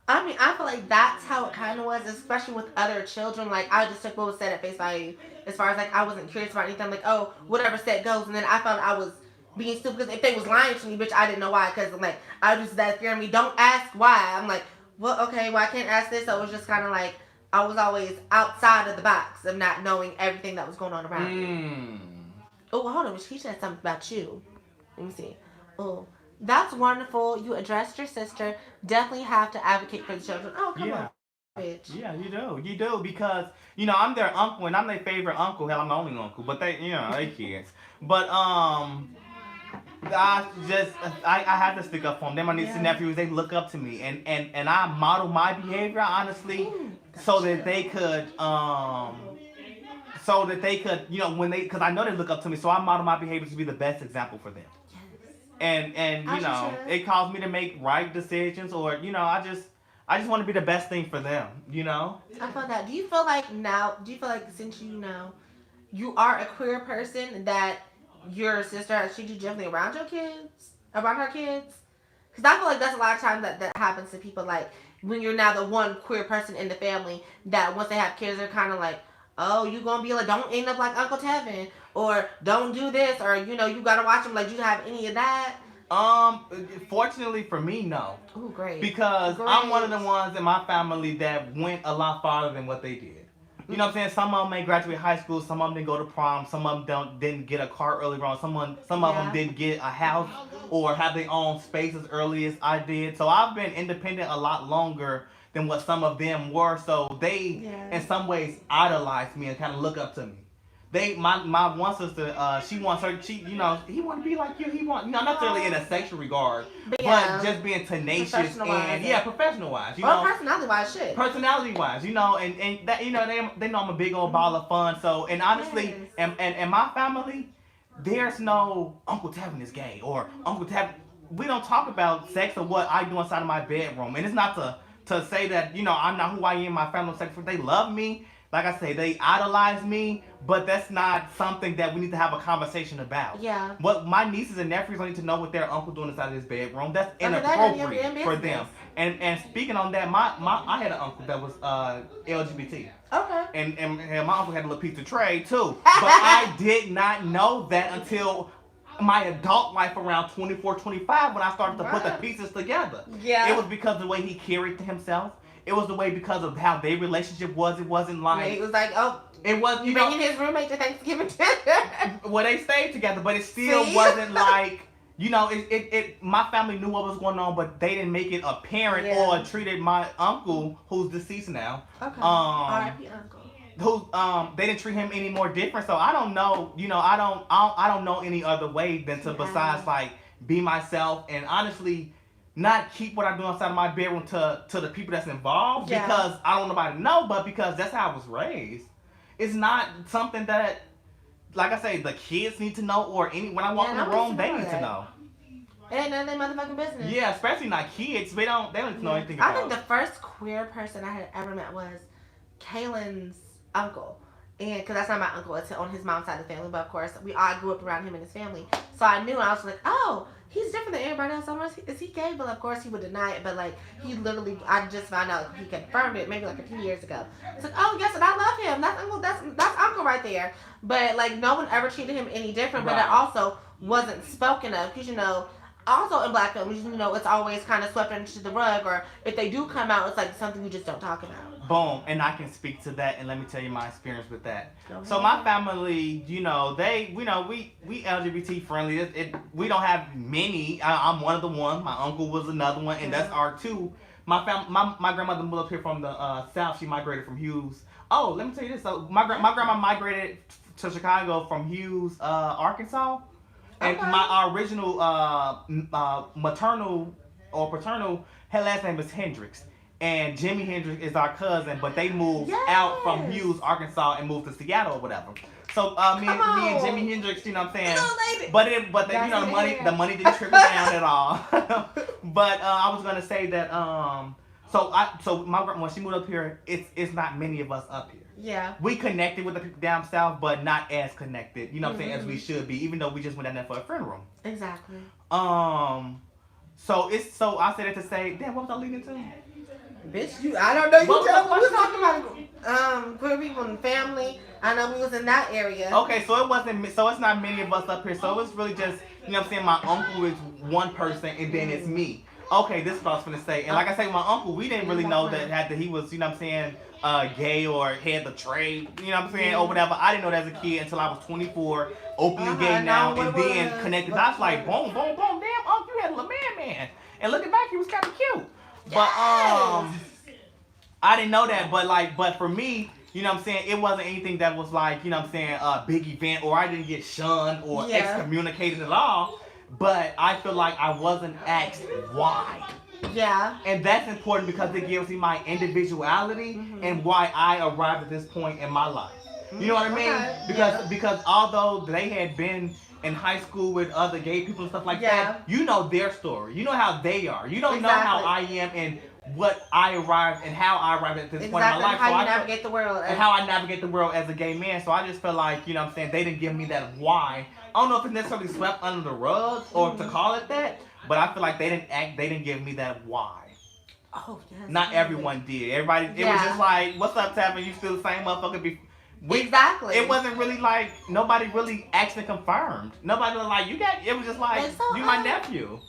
I mean, I feel like that's how it kind of was, especially with other children. Like, I just took what was said at face value, as far as, like, I wasn't curious about anything. I'm like, oh, whatever said goes. And then I felt I was being stupid, because if they was lying to me, bitch, I didn't know why. Because I'm like, I was just that scared me. Don't ask why. I'm like, well, okay, well, I can't ask this. So it was just kind of like, I was always outside of the box of not knowing everything that was going on around me. Oh, hold on. She said something about you. Let me see. Oh. That's wonderful. You addressed your sister. Definitely have to advocate for the children. Oh, come on, bitch. Yeah, you do, because I'm their uncle and I'm their favorite uncle. Hell, I'm the only uncle, but they kids. But I have to stick up for them. They're my nieces and nephews. They look up to me, and I model my behavior honestly, so that they could when they, because I know they look up to me, so I model my behavior to be the best example for them. And it caused me to make right decisions, or I just want to be the best thing for them. I feel that. Do you feel like since you are a queer person that your sister has treated you differently around her kids? Because I feel like that's a lot of times that happens to people. Like when you're now the one queer person in the family, that once they have kids, they're kind of like, oh, you gonna be like, don't end up like Uncle Tevin, or don't do this, or you gotta watch him. Like, do you have any of that? Fortunately for me, no. Oh, great. Because I'm one of the ones in my family that went a lot farther than what they did. You know what I'm saying? Some of them may graduate high school, some of them didn't go to prom, some of them didn't get a car early on, some of them didn't get a house or have their own space as early as I did. So I've been independent a lot longer than what some of them were. So they, in some ways, idolize me and kind of look up to me. My one sister, he want to be like you. He want, not necessarily in a sexual regard, but just being tenacious and professional wise. Personality wise, shit. Personality wise, and that they know I'm a big old ball of fun. So and honestly, and my family, there's no Uncle Tevin is gay or Uncle Tevin. We don't talk about sex or what I do inside of my bedroom, and it's not to say that I'm not who I am. My family sex, they love me. Like I say, they idolize me, but that's not something that we need to have a conversation about. Yeah. What my nieces and nephews don't need to know what their uncle doing inside of his bedroom. That's inappropriate for them. And speaking on that, I had an uncle that was LGBT. Okay. And my uncle had a little piece of trade too. But I did not know that until my adult life around 24, 25 when I started to put the pieces together. Yeah. It was because of the way he carried himself. It was the way because of how their relationship was. It wasn't like... It was like, oh... It was, you bringing his roommate to Thanksgiving dinner. Well, they stayed together, but it still wasn't like... my family knew what was going on, but they didn't make it apparent or treated my uncle, who's deceased now. Okay. R.I.P. uncle. They didn't treat him any more different. So I don't know, I don't know any other way than to besides like be myself and honestly not keep what I do inside of my bedroom to the people that's involved because I don't want nobody to know, but because that's how I was raised. It's not something that, like I say, the kids need to know or when I walk in the room, they need to know. It ain't none of their motherfucking business. Yeah, especially not kids. They don't know anything about it. I think the first queer person I had ever met was Kaylin's uncle. And because that's not my uncle, it's on his mom's side of the family, but of course I grew up around him and his family, so I knew. I was like, oh, he's different than everybody else. Is he gay? But of course he would deny it. But like he literally, I just found out he confirmed it maybe like a few years ago. It's like, oh yes, and I love him. That's uncle. That's uncle right there. But like no one ever treated him any different. But it also wasn't spoken of because also in black families, it's always kind of swept under the rug, or if they do come out, it's like something you just don't talk about. Boom, and I can speak to that, and let me tell you my experience with that. So my family, we LGBT friendly. We don't have many. I'm one of the ones. My uncle was another one, and that's our two. My grandmother moved up here from the south. She migrated from Hughes. Oh, let me tell you this. So my grandma migrated to Chicago from Hughes, Arkansas. And my original maternal or paternal, her last name is Hendricks. And Jimi Hendrix is our cousin, but they moved out from Hughes, Arkansas, and moved to Seattle or whatever. So me and Jimi Hendrix, you know what I'm saying? But the money didn't trickle down at all. But I was gonna say that so my when she moved up here, it's not many of us up here. Yeah. We connected with the people down south, but not as connected, you know what I'm saying, as we should be, even though we just went down there for a funeral. Exactly. So I said it to say, damn, what was I leading to? Bitch, I don't know. You tell me. We were talking about queer people and family. I know we was in that area. Okay, so it's not many of us up here. So it's really just, you know what I'm saying, my uncle is one person and then it's me. Okay, this is what I was gonna say. And like I say, my uncle, we didn't really know that he was, you know what I'm saying, gay or had the trade, you know what I'm saying, or whatever. I didn't know that as a kid until I was 24, openly gay now, and then connected. I was like, boom, boom, boom, damn, uncle, you had a little man. And looking back, he was kind of cute. But I didn't know that. But for me, you know what I'm saying, it wasn't anything that was like, you know what I'm saying, a big event, or I didn't get shunned or excommunicated at all. but I feel like I wasn't asked why. Yeah. And that's important because it gives me my individuality and why I arrived at this point in my life. You know what I mean? Okay. Because although they had been in high school with other gay people and stuff like that, you know their story. You know how they are. You don't know how I am and what I arrived and how I arrived at this point in my life. How you navigate the world. And how I navigate the world as a gay man. So I just feel like, you know what I'm saying, they didn't give me that why. I don't know if it's necessarily swept under the rug or to call it that, but I feel like they didn't give me that why. Oh, yes. Not everyone did. Everybody, it was just like, what's up, Tavin? You still the same motherfucker? Exactly. It wasn't really like, nobody really actually confirmed. Nobody was like, it was just like, you my nephew.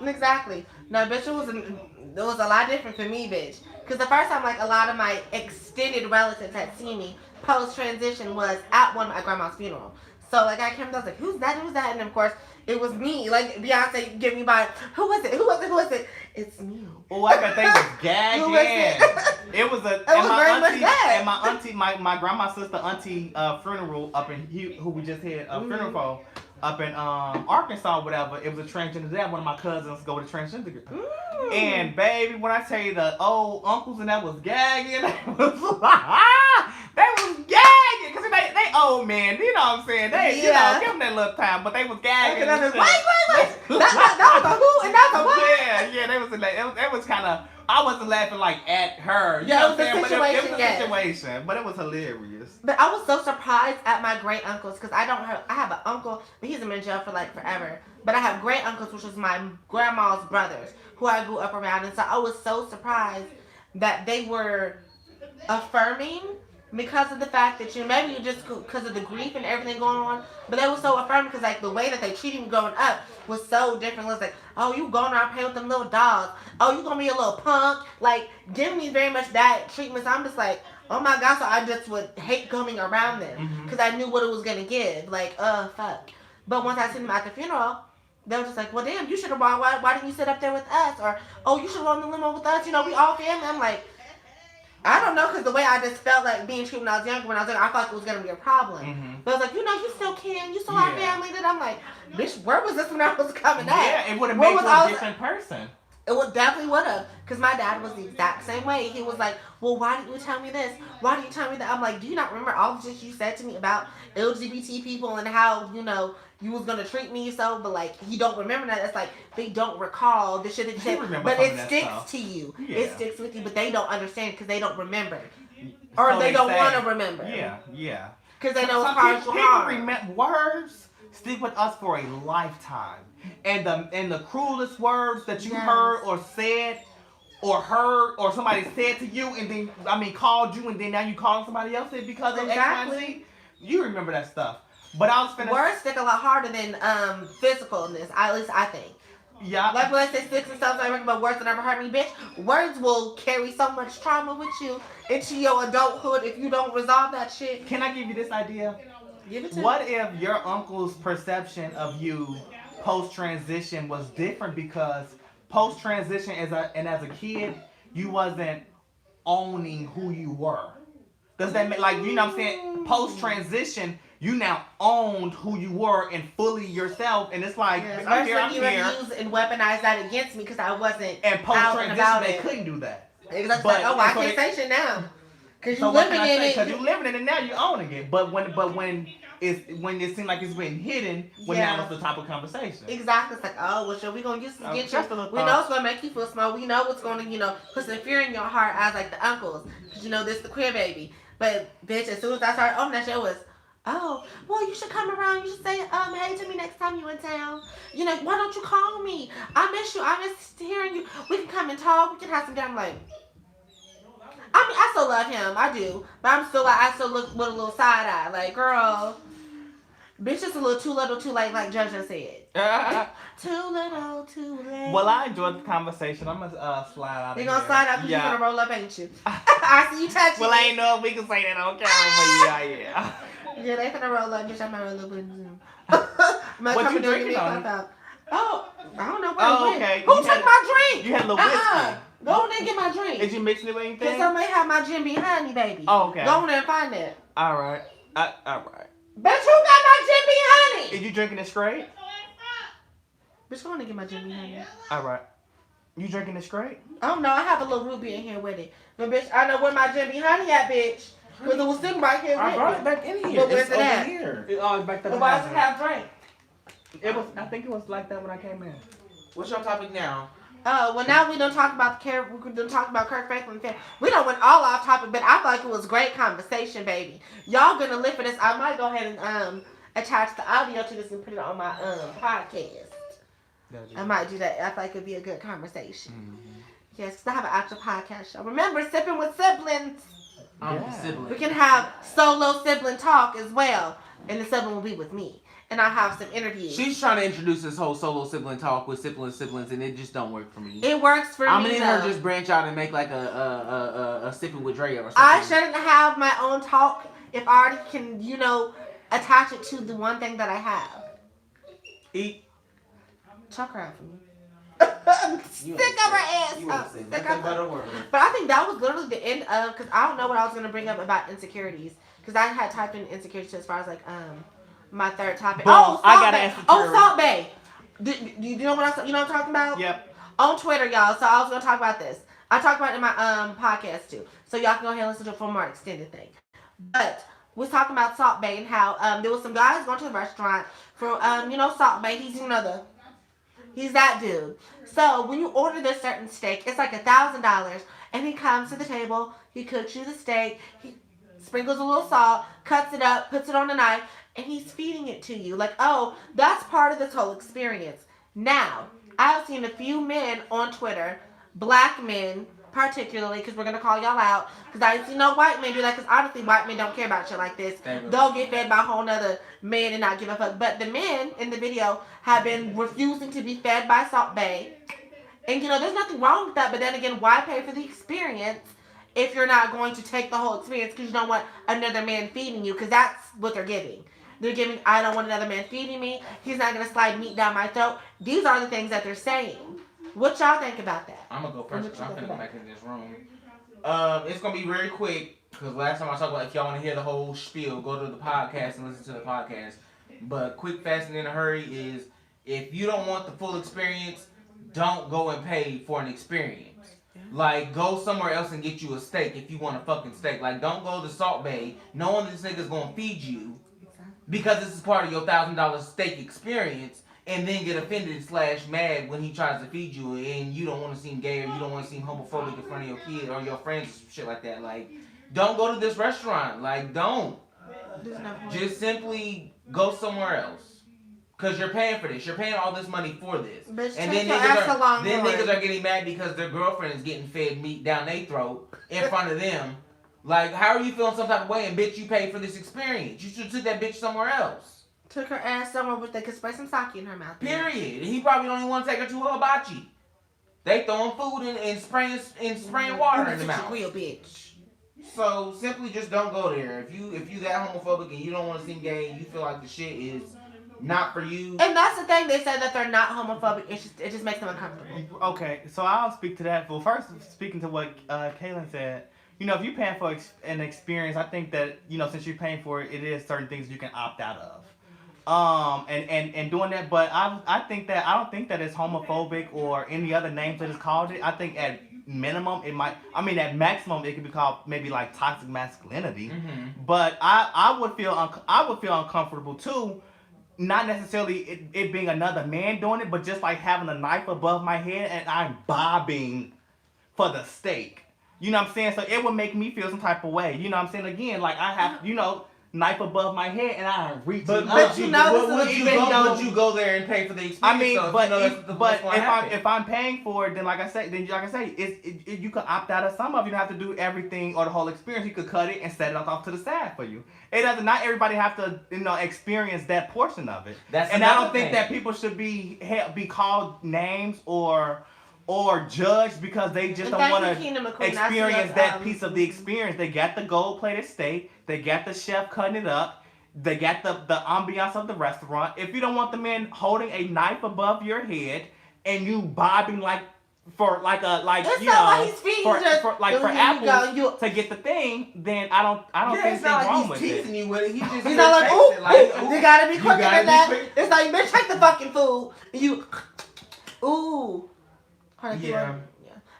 Exactly. No, bitch, it was a lot different for me, bitch. Because the first time, like, a lot of my extended relatives had seen me post-transition was at one of my grandma's funeral. So, like, I came and I was like, who's that? And, of course, it was me. Like, Beyonce gave me by, who was it? It's me. Oh, I bet they was gagging. Who was it? It was my grandma's sister auntie funeral up in who we just had a funeral for up in Arkansas, whatever. It was a transgender dad. One of my cousins go to transgender. And baby, when I tell you the old uncles and that was gagging, they was gagging because they old men. You know what I'm saying? They you know give them that little time, but they was gagging. Wait. That was a who and that's a what? Yeah. They was it was kind of. I wasn't laughing like at her. Yeah, it was a situation. It was a situation, but it was hilarious. But I was so surprised at my great uncles because I have an uncle, but he's been in jail for like forever. But I have great uncles, which was my grandma's brothers, who I grew up around, and so I was so surprised that they were affirming because of the fact that maybe just because of the grief and everything going on, but they were so affirming because like the way that they treated me growing up was so different. It was like, oh, you going around playing with them little dogs, oh, you gonna be a little punk, like giving me very much that treatment. So I'm just like, oh my god, so I just would hate coming around them because I knew what it was gonna give, like fuck. But once I seen them at the funeral, they were just like, well damn, you should have why didn't you sit up there with us, or oh, you should have on the limo with us, we all family. I'm like, I don't know, because the way I just felt like being treated when I was younger, I felt like it was going to be a problem. But I was like, you still can. You still have family. Then I'm like, bitch, where was this when I was coming out? Yeah, it would have made you a different person. It definitely would have. Because my dad was the exact same way. He was like, well, why didn't you tell me this? Why didn't you tell me that? I'm like, do you not remember all the shit you said to me about LGBT people and how, you was going to treat me so? But, like, he don't remember that. It's like, they don't recall the shit that you said. But it sticks to you. Yeah. It sticks with you, but they don't understand because they don't remember. Or they don't want to remember. Yeah. Because they know it's partial harm. People remember words stick with us for a lifetime. And the cruelest words that you heard or said or somebody said to you and then, called you and then now you calling somebody else because of X, Y, and Z. You remember that stuff. But I was finna... Words stick a lot harder than physicalness, at least I think. Yeah. Like when I say sticks and stuff, I remember words that never hurt me, bitch. Words will carry so much trauma with you into your adulthood if you don't resolve that shit. Can I give you this idea? Give it to What if your uncle's perception of you post-transition was different because post-transition as a kid, you wasn't owning who you were? Does that make, like, you know what I'm saying? Post-transition, you now owned who you were and fully yourself, and it's like, I'm here. Use and weaponize that against me because I wasn't and post-transition, they couldn't do that. It's like, I can't say shit now. Because you're living in it. Because you're living in it now, you're owning it. But when it seems like it's been hidden, now it's the top of conversation. Exactly. It's like, oh, well, sure, we going to get you. We know it's going to make you feel small. We know it's going to, put some fear in your heart as like the uncles. Because, this is the queer baby. But, bitch, as soon as I started owning that shit, it was, oh, well, you should come around. You should say, hey to me next time you in town. Why don't you call me? I miss you. I miss hearing you. We can come and talk. We can have some time. Like, I still love him. I do. But I still look with a little side eye. Like, girl, bitch, just a little too little, too late, like JoJo said. Too little, too late. Well, I enjoyed the conversation. I'm going to slide out. You're going to slide out because you're going to roll up, ain't you? I see you touching. Well, I ain't know if we can say that on camera, but yeah. Yeah, they finna roll up, bitch. I might roll up with them. What you drinking on? Oh, I don't know what okay. Who took my drink? You had a little whiskey. Go on there and get my drink. Did you mix it with anything? Because somebody have my Jim Beam honey, baby. Oh, okay. Go on there and find it. All right. Bitch, who got my Jim Beam honey? Is you drinking it straight? Bitch, go on and get my Jimmy honey. All right. You drinking it straight? Oh no, I have a little ruby in here with it. But bitch, I know where my Jimmy honey at, bitch. Because it was sitting right here I with brought me. it back in here. But where's It's it over at? here. Oh, back there. But why does it have drink? It was. I think it was like that when I came in. What's your topic now? Well, now we don't talk about we don't talk about Kirk Franklin. We don't went all off topic, but I feel like it was great conversation, baby. Y'all gonna live for this. I might go ahead and attach the audio to this and put it on my podcast. I might do that. I feel like it'd be a good conversation. Mm-hmm. Yes, because I have an actual podcast show. Remember, Sipping with Siblings. Sibling. We can have solo sibling talk as well, and the sibling will be with me, and I'll have some interviews. She's trying to introduce this whole solo sibling talk with siblings, and it just don't work for me. It works for I'm me. gonna let her just branch out and make like a sipping with Drea or something. I shouldn't have my own talk if I already can, attach it to the one thing that I have. Eat. Chuck her out for me. You Stick ain't up her say- ass. You ain't say Stick nothing up but her. a word. But I think that was literally the end of, because I don't know what I was going to bring up about insecurities. Because I had typed in insecurities as far as like my third topic. Well, I gotta Bay. answer Oh, Terry. Salt Bay. Do you know what I'm talking about? Yep. On Twitter, y'all. So I was going to talk about this. I talked about it in my podcast too. So y'all can go ahead and listen to it for a more extended thing. But we was talking about Salt Bay and how there was some guys going to the restaurant from Salt Bay. He's that dude. So when you order this certain steak, it's like $1,000, and he comes to the table, he cooks you the steak, he sprinkles a little salt, cuts it up, puts it on a knife, and he's feeding it to you. Like, oh, that's part of this whole experience. Now, I've seen a few men on Twitter, black men particularly, because we're going to call y'all out, because I see no white men do that, because honestly, white men don't care about shit like this. They'll get fed by a whole nother man and not give a fuck. But the men in the video have been refusing to be fed by Salt Bay. And, there's nothing wrong with that, but then again, why pay for the experience if you're not going to take the whole experience because you don't want another man feeding you? Because that's what they're giving. They're giving, I don't want another man feeding me. He's not going to slide meat down my throat. These are the things that they're saying. What y'all think about that? I'm gonna go first What because you I'm think finna go about back in this room. It's gonna be very quick because last time I talked about if y'all want to hear the whole spiel, go to the podcast and listen to the podcast. But quick, fast, and in a hurry is if you don't want the full experience, don't go and pay for an experience. Like, go somewhere else and get you a steak if you want a fucking steak. Like, don't go to Salt Bay knowing this nigga's gonna feed you because this is part of your $1,000 steak experience. And then get offended / mad when he tries to feed you and you don't want to seem gay or you don't want to seem homophobic in front of your kid or your friends, shit like that. Like, don't go to this restaurant. Like, don't. Just simply go somewhere else. Because you're paying for this. You're paying all this money for this. Bitch, And take then your ass to Longhorn. niggas are getting mad because their girlfriend is getting fed meat down their throat in front of them. Like, how are you feeling some type of way and bitch you paid for this experience? You should have took that bitch somewhere else. Took her ass somewhere where they could spray some sake in her mouth. Period. He probably don't even want to take her to a hibachi. They throwing food and spraying water in the mouth. Real bitch. So simply just don't go there. If you that homophobic and you don't want to seem gay and you feel like the shit is not for you. And that's the thing, they say that they're not homophobic. It just makes them uncomfortable. Okay, so I'll speak to that. Well, first, speaking to what Kaylin said, if you're paying for an experience, I think that, since you're paying for it, it is certain things you can opt out of. And doing that, but I don't think that it's homophobic or any other names that is called it. I think at minimum at maximum it could be called maybe like toxic masculinity. Mm-hmm. But I would feel uncomfortable too, not necessarily it being another man doing it, but just like having a knife above my head and I'm bobbing for the steak. You know what I'm saying? So it would make me feel some type of way. You know what I'm saying? Again, like I have, knife above my head and I reach But would you go there and pay for the experience? I mean, so but if I'm paying for it, then like I say, you could opt out of some of it. You don't have to do everything or the whole experience. You could cut it and set it off to the side for you. It doesn't. Not everybody have to experience that portion of it. And I don't think that people should be called names or judged because they just don't want to experience that piece of the experience. They got the gold-plated steak. They got the chef cutting it up. They got the ambiance of the restaurant. If you don't want the man holding a knife above your head and you bobbing for apples to get the thing, then I don't think anything wrong with it. He's teasing you with it. He's not like, ooh, you gotta be quicker than that. It's like, bitch, take the fucking food. You Ooh. Yeah.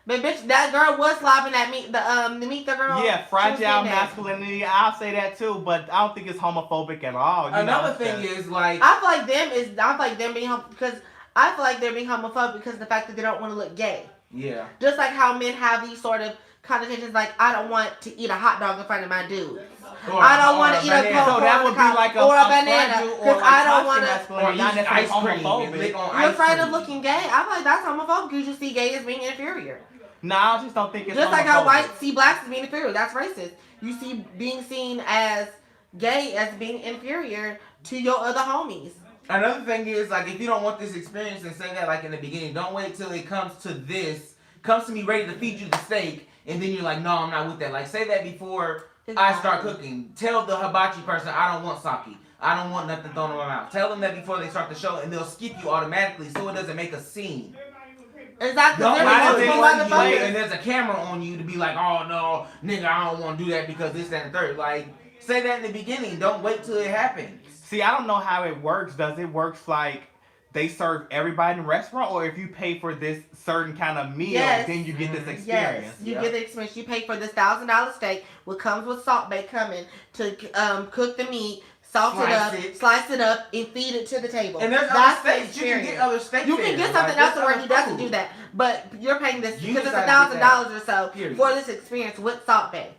But bitch, that girl was slobbing at me. The meet the girl. Yeah, she was fragile getting that. masculinity. I'll say that too, but I don't think it's homophobic at all. Another thing is like I feel like them being because I feel like they're being homophobic because of the fact that they don't want to look gay. yeah. Just like how men have these sort of connotations, like I don't want to eat a hot dog in front of my dude. I don't want to eat a banana. Coke So that would be like or a banana banana because I don't want to. Or not eat necessarily ice cream. homophobic. Lick on You're ice afraid cream. of looking gay. I feel like that's homophobic because you see gay as being inferior. No, I just don't think it's Just like how homophobic. whites see blacks as being inferior. That's racist. You see being seen as gay as being inferior to your other homies. Another thing is like if you don't want this experience and say that like in the beginning, don't wait till it comes to me ready to feed you the steak, and then you're like, no, I'm not with that. Like say that before I start cooking. Tell the hibachi person I don't want sake. I don't want nothing thrown in my mouth. Tell them that before they start the show, and they'll skip you automatically so it doesn't make a scene. Exactly. Don't They're wait multiple till it's you motherfuckers. and there's a camera on you to be like, oh no, nigga, I don't want to do that because this, that, and the third. Like, say that in the beginning. Don't wait till it happens. See, I don't know how it works. Does it works like they serve everybody in the restaurant, or if you pay for this certain kind of meal, Yes. then you get this experience? Yes, you get the experience. You pay for this $1,000 steak, which comes with salt bay coming to cook the meat, slice it up, and feed it to the table. And there's That's other the steaks. You can experience. get other steaks. You can get something else where he doesn't do that, but you're paying this You because it's decided to get $1,000 or so Period. for this experience with salt bay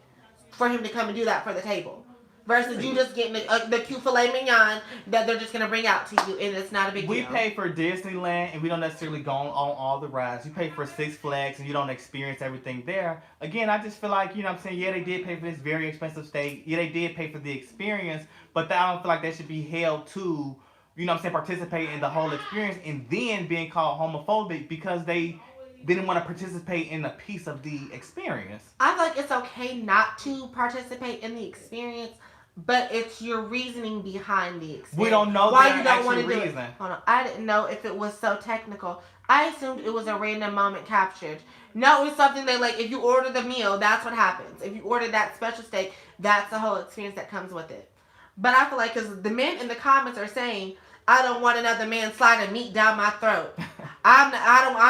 for him to come and do that for the table. Versus you just getting the cute filet mignon that they're just gonna bring out to you, and it's not a big deal. We pay for Disneyland, and we don't necessarily go on all the rides. You pay for Six Flags, and you don't experience everything there. Again, I just feel like, you know what I'm saying, yeah, they did pay for this very expensive steak. Yeah, they did pay for the experience, but I don't feel like they should be held to, you know what I'm saying, participate in the whole experience and then being called homophobic because they didn't want to participate in a piece of the experience. I feel like it's okay not to participate in the experience, but it's your reasoning behind the experience. We don't know why their you don't actual want to do it. reason. Hold on, I didn't know if it was so technical. I assumed it was a random moment captured. No, it's something that like if you order the meal, that's what happens. If you order that special steak, that's the whole experience that comes with it. But I feel like because the men in the comments are saying, I don't want another man sliding meat down my throat. I'm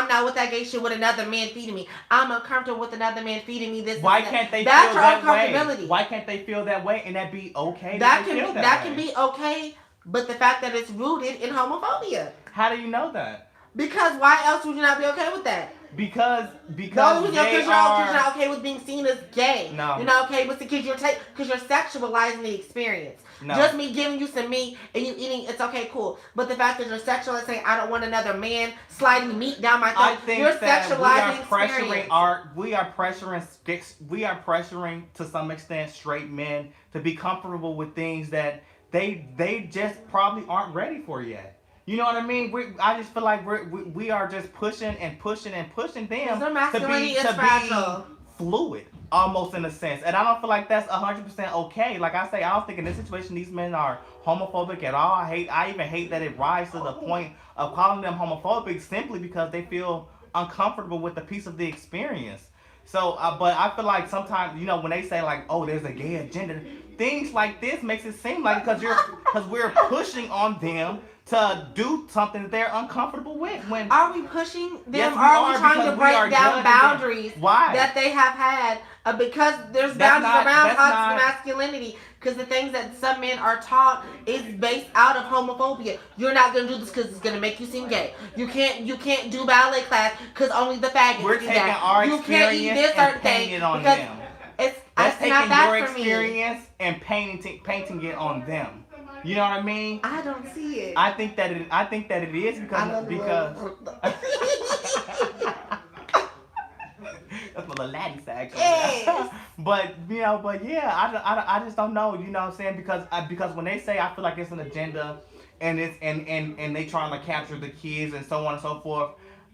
not with that gay shit with another man feeding me. I'm uncomfortable with another man feeding me this. Why and can't they That's feel your that way? uncomfortability. Why can't they feel that way and that be okay? That they can feel be that way? can be okay, but the fact that it's rooted in homophobia. How do you know that? Because why else would you not be okay with that? Because The only reason they you're are. not okay with being seen as gay. No. You're not okay with because you're sexualizing the experience. No. Just me giving you some meat and you eating, it's okay, cool. But the fact that you're sexualizing, saying I don't want another man sliding meat down my throat, I think you're that sexualizing the experience. we are pressuring to some extent straight men to be comfortable with things that they just probably aren't ready for yet. You know what I mean? I just feel like we are just pushing them Their masculinity is to fragile. be fluid, almost in a sense. And I don't feel like that's 100% okay. Like I say, I don't think in this situation these men are homophobic at all. I even hate that it rises to the point of calling them homophobic simply because they feel uncomfortable with the piece of the experience. So, but I feel like sometimes, you know, when they say like, oh, there's a gay agenda, things like this makes it seem like because we're pushing on them to do something that they're uncomfortable with. When are we pushing them? Yes, we are are, we trying because to we break are down judging them. boundaries Why? that they have had? Because there's That's boundaries not- around that's toxic not- masculinity. Because the things that some men are taught is based out of homophobia. You're not gonna do this because it's gonna make you seem gay. You can't do ballet class because only the faggots we're do taking that. our You can't eat experience this and certain painting thing it on because them. it's That's not taking that your for me. experience and painting it on them. You know what I mean? I don't see it. I think that it is because that's my little Latin side. Yes. But yeah, I just don't know. You know what I'm saying? Because when they say, I feel like it's an agenda, and it's and they trying to capture the kids and so on and so forth.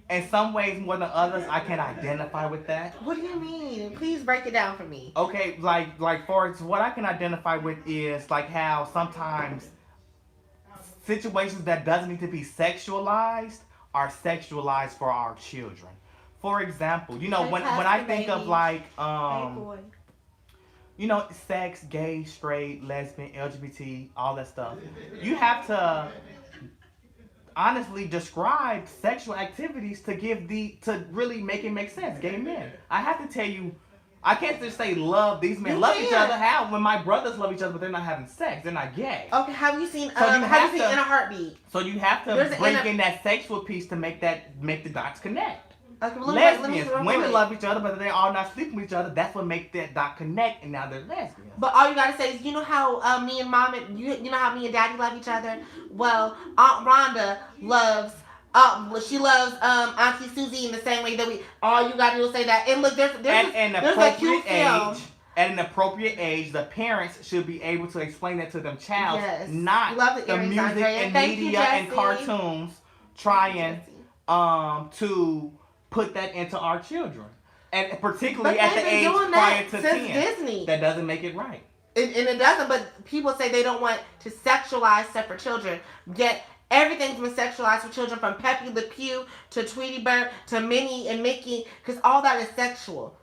In some ways more than others, I can identify with that. What do you mean? Please break it down for me. Okay, like for what I can identify with is like how sometimes situations that doesn't need to be sexualized are sexualized for our children. For example, you know, when I think of like you know, sex, gay, straight, lesbian, LGBT, all that stuff, you have to honestly describe sexual activities to really make it make sense. Gay men. I have to tell you, I can't just say love these men. You Love each can't. other. How? When my brothers love each other, but they're not having sex. They're not gay. Okay, have you seen So you have to- In a Heartbeat? So you have to There's bring in that sexual piece to make the dots connect. Okay, well, Lesbians, women love each other, but they're all not sleeping with each other. That's what makes that dot connect, and now they're lesbians. But all you gotta say is, you know how me and mom and you know how me and daddy love each other. Well, Aunt Rhonda loves. She loves Auntie Susie in the same way that we. All you gotta do is say that. And look, there's a cute film. At an appropriate age, the parents should be able to explain that to them child, Yes. not Love the the earrings, music Andrea. and Thank you, media and Jessie. cartoons trying to put that into our children, and particularly But at they've the been age doing prior that to since 10. Disney. That doesn't make it right. And it doesn't, but people say they don't want to sexualize stuff for children. Yet everything's been sexualized for children, from Pepe Le Pew to Tweety Bird to Minnie and Mickey, because all that is sexual.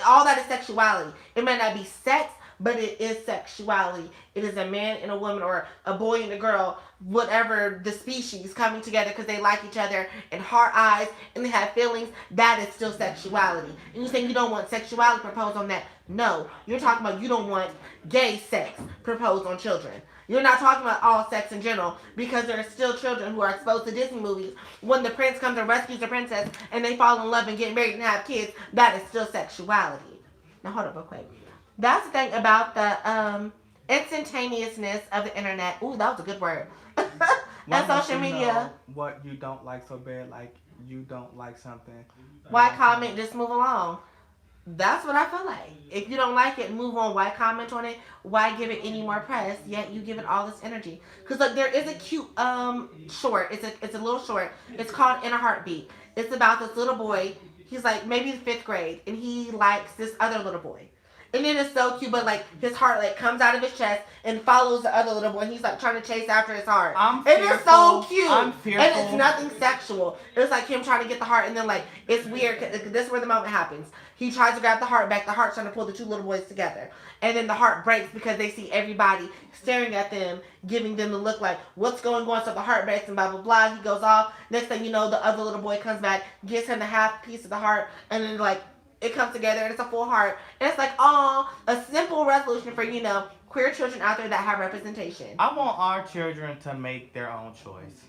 All that is sexuality. It may not be sex, but it is sexuality. It is a man and a woman, or a boy and a girl, whatever the species, coming together because they like each other and heart eyes and they have feelings. That is still sexuality. And you're saying you don't want sexuality proposed on that? No, you're talking about you don't want gay sex proposed on children. You're not talking about all sex in general, because there are still children who are exposed to Disney movies. When the prince comes and rescues the princess and they fall in love and get married and have kids, that is still sexuality. Now hold up real quick. That's the thing about the instantaneousness of the internet. Ooh, that was a good word. And social media. What you don't like so bad, like you don't like something. Why comment? Just move along. That's what I feel like. If you don't like it, move on. Why comment on it? Why give it any more press? Yet you give it all this energy. Because look, there is a cute short. It's a little short. It's called In a Heartbeat. It's about this little boy. He's like maybe 5th grade, and he likes this other little boy. And it is so cute, but like his heart like comes out of his chest and follows the other little boy. And he's like trying to chase after his heart. It is so cute. I'm fearful. And it's nothing sexual. It's like him trying to get the heart, and then like it's weird. This is where the moment happens. He tries to grab the heart back. The heart's trying to pull the two little boys together, and then the heart breaks because they see everybody staring at them, giving them the look like what's going on. So the heart breaks and blah blah blah. He goes off. Next thing you know, the other little boy comes back, gives him the half piece of the heart, and then like it comes together and it's a full heart. And it's like, oh, a simple resolution for, queer children out there that have representation. I want our children to make their own choice.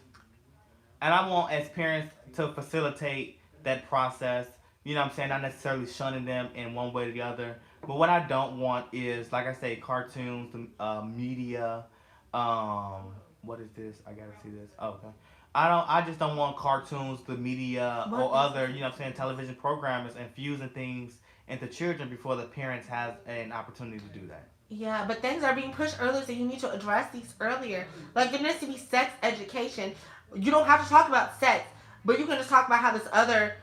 And I want, as parents, to facilitate that process. You know what I'm saying? Not necessarily shunning them in one way or the other. But what I don't want is, like I say, cartoons, media. What is this? I gotta see this. Oh, okay. I just don't want cartoons, the media, or other, television programmers infusing things into children before the parents have an opportunity to do that. Yeah, but things are being pushed earlier, so you need to address these earlier. Like, there needs to be sex education. You don't have to talk about sex, but you can just talk about how there's other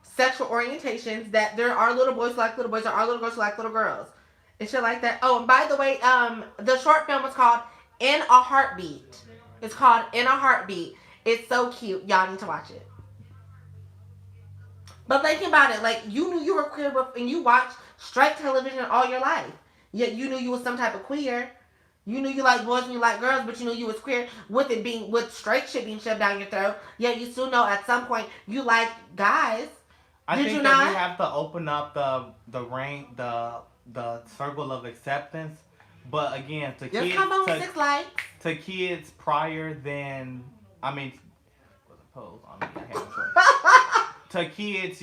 sexual orientations, that there are little boys who like little boys, there are little girls who like little girls, and shit like that. Oh, and by the way, the short film was called In a Heartbeat. It's called In a Heartbeat. It's so cute. Y'all need to watch it. But thinking about it, like, you knew you were queer and you watched straight television all your life. Yet you knew you was some type of queer. You knew you liked boys and you liked girls, but you knew you was queer with straight shit being shoved down your throat. Yet you still know at some point you like guys. I think that we have to open up the circle of acceptance. But again, to kids prior than, to kids,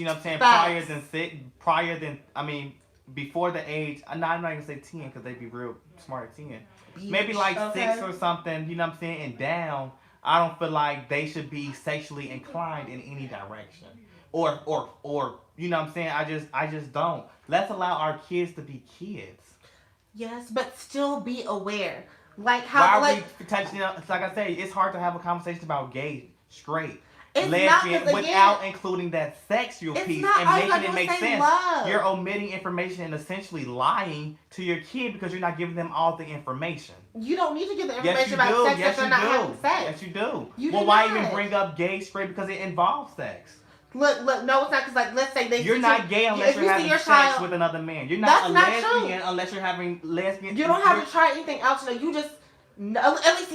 before the age, I'm not even gonna say 10 because they'd be real smart at 10. Maybe like 6 or something, and down. I don't feel like they should be sexually inclined in any direction. Or I just don't. Let's allow our kids to be kids. Yes, but still be aware. Like how we touching like I say, it's hard to have a conversation about gay, straight, lesbian without including that sexual piece and making it make sense. Love. You're omitting information and essentially lying to your kid because you're not giving them all the information. You don't need to give the information about sex if they're not having sex. Yes, you do. Why even bring up gay, straight? Because it involves sex. Look, no, it's not, because, like, let's say you're not gay unless you're having sex with another man. You're not a lesbian unless you're having lesbian. You don't have to try anything else. You just, at least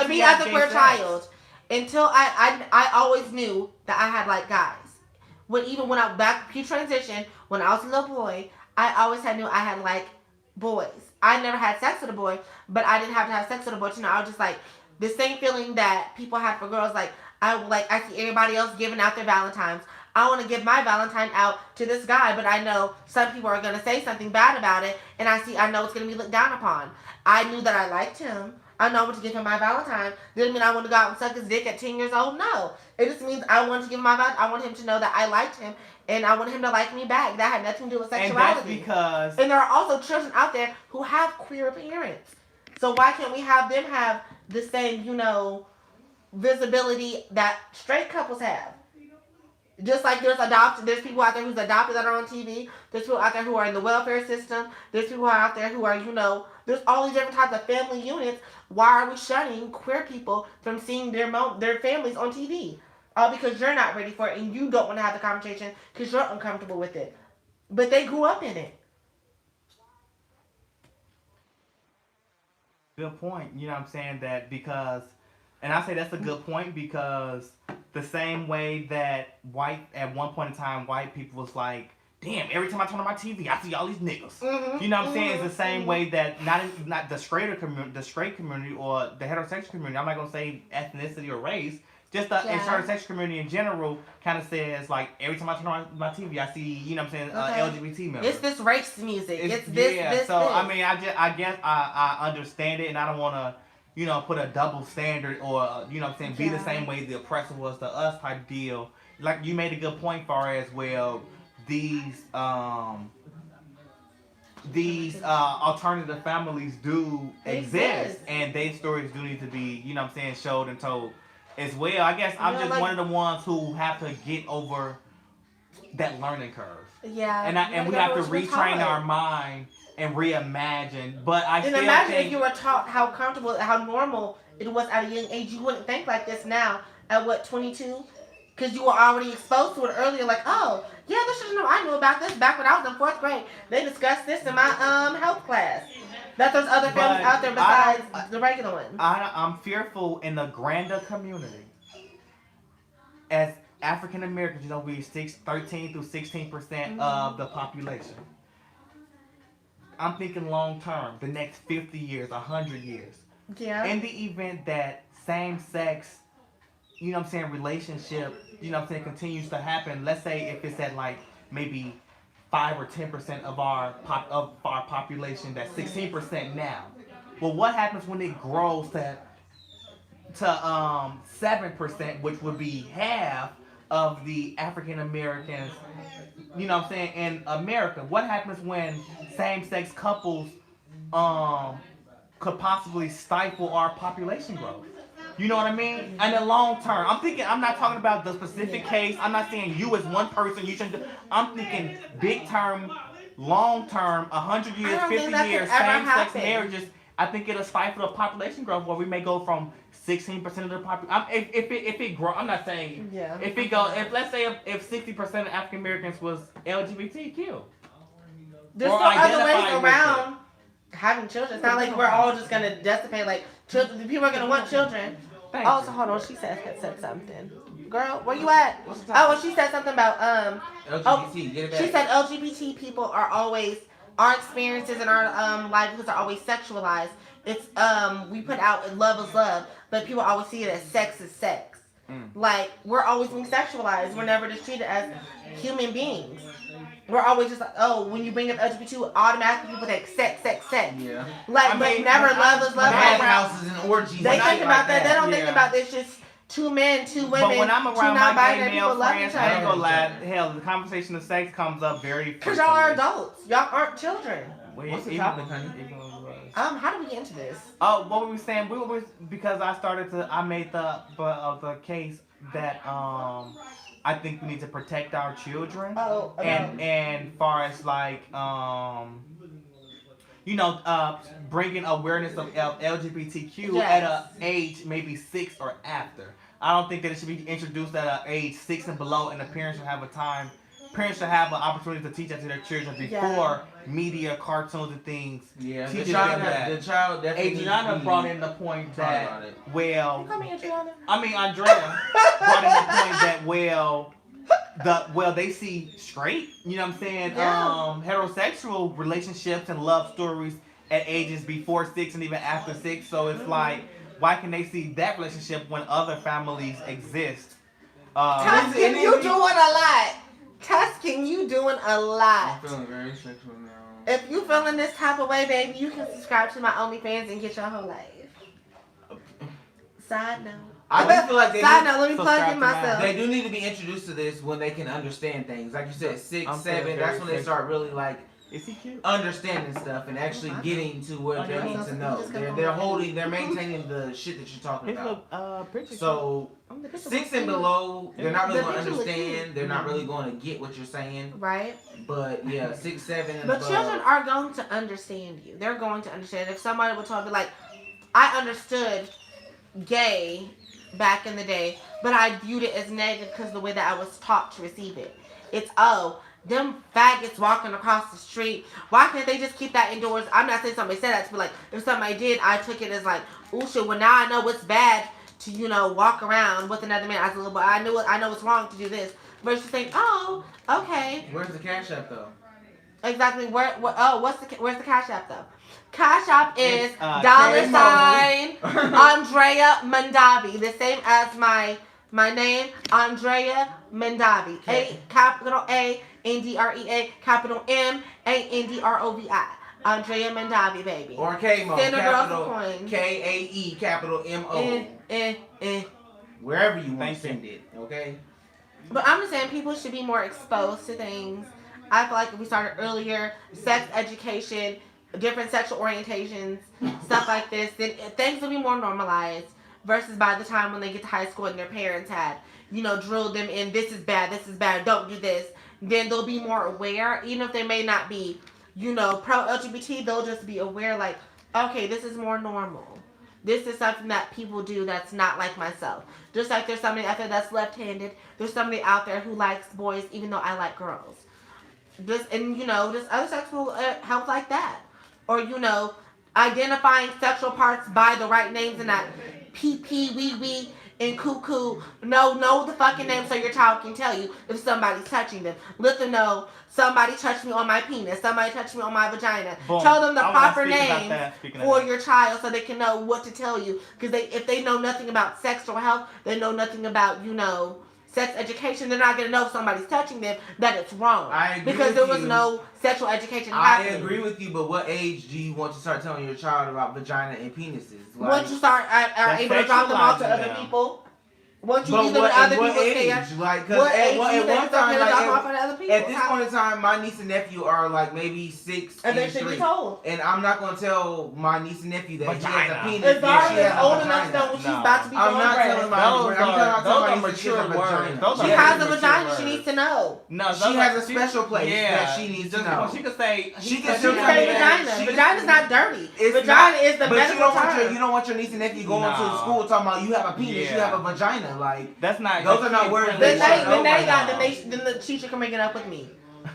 be as a queer child. until I always knew that I had like guys. When I back pre-transition, when I was a little boy, I always knew I had like boys. I never had sex with a boy, but I didn't have to have sex with a boy. I was just like the same feeling that people had for girls. Like I see everybody else giving out their Valentines. I want to give my Valentine out to this guy, but I know some people are gonna say something bad about it, and I know it's gonna be looked down upon. I knew that I liked him. I know what to give him my Valentine. Didn't mean I want to go out and suck his dick at 10 years old. No, it just means I wanted to give him my Valentine. I want him to know that I liked him, and I want him to like me back. That had nothing to do with sexuality. And that's because. And there are also children out there who have queer parents. So why can't we have them have the same, visibility that straight couples have? Just like there's people out there who's adopted that are on TV. There's people out there who are in the welfare system. There's people out there who are, there's all these different types of family units. Why are we shunning queer people from seeing their families on TV? All because you're not ready for it and you don't want to have the conversation because you're uncomfortable with it. But they grew up in it. Good point. You know what I'm saying? That because, and I say that's a good point because the same way that at one point in time, white people was like, damn, every time I turn on my TV, I see all these niggas. Mm-hmm, You know what I'm saying? It's the same way that not the straight community or the heterosexual community, I'm not going to say ethnicity or race, just the heterosexual community in general kind of says, like, every time I turn on my TV, I see, you know what I'm saying, LGBT members. It's this race music. It's this, yeah, this, so, this. I mean, I guess I understand it, and I don't want to, put a double standard or, be the same way the oppressor was to us type deal. Like, you made a good point far as, well, these alternative families do exist, and their stories do need to be, showed and told as well. I guess I'm just one of the ones who have to get over that learning curve. Yeah. And we have to retrain our mind and reimagine. But I still imagine think if you were taught how comfortable, how normal it was at a young age, you wouldn't think like this now at 22? Because you were already exposed to it earlier, like, oh, yeah, this should know. I knew about this back when I was in 4th grade. They discussed this in my health class. That there's other families out there besides the regular ones. I'm fearful in the grander community. As African Americans, we 13 through 16% of the population. I'm thinking long term, the next 50 years, 100 years. Yeah. In the event that same sex, relationship, continues to happen. Let's say if it's at like maybe 5 or 10% of our population, that's 16% now. Well, what happens when it grows to 7%, which would be half of the African Americans, in America? What happens when same-sex couples could possibly stifle our population growth? You know what I mean? In the long term, I'm not talking about the specific case. I'm not saying you as one person, you shouldn't do. I'm thinking big term, long term, 100 years, 50 years, same-sex marriages. I think it'll stifle the population growth where we may go from 16% of the population. If it grow, I'm not saying. Yeah. If let's say if 60% of African Americans was LGBTQ. There's still other ways around having children. It's not like we're all just gonna decimate. Like children, people are gonna want children. So hold on, she said something. Girl, where you at? Well, she said something about LGBT. Get it back. She said LGBT people are always, our experiences and our livelihoods are always sexualized. It's we put out love is love, but people always see it as sex is sex. Like we're always being sexualized. We're never just treated as human beings. We're always just like, oh, when you bring up LGBT, automatically people think sex. Yeah. Like, but never love is love. Madhouses and orgies. They think about that. They don't think about this. Just 2 men, 2 women. But when I'm around my gay male friends, I ain't gonna lie. other. Hell, the conversation of sex comes up very. Because y'all are adults. Y'all aren't children. What's the topic, honey? How do we get into this? Oh, what were we saying? We were because I made the case that I think we need to protect our children. And far as like bringing awareness of LGBTQ at an age maybe 6 or after. I don't think that it should be introduced at an age 6 and below, and the parents should have a time parents should have an opportunity to teach that to their children before media, cartoons, and things. Yeah, the teaches child, them that. the child definitely. Adriana brought in the point that, well, You call me Adriana? I mean Andrea brought in the point that, they see straight, you know what I'm saying, heterosexual relationships and love stories at ages before 6 and even after 6. So it's like, why can they see that relationship when other families exist? Tuscan, you doing a lot. Tuscan, you doing a lot. I'm feeling very sexual now. If you feeling this type of way, baby, you can subscribe to my OnlyFans and get your whole life. Side note. I do feel like they Side note, let me plug in myself. They do need to be introduced to this when they can understand things. Like you said, 6, 7, that's when they start really like Is he cute? understanding stuff and actually getting to what they need to know. They're maintaining the shit that you're talking about. So 6 and below, they're not really going to understand. They're not really going to get what you're saying. Right. But yeah, 6, 7, and But above. children are going to understand you. They're going to understand. If somebody would tell me, like, I understood gay back in the day, but I viewed it as negative because of the way that I was taught to receive it. It's, them faggots walking across the street. Why can't they just keep that indoors? I'm not saying somebody said that to me. Like, if somebody did, I took it as like, ooh, shit, well, now I know it's bad to, walk around with another man as a little boy. I know it's wrong to do this. Versus saying, oh, okay. Where's the Cash App though? Exactly. Where's the Cash App though? Cash App is $, Andrea Mandavi, the same as my name, Andrea Mandavi. Capital A Ndrea, capital MANDROVI. Andrea Mandavi, baby. Or K-Mo, capital KAE, capital MO. Wherever you want to send it, okay? But I'm just saying people should be more exposed to things. I feel like if we started earlier, sex education, different sexual orientations, stuff like this, then things will be more normalized versus by the time when they get to high school and their parents had, drilled them in, this is bad, don't do this, then they'll be more aware, even if they may not be, pro-LGBT, they'll just be aware, like, okay, this is more normal. This is something that people do that's not like myself. Just like there's somebody out there that's left-handed, there's somebody out there who likes boys even though I like girls. Just other sexual help like that. Or, identifying sexual parts by the right names and not pee, wee, and cuckoo. Know the fucking name so your child can tell you if somebody's touching them. Let them know somebody touched me on my penis, somebody touched me on my vagina. Boom. Tell them the proper name for your child so they can know what to tell you. Because if they know nothing about sexual health, they know nothing about, sex education, they're not going to know if somebody's touching them that it's wrong. I agree because with there was you. no sexual education I happening. agree with you, but what age do you want to start telling your child about vagina and penises? Like, Once you start are able to drop them off to other people. Once you leave them with other people's care. Like, because at one time, like, at this point in time, my niece and nephew are like maybe 6 and they and should 3. be told. And I'm not going to tell my niece and nephew that Vagina. she has a penis. As long and she as has old a enough to know vagina. when she's about to be I'm going not breast. telling my Those I'm are telling my niece she has a mature words. vagina. Those She are has a mature vagina, words. she needs to know. No, She has a special place that she needs to know. She could say. She can She still say say vagina. Vagina's not dirty. It's Vagina not, is the but medical term. you don't want your niece and nephew going to school talking about you have a penis, you have a vagina. Like, That's not. those are not words Then that the teacher can make it up with me.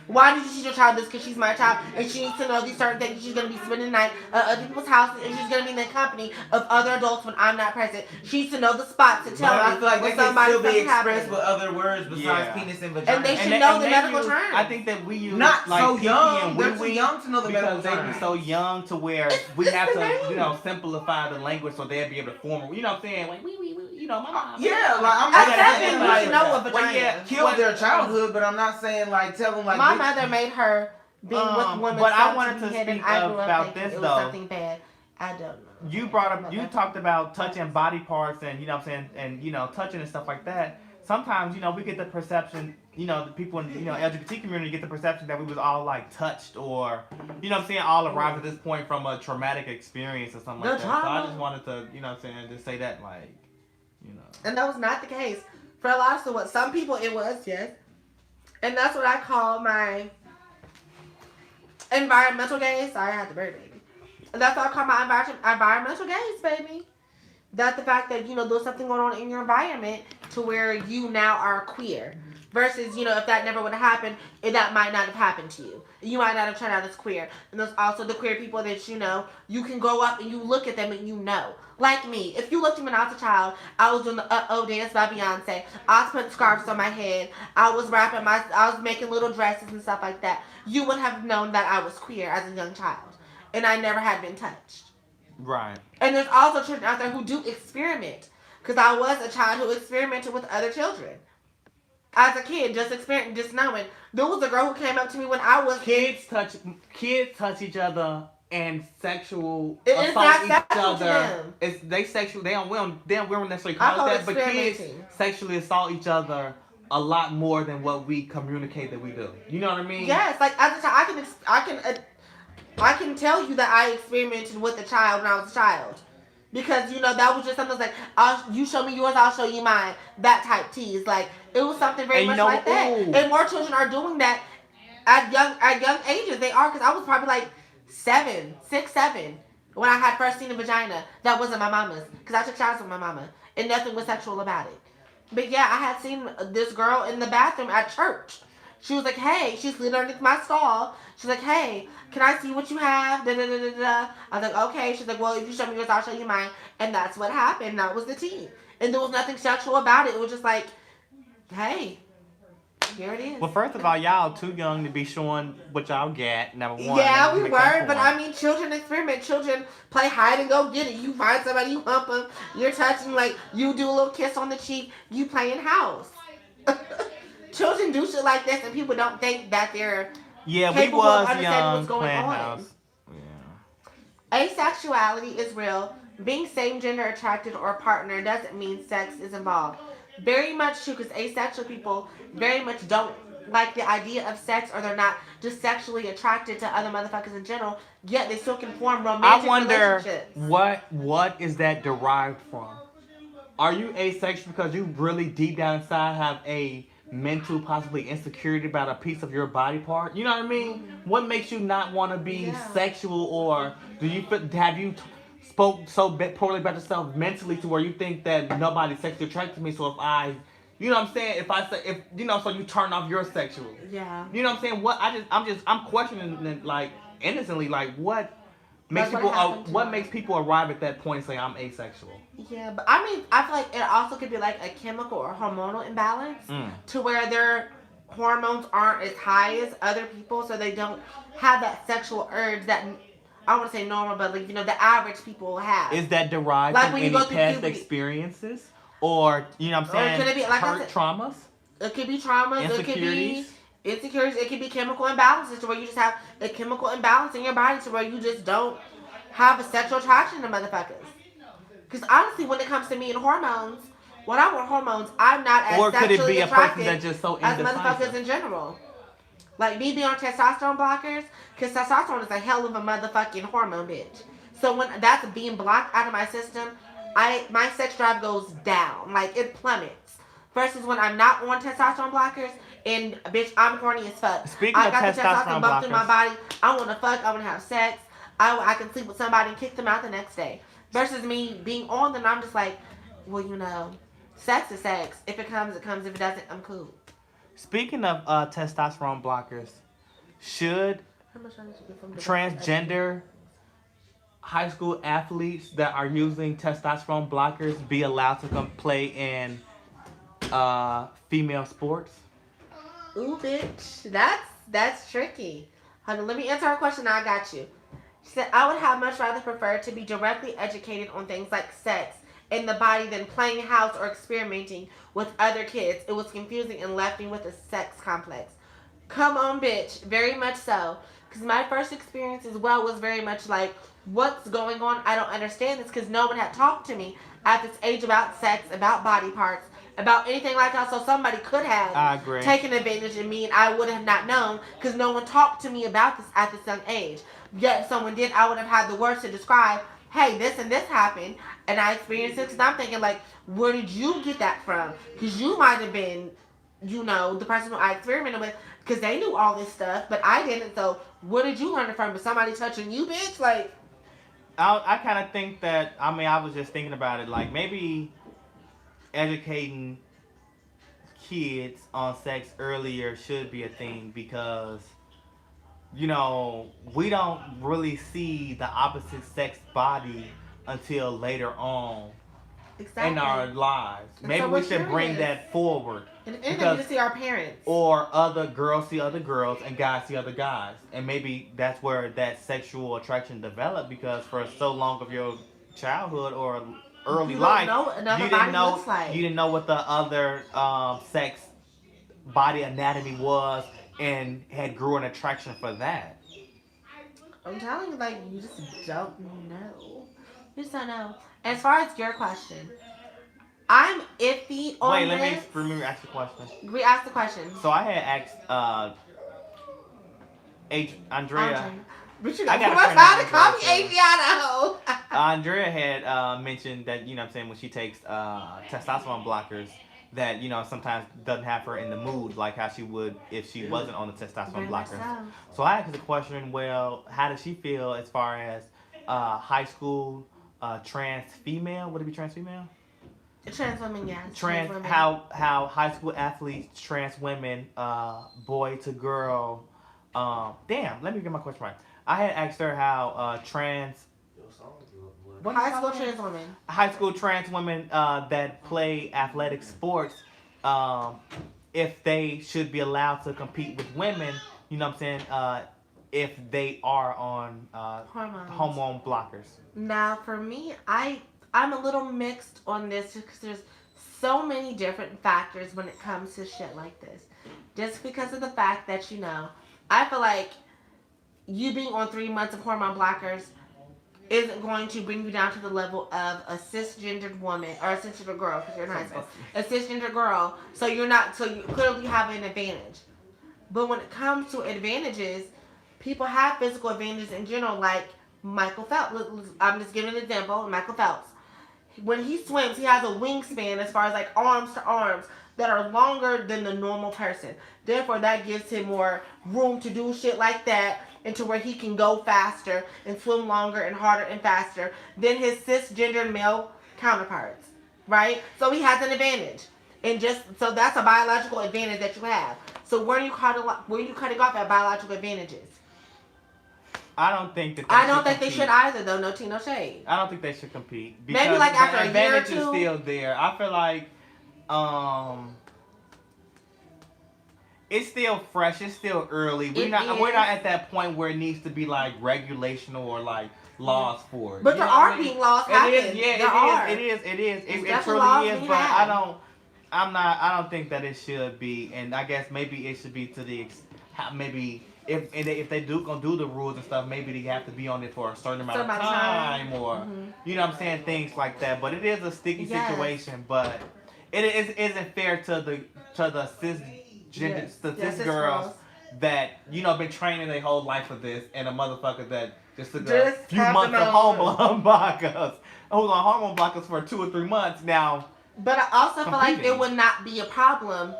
Why did you teach your child this? Because she's my child, and she needs to know these certain things. She's going to be spending the night at other people's houses, and she's going to be in the company of other adults when I'm not present. She needs to know the spots to tell me I feel like when they can somebody's still be expressed happening. with other words besides penis and vagina. And they should know the medical use, terms. I think that we use not like so PP young. and They're too young to know the medical because they terms. be so young to where we It's have the to, name. simplify the language so they'll be able to form. You know what I'm saying? Like my mom. Yeah, like I'm At not 7, saying you like should know what vagina is. kill their childhood, but I'm not saying like tell them like My mother made her being with women. But I suck wanted to be hid, and speak I grew up about thinking this it was though. something bad. I don't know. You brought up, you talked about touching body parts and, you know what I'm saying, and, touching and stuff like that. Sometimes, we get the perception, the people in, LGBT community get the perception that we was all, like, touched or, you know what I'm saying, all arrived at this point from a traumatic experience or something like that. So I just wanted to, you know what I'm saying, just say that, like, And that was not the case. For a lot of some people it was, yes. And that's what I call my environmental gaze. Sorry, I had to bury baby. And that's what I call my environmental gaze, baby. That's the fact that, there's something going on in your environment to where you now are queer. Versus, if that never would have happened, that might not have happened to you. You might not have turned out as queer. And there's also the queer people that, you can go up and you look at them and you know. Like me. If you looked at me when I was a child, I was doing the Uh-Oh dance by Beyonce. I was putting scarves on my head. I was I was making little dresses and stuff like that. You would have known that I was queer as a young child. And I never had been touched. Right. And there's also children out there who do experiment. Because I was a child who experimented with other children. As a kid, just knowing. There was a girl who came up to me when I was Kids touch each other and sexual It's assault not each sexual to other. them. It's they sexual. They don't necessarily I call call it it that, but kids experimenting. sexually assault each other a lot more than what we communicate that we do. You know what I mean? Yes, like as a child, I can tell you that I experimented with a child when I was a child. Because, that was just something like, you show me yours, I'll show you mine. That type tease. Like, it was something very much like that. And more children are doing that at young ages. They are, because I was probably like 6, 7, when I had first seen a vagina. That wasn't my mama's. Because I took showers with my mama. And nothing was sexual about it. But yeah, I had seen this girl in the bathroom at church. She was like, hey, she slid underneath my stall. She's like, hey, can I see what you have? Da, da, da, da, da. I was like, okay. She's like, well, if you show me yours, I'll show you mine. And that's what happened. That was the tea. And there was nothing sexual about it. It was just like, hey, here it is. Well, first of all, y'all too young to be showing what y'all get. Number one. Yeah, we were. But I mean, children experiment. Children play hide and go get it. You find somebody, you hump them. You're touching, like, you do a little kiss on the cheek. You playing house. Children do shit like this, and people don't think that they're capable of understanding what's going on. House. Yeah. Asexuality is real. Being same-gender attracted or a partner doesn't mean sex is involved. Very much true, because asexual people very much don't like the idea of sex, or they're not just sexually attracted to other motherfuckers in general, yet they still can form romantic relationships. I wonder what is that derived from? Are you asexual because you really deep down inside have a mental, possibly insecurity about a piece of your body part? You know what I mean? Mm-hmm. What makes you not want to be sexual, or have you spoke so poorly about yourself mentally to where you think that nobody's sexually attracted to me? So if I, you know what I'm saying? So you turn off your sexual. Yeah. You know what I'm saying? I'm questioning, like, innocently, like, what makes people arrive at that point and say I'm asexual? Yeah, but I mean, I feel like it also could be like a chemical or hormonal imbalance to where their hormones aren't as high as other people, so they don't have that sexual urge that, I want to say normal, but like, the average people have. Is that derived like from when any you go through past puberty experiences? Or, you know what I'm saying, or could it be, like traumas? It could be traumas, it could be insecurities, it could be chemical imbalances to where you just have a chemical imbalance in your body to where you just don't have a sexual attraction to motherfuckers. Because honestly, when it comes to me and hormones, when I'm on hormones, I'm not as sexually attracted that's just so as motherfuckers in general. Like me being on testosterone blockers, because testosterone is a hell of a motherfucking hormone, bitch. So when that's being blocked out of my system, my sex drive goes down. Like, it plummets. Versus when I'm not on testosterone blockers, and bitch, I'm horny as fuck. Speaking I of got the testosterone blockers, through my body. I want to fuck. I want to have sex. I can sleep with somebody and kick them out the next day. Versus me being on them, I'm just like, well, sex is sex. If it comes, it comes. If it doesn't, I'm cool. Speaking of testosterone blockers, should transgender high school athletes that are using testosterone blockers be allowed to come play in female sports? Ooh, bitch. That's tricky. Hold on, let me answer her question. Now I got you. She said, I would have much rather preferred to be directly educated on things like sex in the body than playing house or experimenting with other kids. It was confusing and left me with a sex complex. Come on, bitch. Very much so. Because my first experience as well was very much like, what's going on? I don't understand this, because no one had talked to me at this age about sex, about body parts, about anything like that. So somebody could have taken advantage of me and I would have not known, because no one talked to me about this at this young age. Yet if someone did, I would have had the words to describe, hey, this and this happened, and I experienced it. Because I'm thinking, like, where did you get that from? Because you might have been, the person who I experimented with, because they knew all this stuff, but I didn't. So where did you learn it from? Was somebody touching you, bitch? Like, I kind of think that, I was just thinking about it, like, maybe educating kids on sex earlier should be a thing because, you know, we don't really see the opposite sex body until later on Exactly. in our lives. And Maybe so we we're should bring curious. that forward. And if anything, we Because just see our parents. or other girls see other girls and guys see other guys, and maybe that's where that sexual attraction developed because for so long of your childhood or early You life, don't know what another you body didn't know looks like. you didn't know what the other sex body anatomy was and had grew an attraction for that. I'm telling you, like, you just don't know. You just don't know. As far as your question, I'm iffy on Wait, let this. me ask the question. We asked the question. So I had asked Andrea. Andre. But you I got got a what's friend about to named call me Andrea, Adriano. Andrea had mentioned that, you know what I'm saying, when she takes testosterone blockers, that, you know, sometimes doesn't have her in the mood like how she would if she wasn't on the testosterone Very much blockers. so. So I asked the question, well, how does she feel as far as high school trans female? Would it be trans female? Trans women, yes. Trans women. how high school athletes, trans women, boy to girl. Damn, let me get my question right. I had asked her how trans what High school trans women. high school trans women that play athletic sports, if they should be allowed to compete with women, you know what I'm saying, if they are on Hormones. hormone blockers. Now, for me, I'm a little mixed on this because there's so many different factors when it comes to shit like this. Just because of the fact that, you know, I feel like you being on 3 months of hormone blockers isn't going to bring you down to the level of a cisgendered woman or a cisgendered girl because you're in high school. A cisgendered girl, so you clearly have an advantage. But when it comes to advantages, people have physical advantages in general, like Michael Phelps. I'm just giving an example. Michael Phelps. When he swims, he has a wingspan as far as like arms to arms that are longer than the normal person. Therefore, that gives him more room to do shit like that and to where he can go faster and swim longer and harder and faster than his cisgender male counterparts, right? So he has an advantage. And so that's a biological advantage that you have. So where are you cutting off at biological advantages? I don't think that. I don't think they should either, though. No tea, no shade. I don't think they should compete. Maybe like after a year or advantage is two. still there. I feel like it's still fresh. It's still early. We're not at that point where it needs to be like regulation or like laws for it. But there are being laws happening. It is. It is. It truly is. But I don't think that it should be. And I guess maybe it should be to the maybe. If they gonna do the rules and stuff, maybe they have to be on it for a certain amount of time, or you know what I'm saying, things like that. But it is a sticky situation. But it isn't fair to the cis girls that, you know, been training their whole life for this, and a motherfucker that just took a few months of hormone blockers, who's on hormone blockers for 2 or 3 months now. But I also feel like it would not be a problem.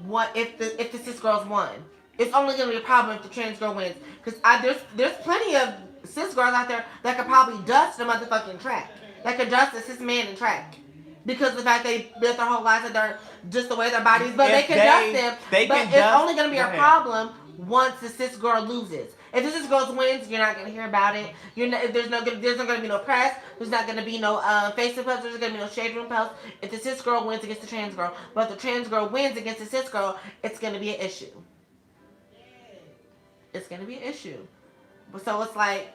What if the cis girls won? It's only going to be a problem if the trans girl wins. Because there's plenty of cis girls out there that could probably dust the motherfucking track. That could dust a cis man in track. Because of the fact they built their whole lives that they're just the way their bodies. But they can dust them. But it's only going to be a problem once the cis girl loses. If the cis girl wins, you're not going to hear about it. There's not going to be no press. There's not going to be no Facebook posts. There's going to be no shade room posts. If the cis girl wins against the trans girl. But if the trans girl wins against the cis girl, it's going to be an issue. It's going to be an issue. So it's like,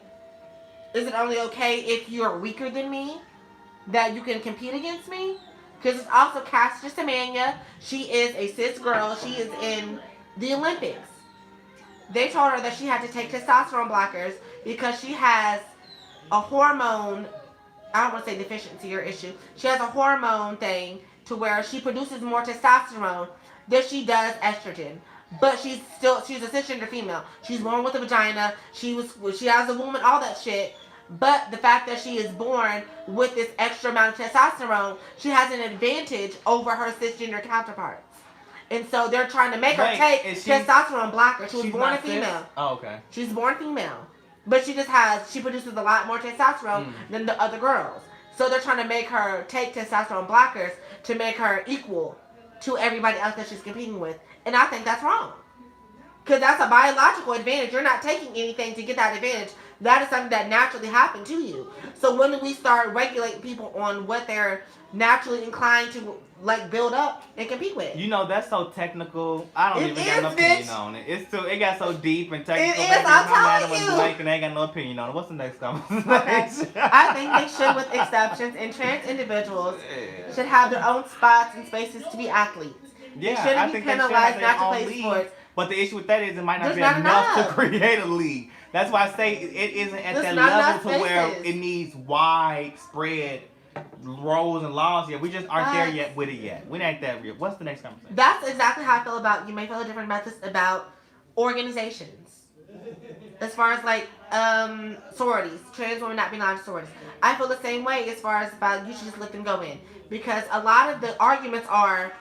is it only okay if you're weaker than me that you can compete against me? Because it's also Caster Semenya. She is a cis girl. She is in the Olympics. They told her that she had to take testosterone blockers because she has a hormone, I don't want to say deficiency or issue. She has a hormone thing to where she produces more testosterone than she does estrogen. But she's a cisgender female. She's born with a vagina. She has a woman, all that shit. But the fact that she is born with this extra amount of testosterone, she has an advantage over her cisgender counterparts. And so they're trying to make her take testosterone blocker. She was born a female. Oh, okay. She's born female. But she produces a lot more testosterone than the other girls. So they're trying to make her take testosterone blockers to make her equal to everybody else that she's competing with. And I think that's wrong. Because that's a biological advantage. You're not taking anything to get that advantage. That is something that naturally happened to you. So when do we start regulating people on what they're naturally inclined to like build up and compete with? You know, that's so technical. I don't It even got is, no opinion bitch. on it. It got so deep and technical. It is, baby. I'm My man telling was you. blank and I ain't got no opinion on it. What's the next conversation? Okay. I think they should, with exceptions, and trans individuals should have their own spots and spaces to be athletes. They Yeah, shouldn't I be think they should penalized have not to their play own league. sports. But the issue with that is it might not There's be not enough to enough. create a league. That's why I say it isn't at There's that not level enough to where spaces. it needs widespread rules and laws yet. We just aren't there yet with it yet. We ain't there yet. What's the next conversation? That's exactly how I feel about, you may feel different about this, about organizations. As far as like sororities, trans women not being allowed to sororities. I feel the same way as far as about you should just let them go in. Because a lot of the arguments are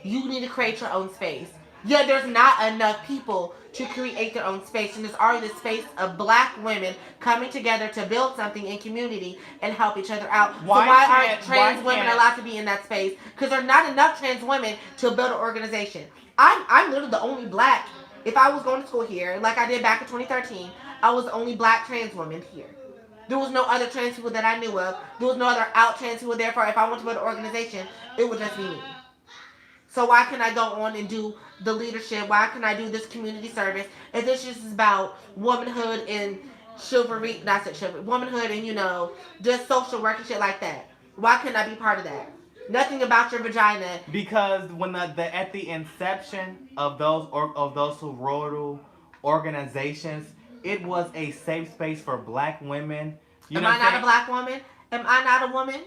you need to create your own space. Yeah, there's not enough people to create their own space, and there's already the space of black women coming together to build something in community and help each other out. So why aren't trans women allowed to be in that space? Because there's not enough trans women to build an organization. I'm literally the only black. If I was going to school here, like I did back in 2013, I was the only black trans woman here. There was no other trans people that I knew of. There was no other out trans people. Therefore, if I went to build an organization, it would just be me. So why can I go on and do the leadership? Why can I do this community service? If this just is about womanhood and chivalry, not chivalry, womanhood and, you know, just social work and shit like that. Why couldn't I be part of that? Nothing about your vagina. Because when the at the inception of those sorority organizations, it was a safe space for black women. You Am know I not a black woman? Am I not a woman?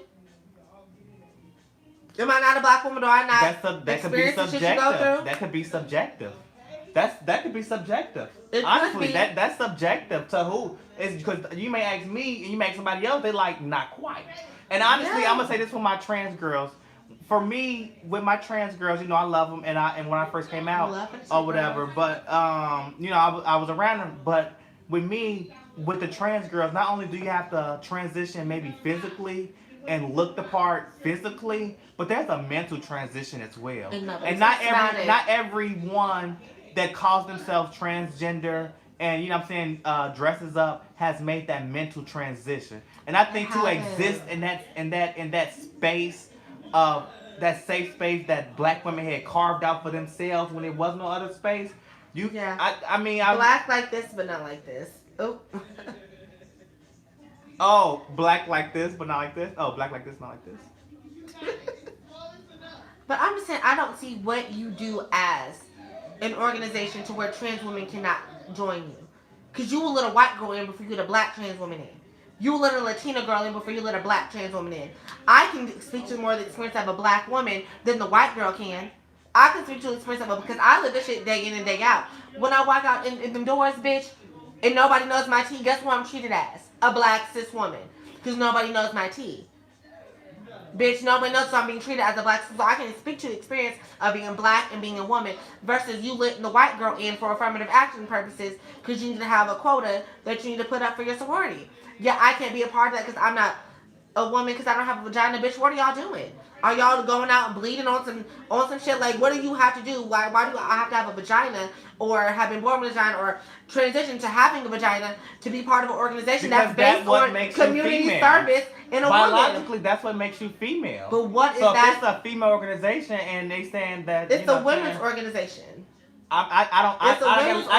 Am I not a black woman? Do I not that could be experience the shit you go subjective. through? That could be subjective. That could be subjective. It Honestly, could be. that's subjective to who? It's because you may ask me and you may ask somebody else, they like not quite. And honestly, Yeah. I'm gonna say this for my trans girls. For me, with my trans girls, you know, I love them, and when I first came out or whatever, but you know, I was around them. But with me, with the trans girls, not only do you have to transition maybe physically and look the part physically, but there's a mental transition as well. And not everyone that calls themselves transgender and, you know what I'm saying, dresses up has made that mental transition. And I think to exist in that space of that safe space that black women had carved out for themselves when there was no other space, I mean black like this but not like this. Oh. Oh, black like this, but not like this. Oh, black like this, not like this. But I'm just saying, I don't see what you do as an organization to where trans women cannot join you. Because you will let a white girl in before you let a black trans woman in. You will let a Latina girl in before you let a black trans woman in. I can speak to more of the experience of a black woman than the white girl can. I can speak to the experience of it because I live this shit day in and day out. When I walk out in them doors, bitch, and nobody knows my tea, guess what I'm treated as? A black cis woman. Because nobody knows my tea. Bitch, nobody knows, so I'm being treated as a black cis. So I can speak to the experience of being black and being a woman versus you letting the white girl in for affirmative action purposes because you need to have a quota that you need to put up for your sorority. Yeah, I can't be a part of that because I'm not a woman because I don't have a vagina. Bitch, what are y'all doing? Are y'all going out and bleeding on some shit? Like, what do you have to do? Why do I have to have a vagina or have been born with a vagina or transition to having a vagina to be part of an organization because that's based on community service in a biologically, woman? That's what makes you female. But what is so that? So if it's a female organization and they saying that it's a women's organization. I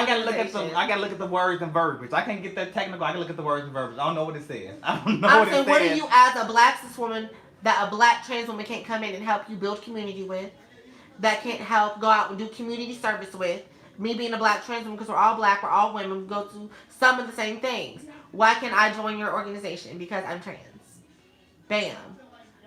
gotta look at the words and verbiage. I can't get that technical. I can look at the words and verbiage. I don't know what it says. I don't know what it says. What are you as a black cis woman that a black trans woman can't come in and help you build community with? That can't help go out and do community service with? Me being a black trans woman, because we're all black, we're all women, we go through some of the same things. Why can't I join your organization? Because I'm trans. Bam.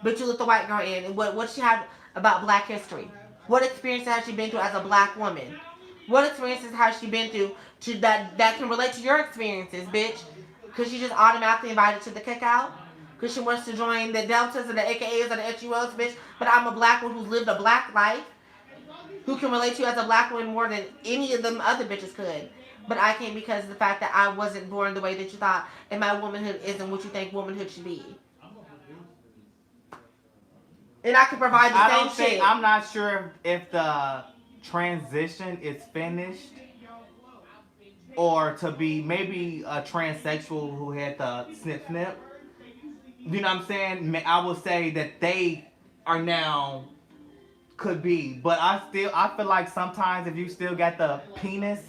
But you let the white girl in, and what she have about black history? What experiences has she been through as a black woman? What experiences has she been through that can relate to your experiences, bitch? Because she just automatically invited to the cookout? Because she wants to join the Deltas or the AKAs or the HUOs, bitch? But I'm a black woman who's lived a black life, who can relate to you as a black woman more than any of them other bitches could. But I can't because of the fact that I wasn't born the way that you thought, and my womanhood isn't what you think womanhood should be. and I can provide the I same don't think, shit. I'm not sure if the transition is finished or to be maybe a transsexual who had the snip snip. You know what I'm saying? I would say that they are now could be, but I feel like sometimes if you still got the penis,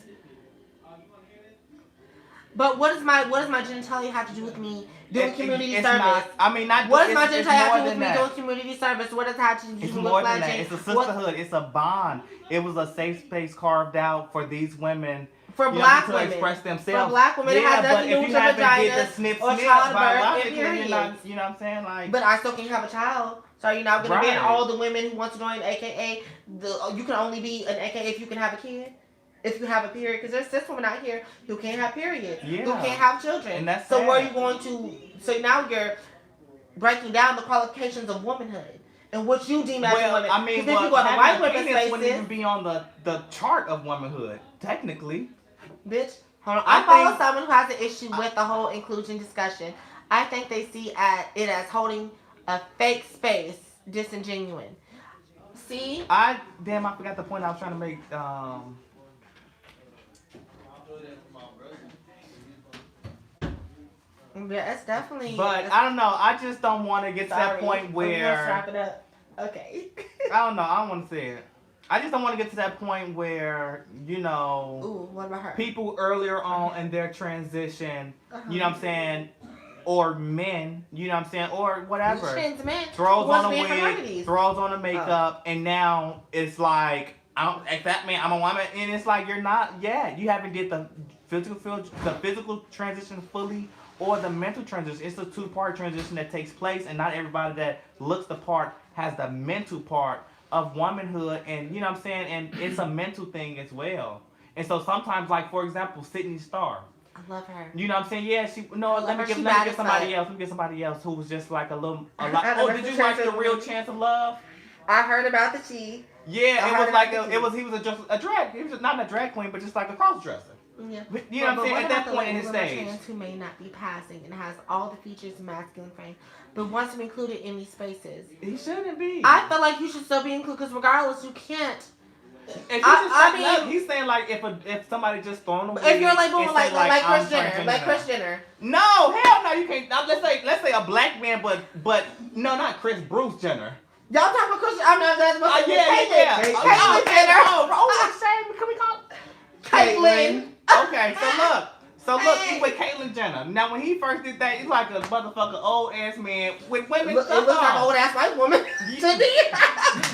But what does my genitalia have to do with me doing community it's service? not. I mean, not. What does my It's genitalia have more to do with than me that. doing community service? What does it have to do It's with more than that. pledging? It's a sisterhood. It's a bond. It was a safe space carved out for these women. For You know, black to women. express themselves. For black women, it Yeah, has but nothing to do if with you your haven't did vagina the snip or snip childbirth biologically, and you're periods. not. You know what I'm saying? Like, But I still can have a child. So you're not going to ban Right. all the women who want to join AKA. You can only be an AKA if you can have a kid. If you have a period. Because there's cis women out here who can't have periods. Yeah. Who can't have children. And that's so where are sad. you going to... So now you're breaking down the qualifications of womanhood. And what you deem as a woman. I mean, if you go to having white a women's penis wouldn't even spaces... be on the chart of womanhood, technically. Bitch, hold on. I I follow think- someone who has an issue with the whole inclusion discussion. I think they see it as holding a fake space disingenuine. See? I forgot the point I was trying to make. Yeah, it's definitely. But I don't know. I just don't want to get to that point Let's where wrap it up. Okay. I don't know. I don't want to say it. I just don't want to get to that point where Ooh, what about her? people earlier on in their transition, you know what I'm saying, or men, you know what I'm saying, or whatever, Trans men throws wants on to a be in wig, fraternities. throws on a makeup, and now it's like, if that man, I'm a woman, and it's like you're not. Yeah, you haven't did the physical transition fully. Or the mental transition. It's a two-part transition that takes place, and not everybody that looks the part has the mental part of womanhood, and you know what I'm saying. And it's a mental thing as well. And so sometimes, like for example, Sydney Starr. I love her. You know what I'm saying? Yeah, let me She give bad as somebody fuck. else. Let me get somebody else who was just like a lot. I know, Oh, did you watch The Real Chance of Love? I heard about the tea. Yeah, I it heard was like about the tea. he was just a drag. He was just not a drag queen, but just like a cross dresser. Yeah. You know what I'm saying? what At that about the point in lady his with a stage. trans who may not be passing and has all the features of masculine frame, but wants to be included in these spaces. He shouldn't be. I feel like you should still be included because regardless, you can't. If I mean- he's saying like if somebody just throwing away. If you're like boom, and like say, I'm Kris Jenner, transgender like now. Kris Jenner. No, hell no, you can't. Now, let's say a black man, but no, not Bruce Jenner. Y'all talking about Kris? I'm not. That's what Yeah. Caitlyn Jenner. Oh, shame. Can we call Caitlyn. Okay, so look, he with Caitlyn Jenner. Now when he first did that, he's like a motherfucker old ass man with women It looks stuff like an on. old ass white woman. To me,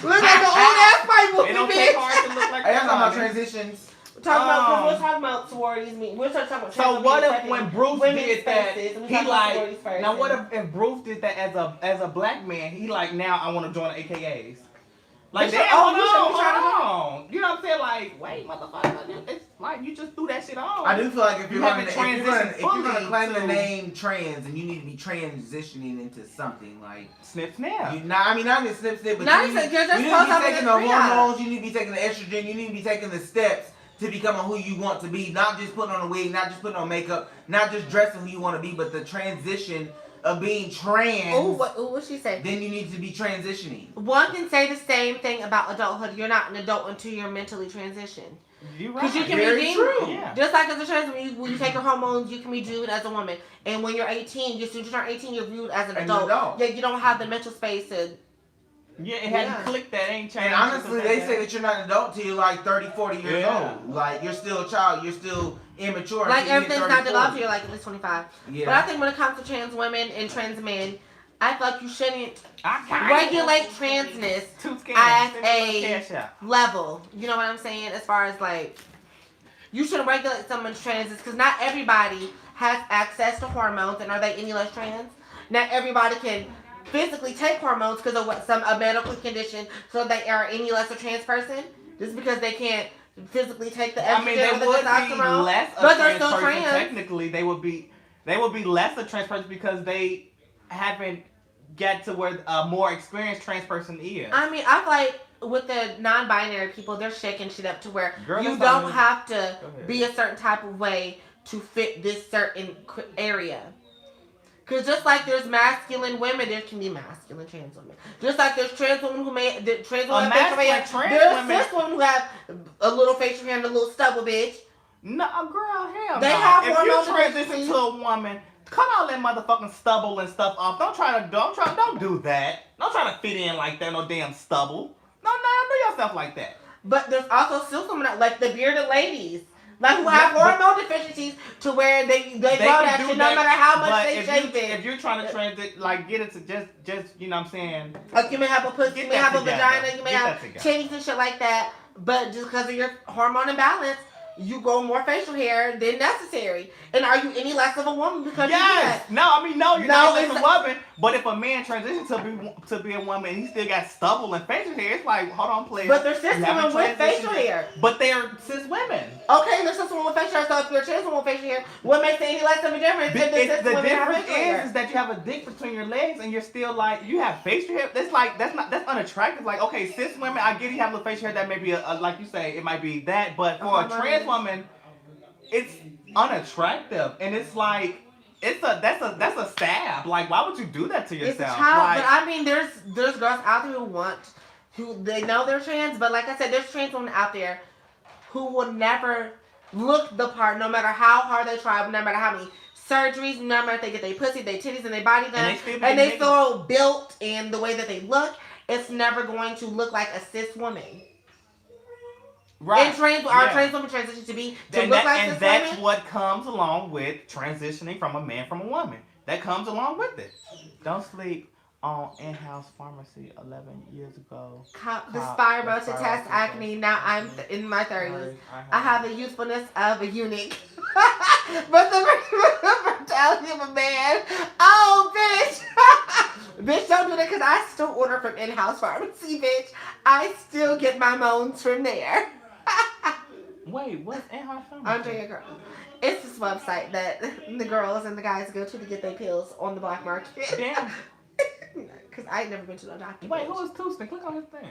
looks like an old ass white It woman. don't take Bitch. hard to look like Hey, I'm talking about that. transitions. We're talking about sororities. We're talking about. So what if when Bruce women's did that, spaces, and we he talk about like sororities first, now what and- if Bruce did that as a black man? He like now I want to join the AKAs. Like You damn, should- hold you should be trying to on. You know what I'm saying? Like wait, motherfucker, it's like you just threw that shit on. I do feel like if you're haven't going transitioned to claim the fully name trans, and you need to be transitioning into something like snip snap. not even snip, but Not you even- need, you're just you need to be supposed to taking the have a hormones, you need to be taking the estrogen, you need to be taking the steps to becoming who you want to be. Not just putting on a wig, not just putting on makeup, not just dressing who you want to be, but the transition of being trans. What she say? Then you need to be transitioning. One can say the same thing about adulthood. You're not an adult until you're mentally transitioned. You right. Because you can Very be deemed, true. Yeah. just like as a trans, when you take your hormones, you can be viewed as a woman. And when you're 18, as soon as you turn 18, you're viewed as an An adult. adult. Yeah, you don't have the mental space to. Yeah, it hadn't Yeah. clicked. That ain't changed. And honestly, they say that you're not an adult till you're like 30, 40 years Yeah. old. Like, you're still a child. You're still immature. Like, until you hit everything's 30, not developed 40. till you're like at least 25. Yeah. But I think when it comes to trans women and trans men, I feel like you shouldn't I can't regulate transness Too scared. as Send me a cash out. level. You know what I'm saying? As far as like, you shouldn't regulate someone's transness because not everybody has access to hormones, and are they any less trans? Not everybody can physically take hormones because of a medical condition, so they are any less a trans person just because they can't physically take the estrogen I mean, they or the would be testosterone. less a But they're trans still person. trans. Technically, they would be less a trans person because they haven't get to where a more experienced trans person is. I mean, I feel like with the non-binary people, they're shaking shit up to where Girl, you that's not don't me. have to Go ahead. be a certain type of way to fit this certain area. Because just like there's masculine women, there can be masculine trans women. Just like there's trans women who may trans women have facial hair. There's cis women who have a little facial hair and a little stubble, bitch. No, girl, hell They no. have If you hormonal transition deficiencies. to a woman, cut all that motherfucking stubble and stuff off. Don't do that. Don't try to fit in like that, no damn stubble. No, do yourself like that. But there's also cis women that, like the bearded ladies. Like who have hormone deficiencies to where they grow that shit no matter how much they shape it. If you're trying to transit, like get it to just you know what I'm saying. Like you may have a pussy, you may have a vagina, you may have titties and shit like that. But just because of your hormone imbalance, you grow more facial hair than necessary. And are you any less of a woman because you do that? No, you're not less of a woman. But if a man transitions to be a woman and he still got stubble and facial hair, it's like, hold on, please. But they're cis women with facial hair. But they're cis women. Okay, they're cis women with facial hair. So if you're a trans woman with facial hair, what makes it any less of a difference? The difference is that you have a dick between your legs and you're still like you have facial hair. That's unattractive. Like okay, cis women, I get you have a facial hair that may be a like you say it might be that, but for a trans woman, it's unattractive and it's like that's a stab. Like why would you do that to yourself? It's a child, like, but I mean there's girls out there who they know they're trans, but like I said, there's trans women out there who will never look the part no matter how hard they try, no matter how many surgeries, no matter if they get their pussy, their titties, and their body done, and they still built and the way that they look, it's never going to look like a cis woman. right. And trans women transition to look like cis and that's women. what comes along with transitioning from a man from a woman. That comes along with it. Don't sleep on in-house pharmacy 11 years ago. The Spiro to test acne. Now I'm in my 30s. I have the youthfulness of a eunuch. But the brutality of a man. Oh, bitch. Bitch, don't do that because I still order from in-house pharmacy, bitch. I still get my moans from there. Wait, what's in-house pharmacy? Andrea Girl. It's this website that the girls and the guys go to get their pills on the black market. Damn. Because I ain't never been to no doctor. Wait, who is Tuesday? Click on his thing.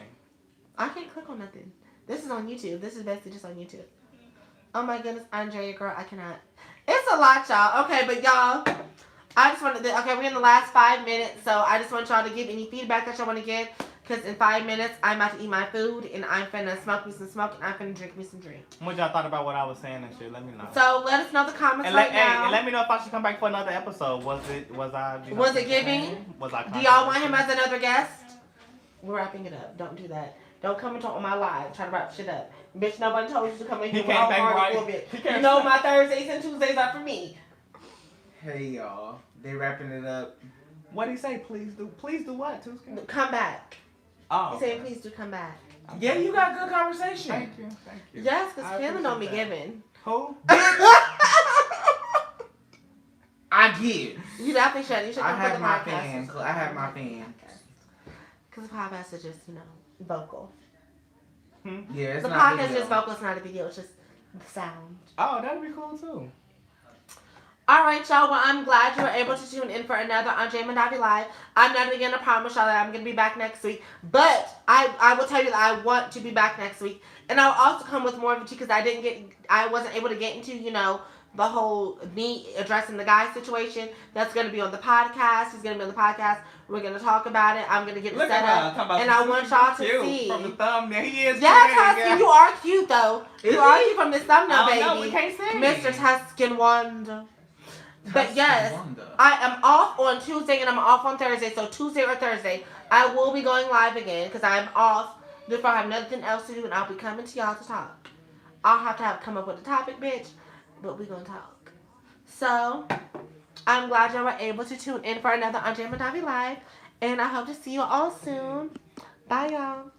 I can't click on nothing. This is on YouTube. This is basically just on YouTube. Oh my goodness, Andrea, girl, I cannot. It's a lot, y'all. Okay, but y'all, I just wanted to, okay, we're in the last 5 minutes, so I just want y'all to give any feedback that y'all want to give. Because in 5 minutes, I'm about to eat my food, and I'm finna smoke me some smoke, and I'm finna drink me some drink. What y'all thought about what I was saying and shit? Let me know. So let us know in the comments and now. And let me know if I should come back for another episode. Was it giving? Was I? Do y'all want him as another guest? We're wrapping it up. Don't do that. Don't come and talk on my live. Try to wrap shit up. Bitch, nobody told you to come in here. He came back right. You know my Thursdays and Tuesdays are for me. Hey y'all, they wrapping it up. What did he say? Please do what? Tuesday? Come back. Oh. He said, please do come back. Yeah, you got good conversation. Thank you. Yes, because Kim don't be giving. Who? I did. You definitely should. You should come I have for the my podcast. fan. I have my fan. Because the podcast is just, vocal. Yeah, it's The not podcast is video. just vocal. It's not a video. It's just the sound. Oh, that'd be cool too. All right, y'all. Well, I'm glad you were able to tune in for another Andre Mandavi Live. I'm not going to promise y'all that I'm going to be back next week. But I will tell you that I want to be back next week. And I'll also come with more of a tea because I wasn't able to get into, the whole me addressing the guy situation. That's going to be on the podcast. He's going to be on the podcast. We're going to talk about it. I'm going to get it set up. And I want y'all to see. From the thumbnail, he is Yeah, cute. Tuscan, you are cute, though. You are cute from this thumbnail, baby. No, we can't see. Mr. Tuscan Wonder. But Tuscan yes, Wonder. I am off on Tuesday and I'm off on Thursday. So Tuesday or Thursday, I will be going live again because I'm off. Therefore, I have nothing else to do and I'll be coming to y'all to talk. I'll have to come up with a topic, bitch. But we're going to talk. So, I'm glad y'all were able to tune in for another Andre Mandavi Live. And I hope to see you all soon. Bye, y'all.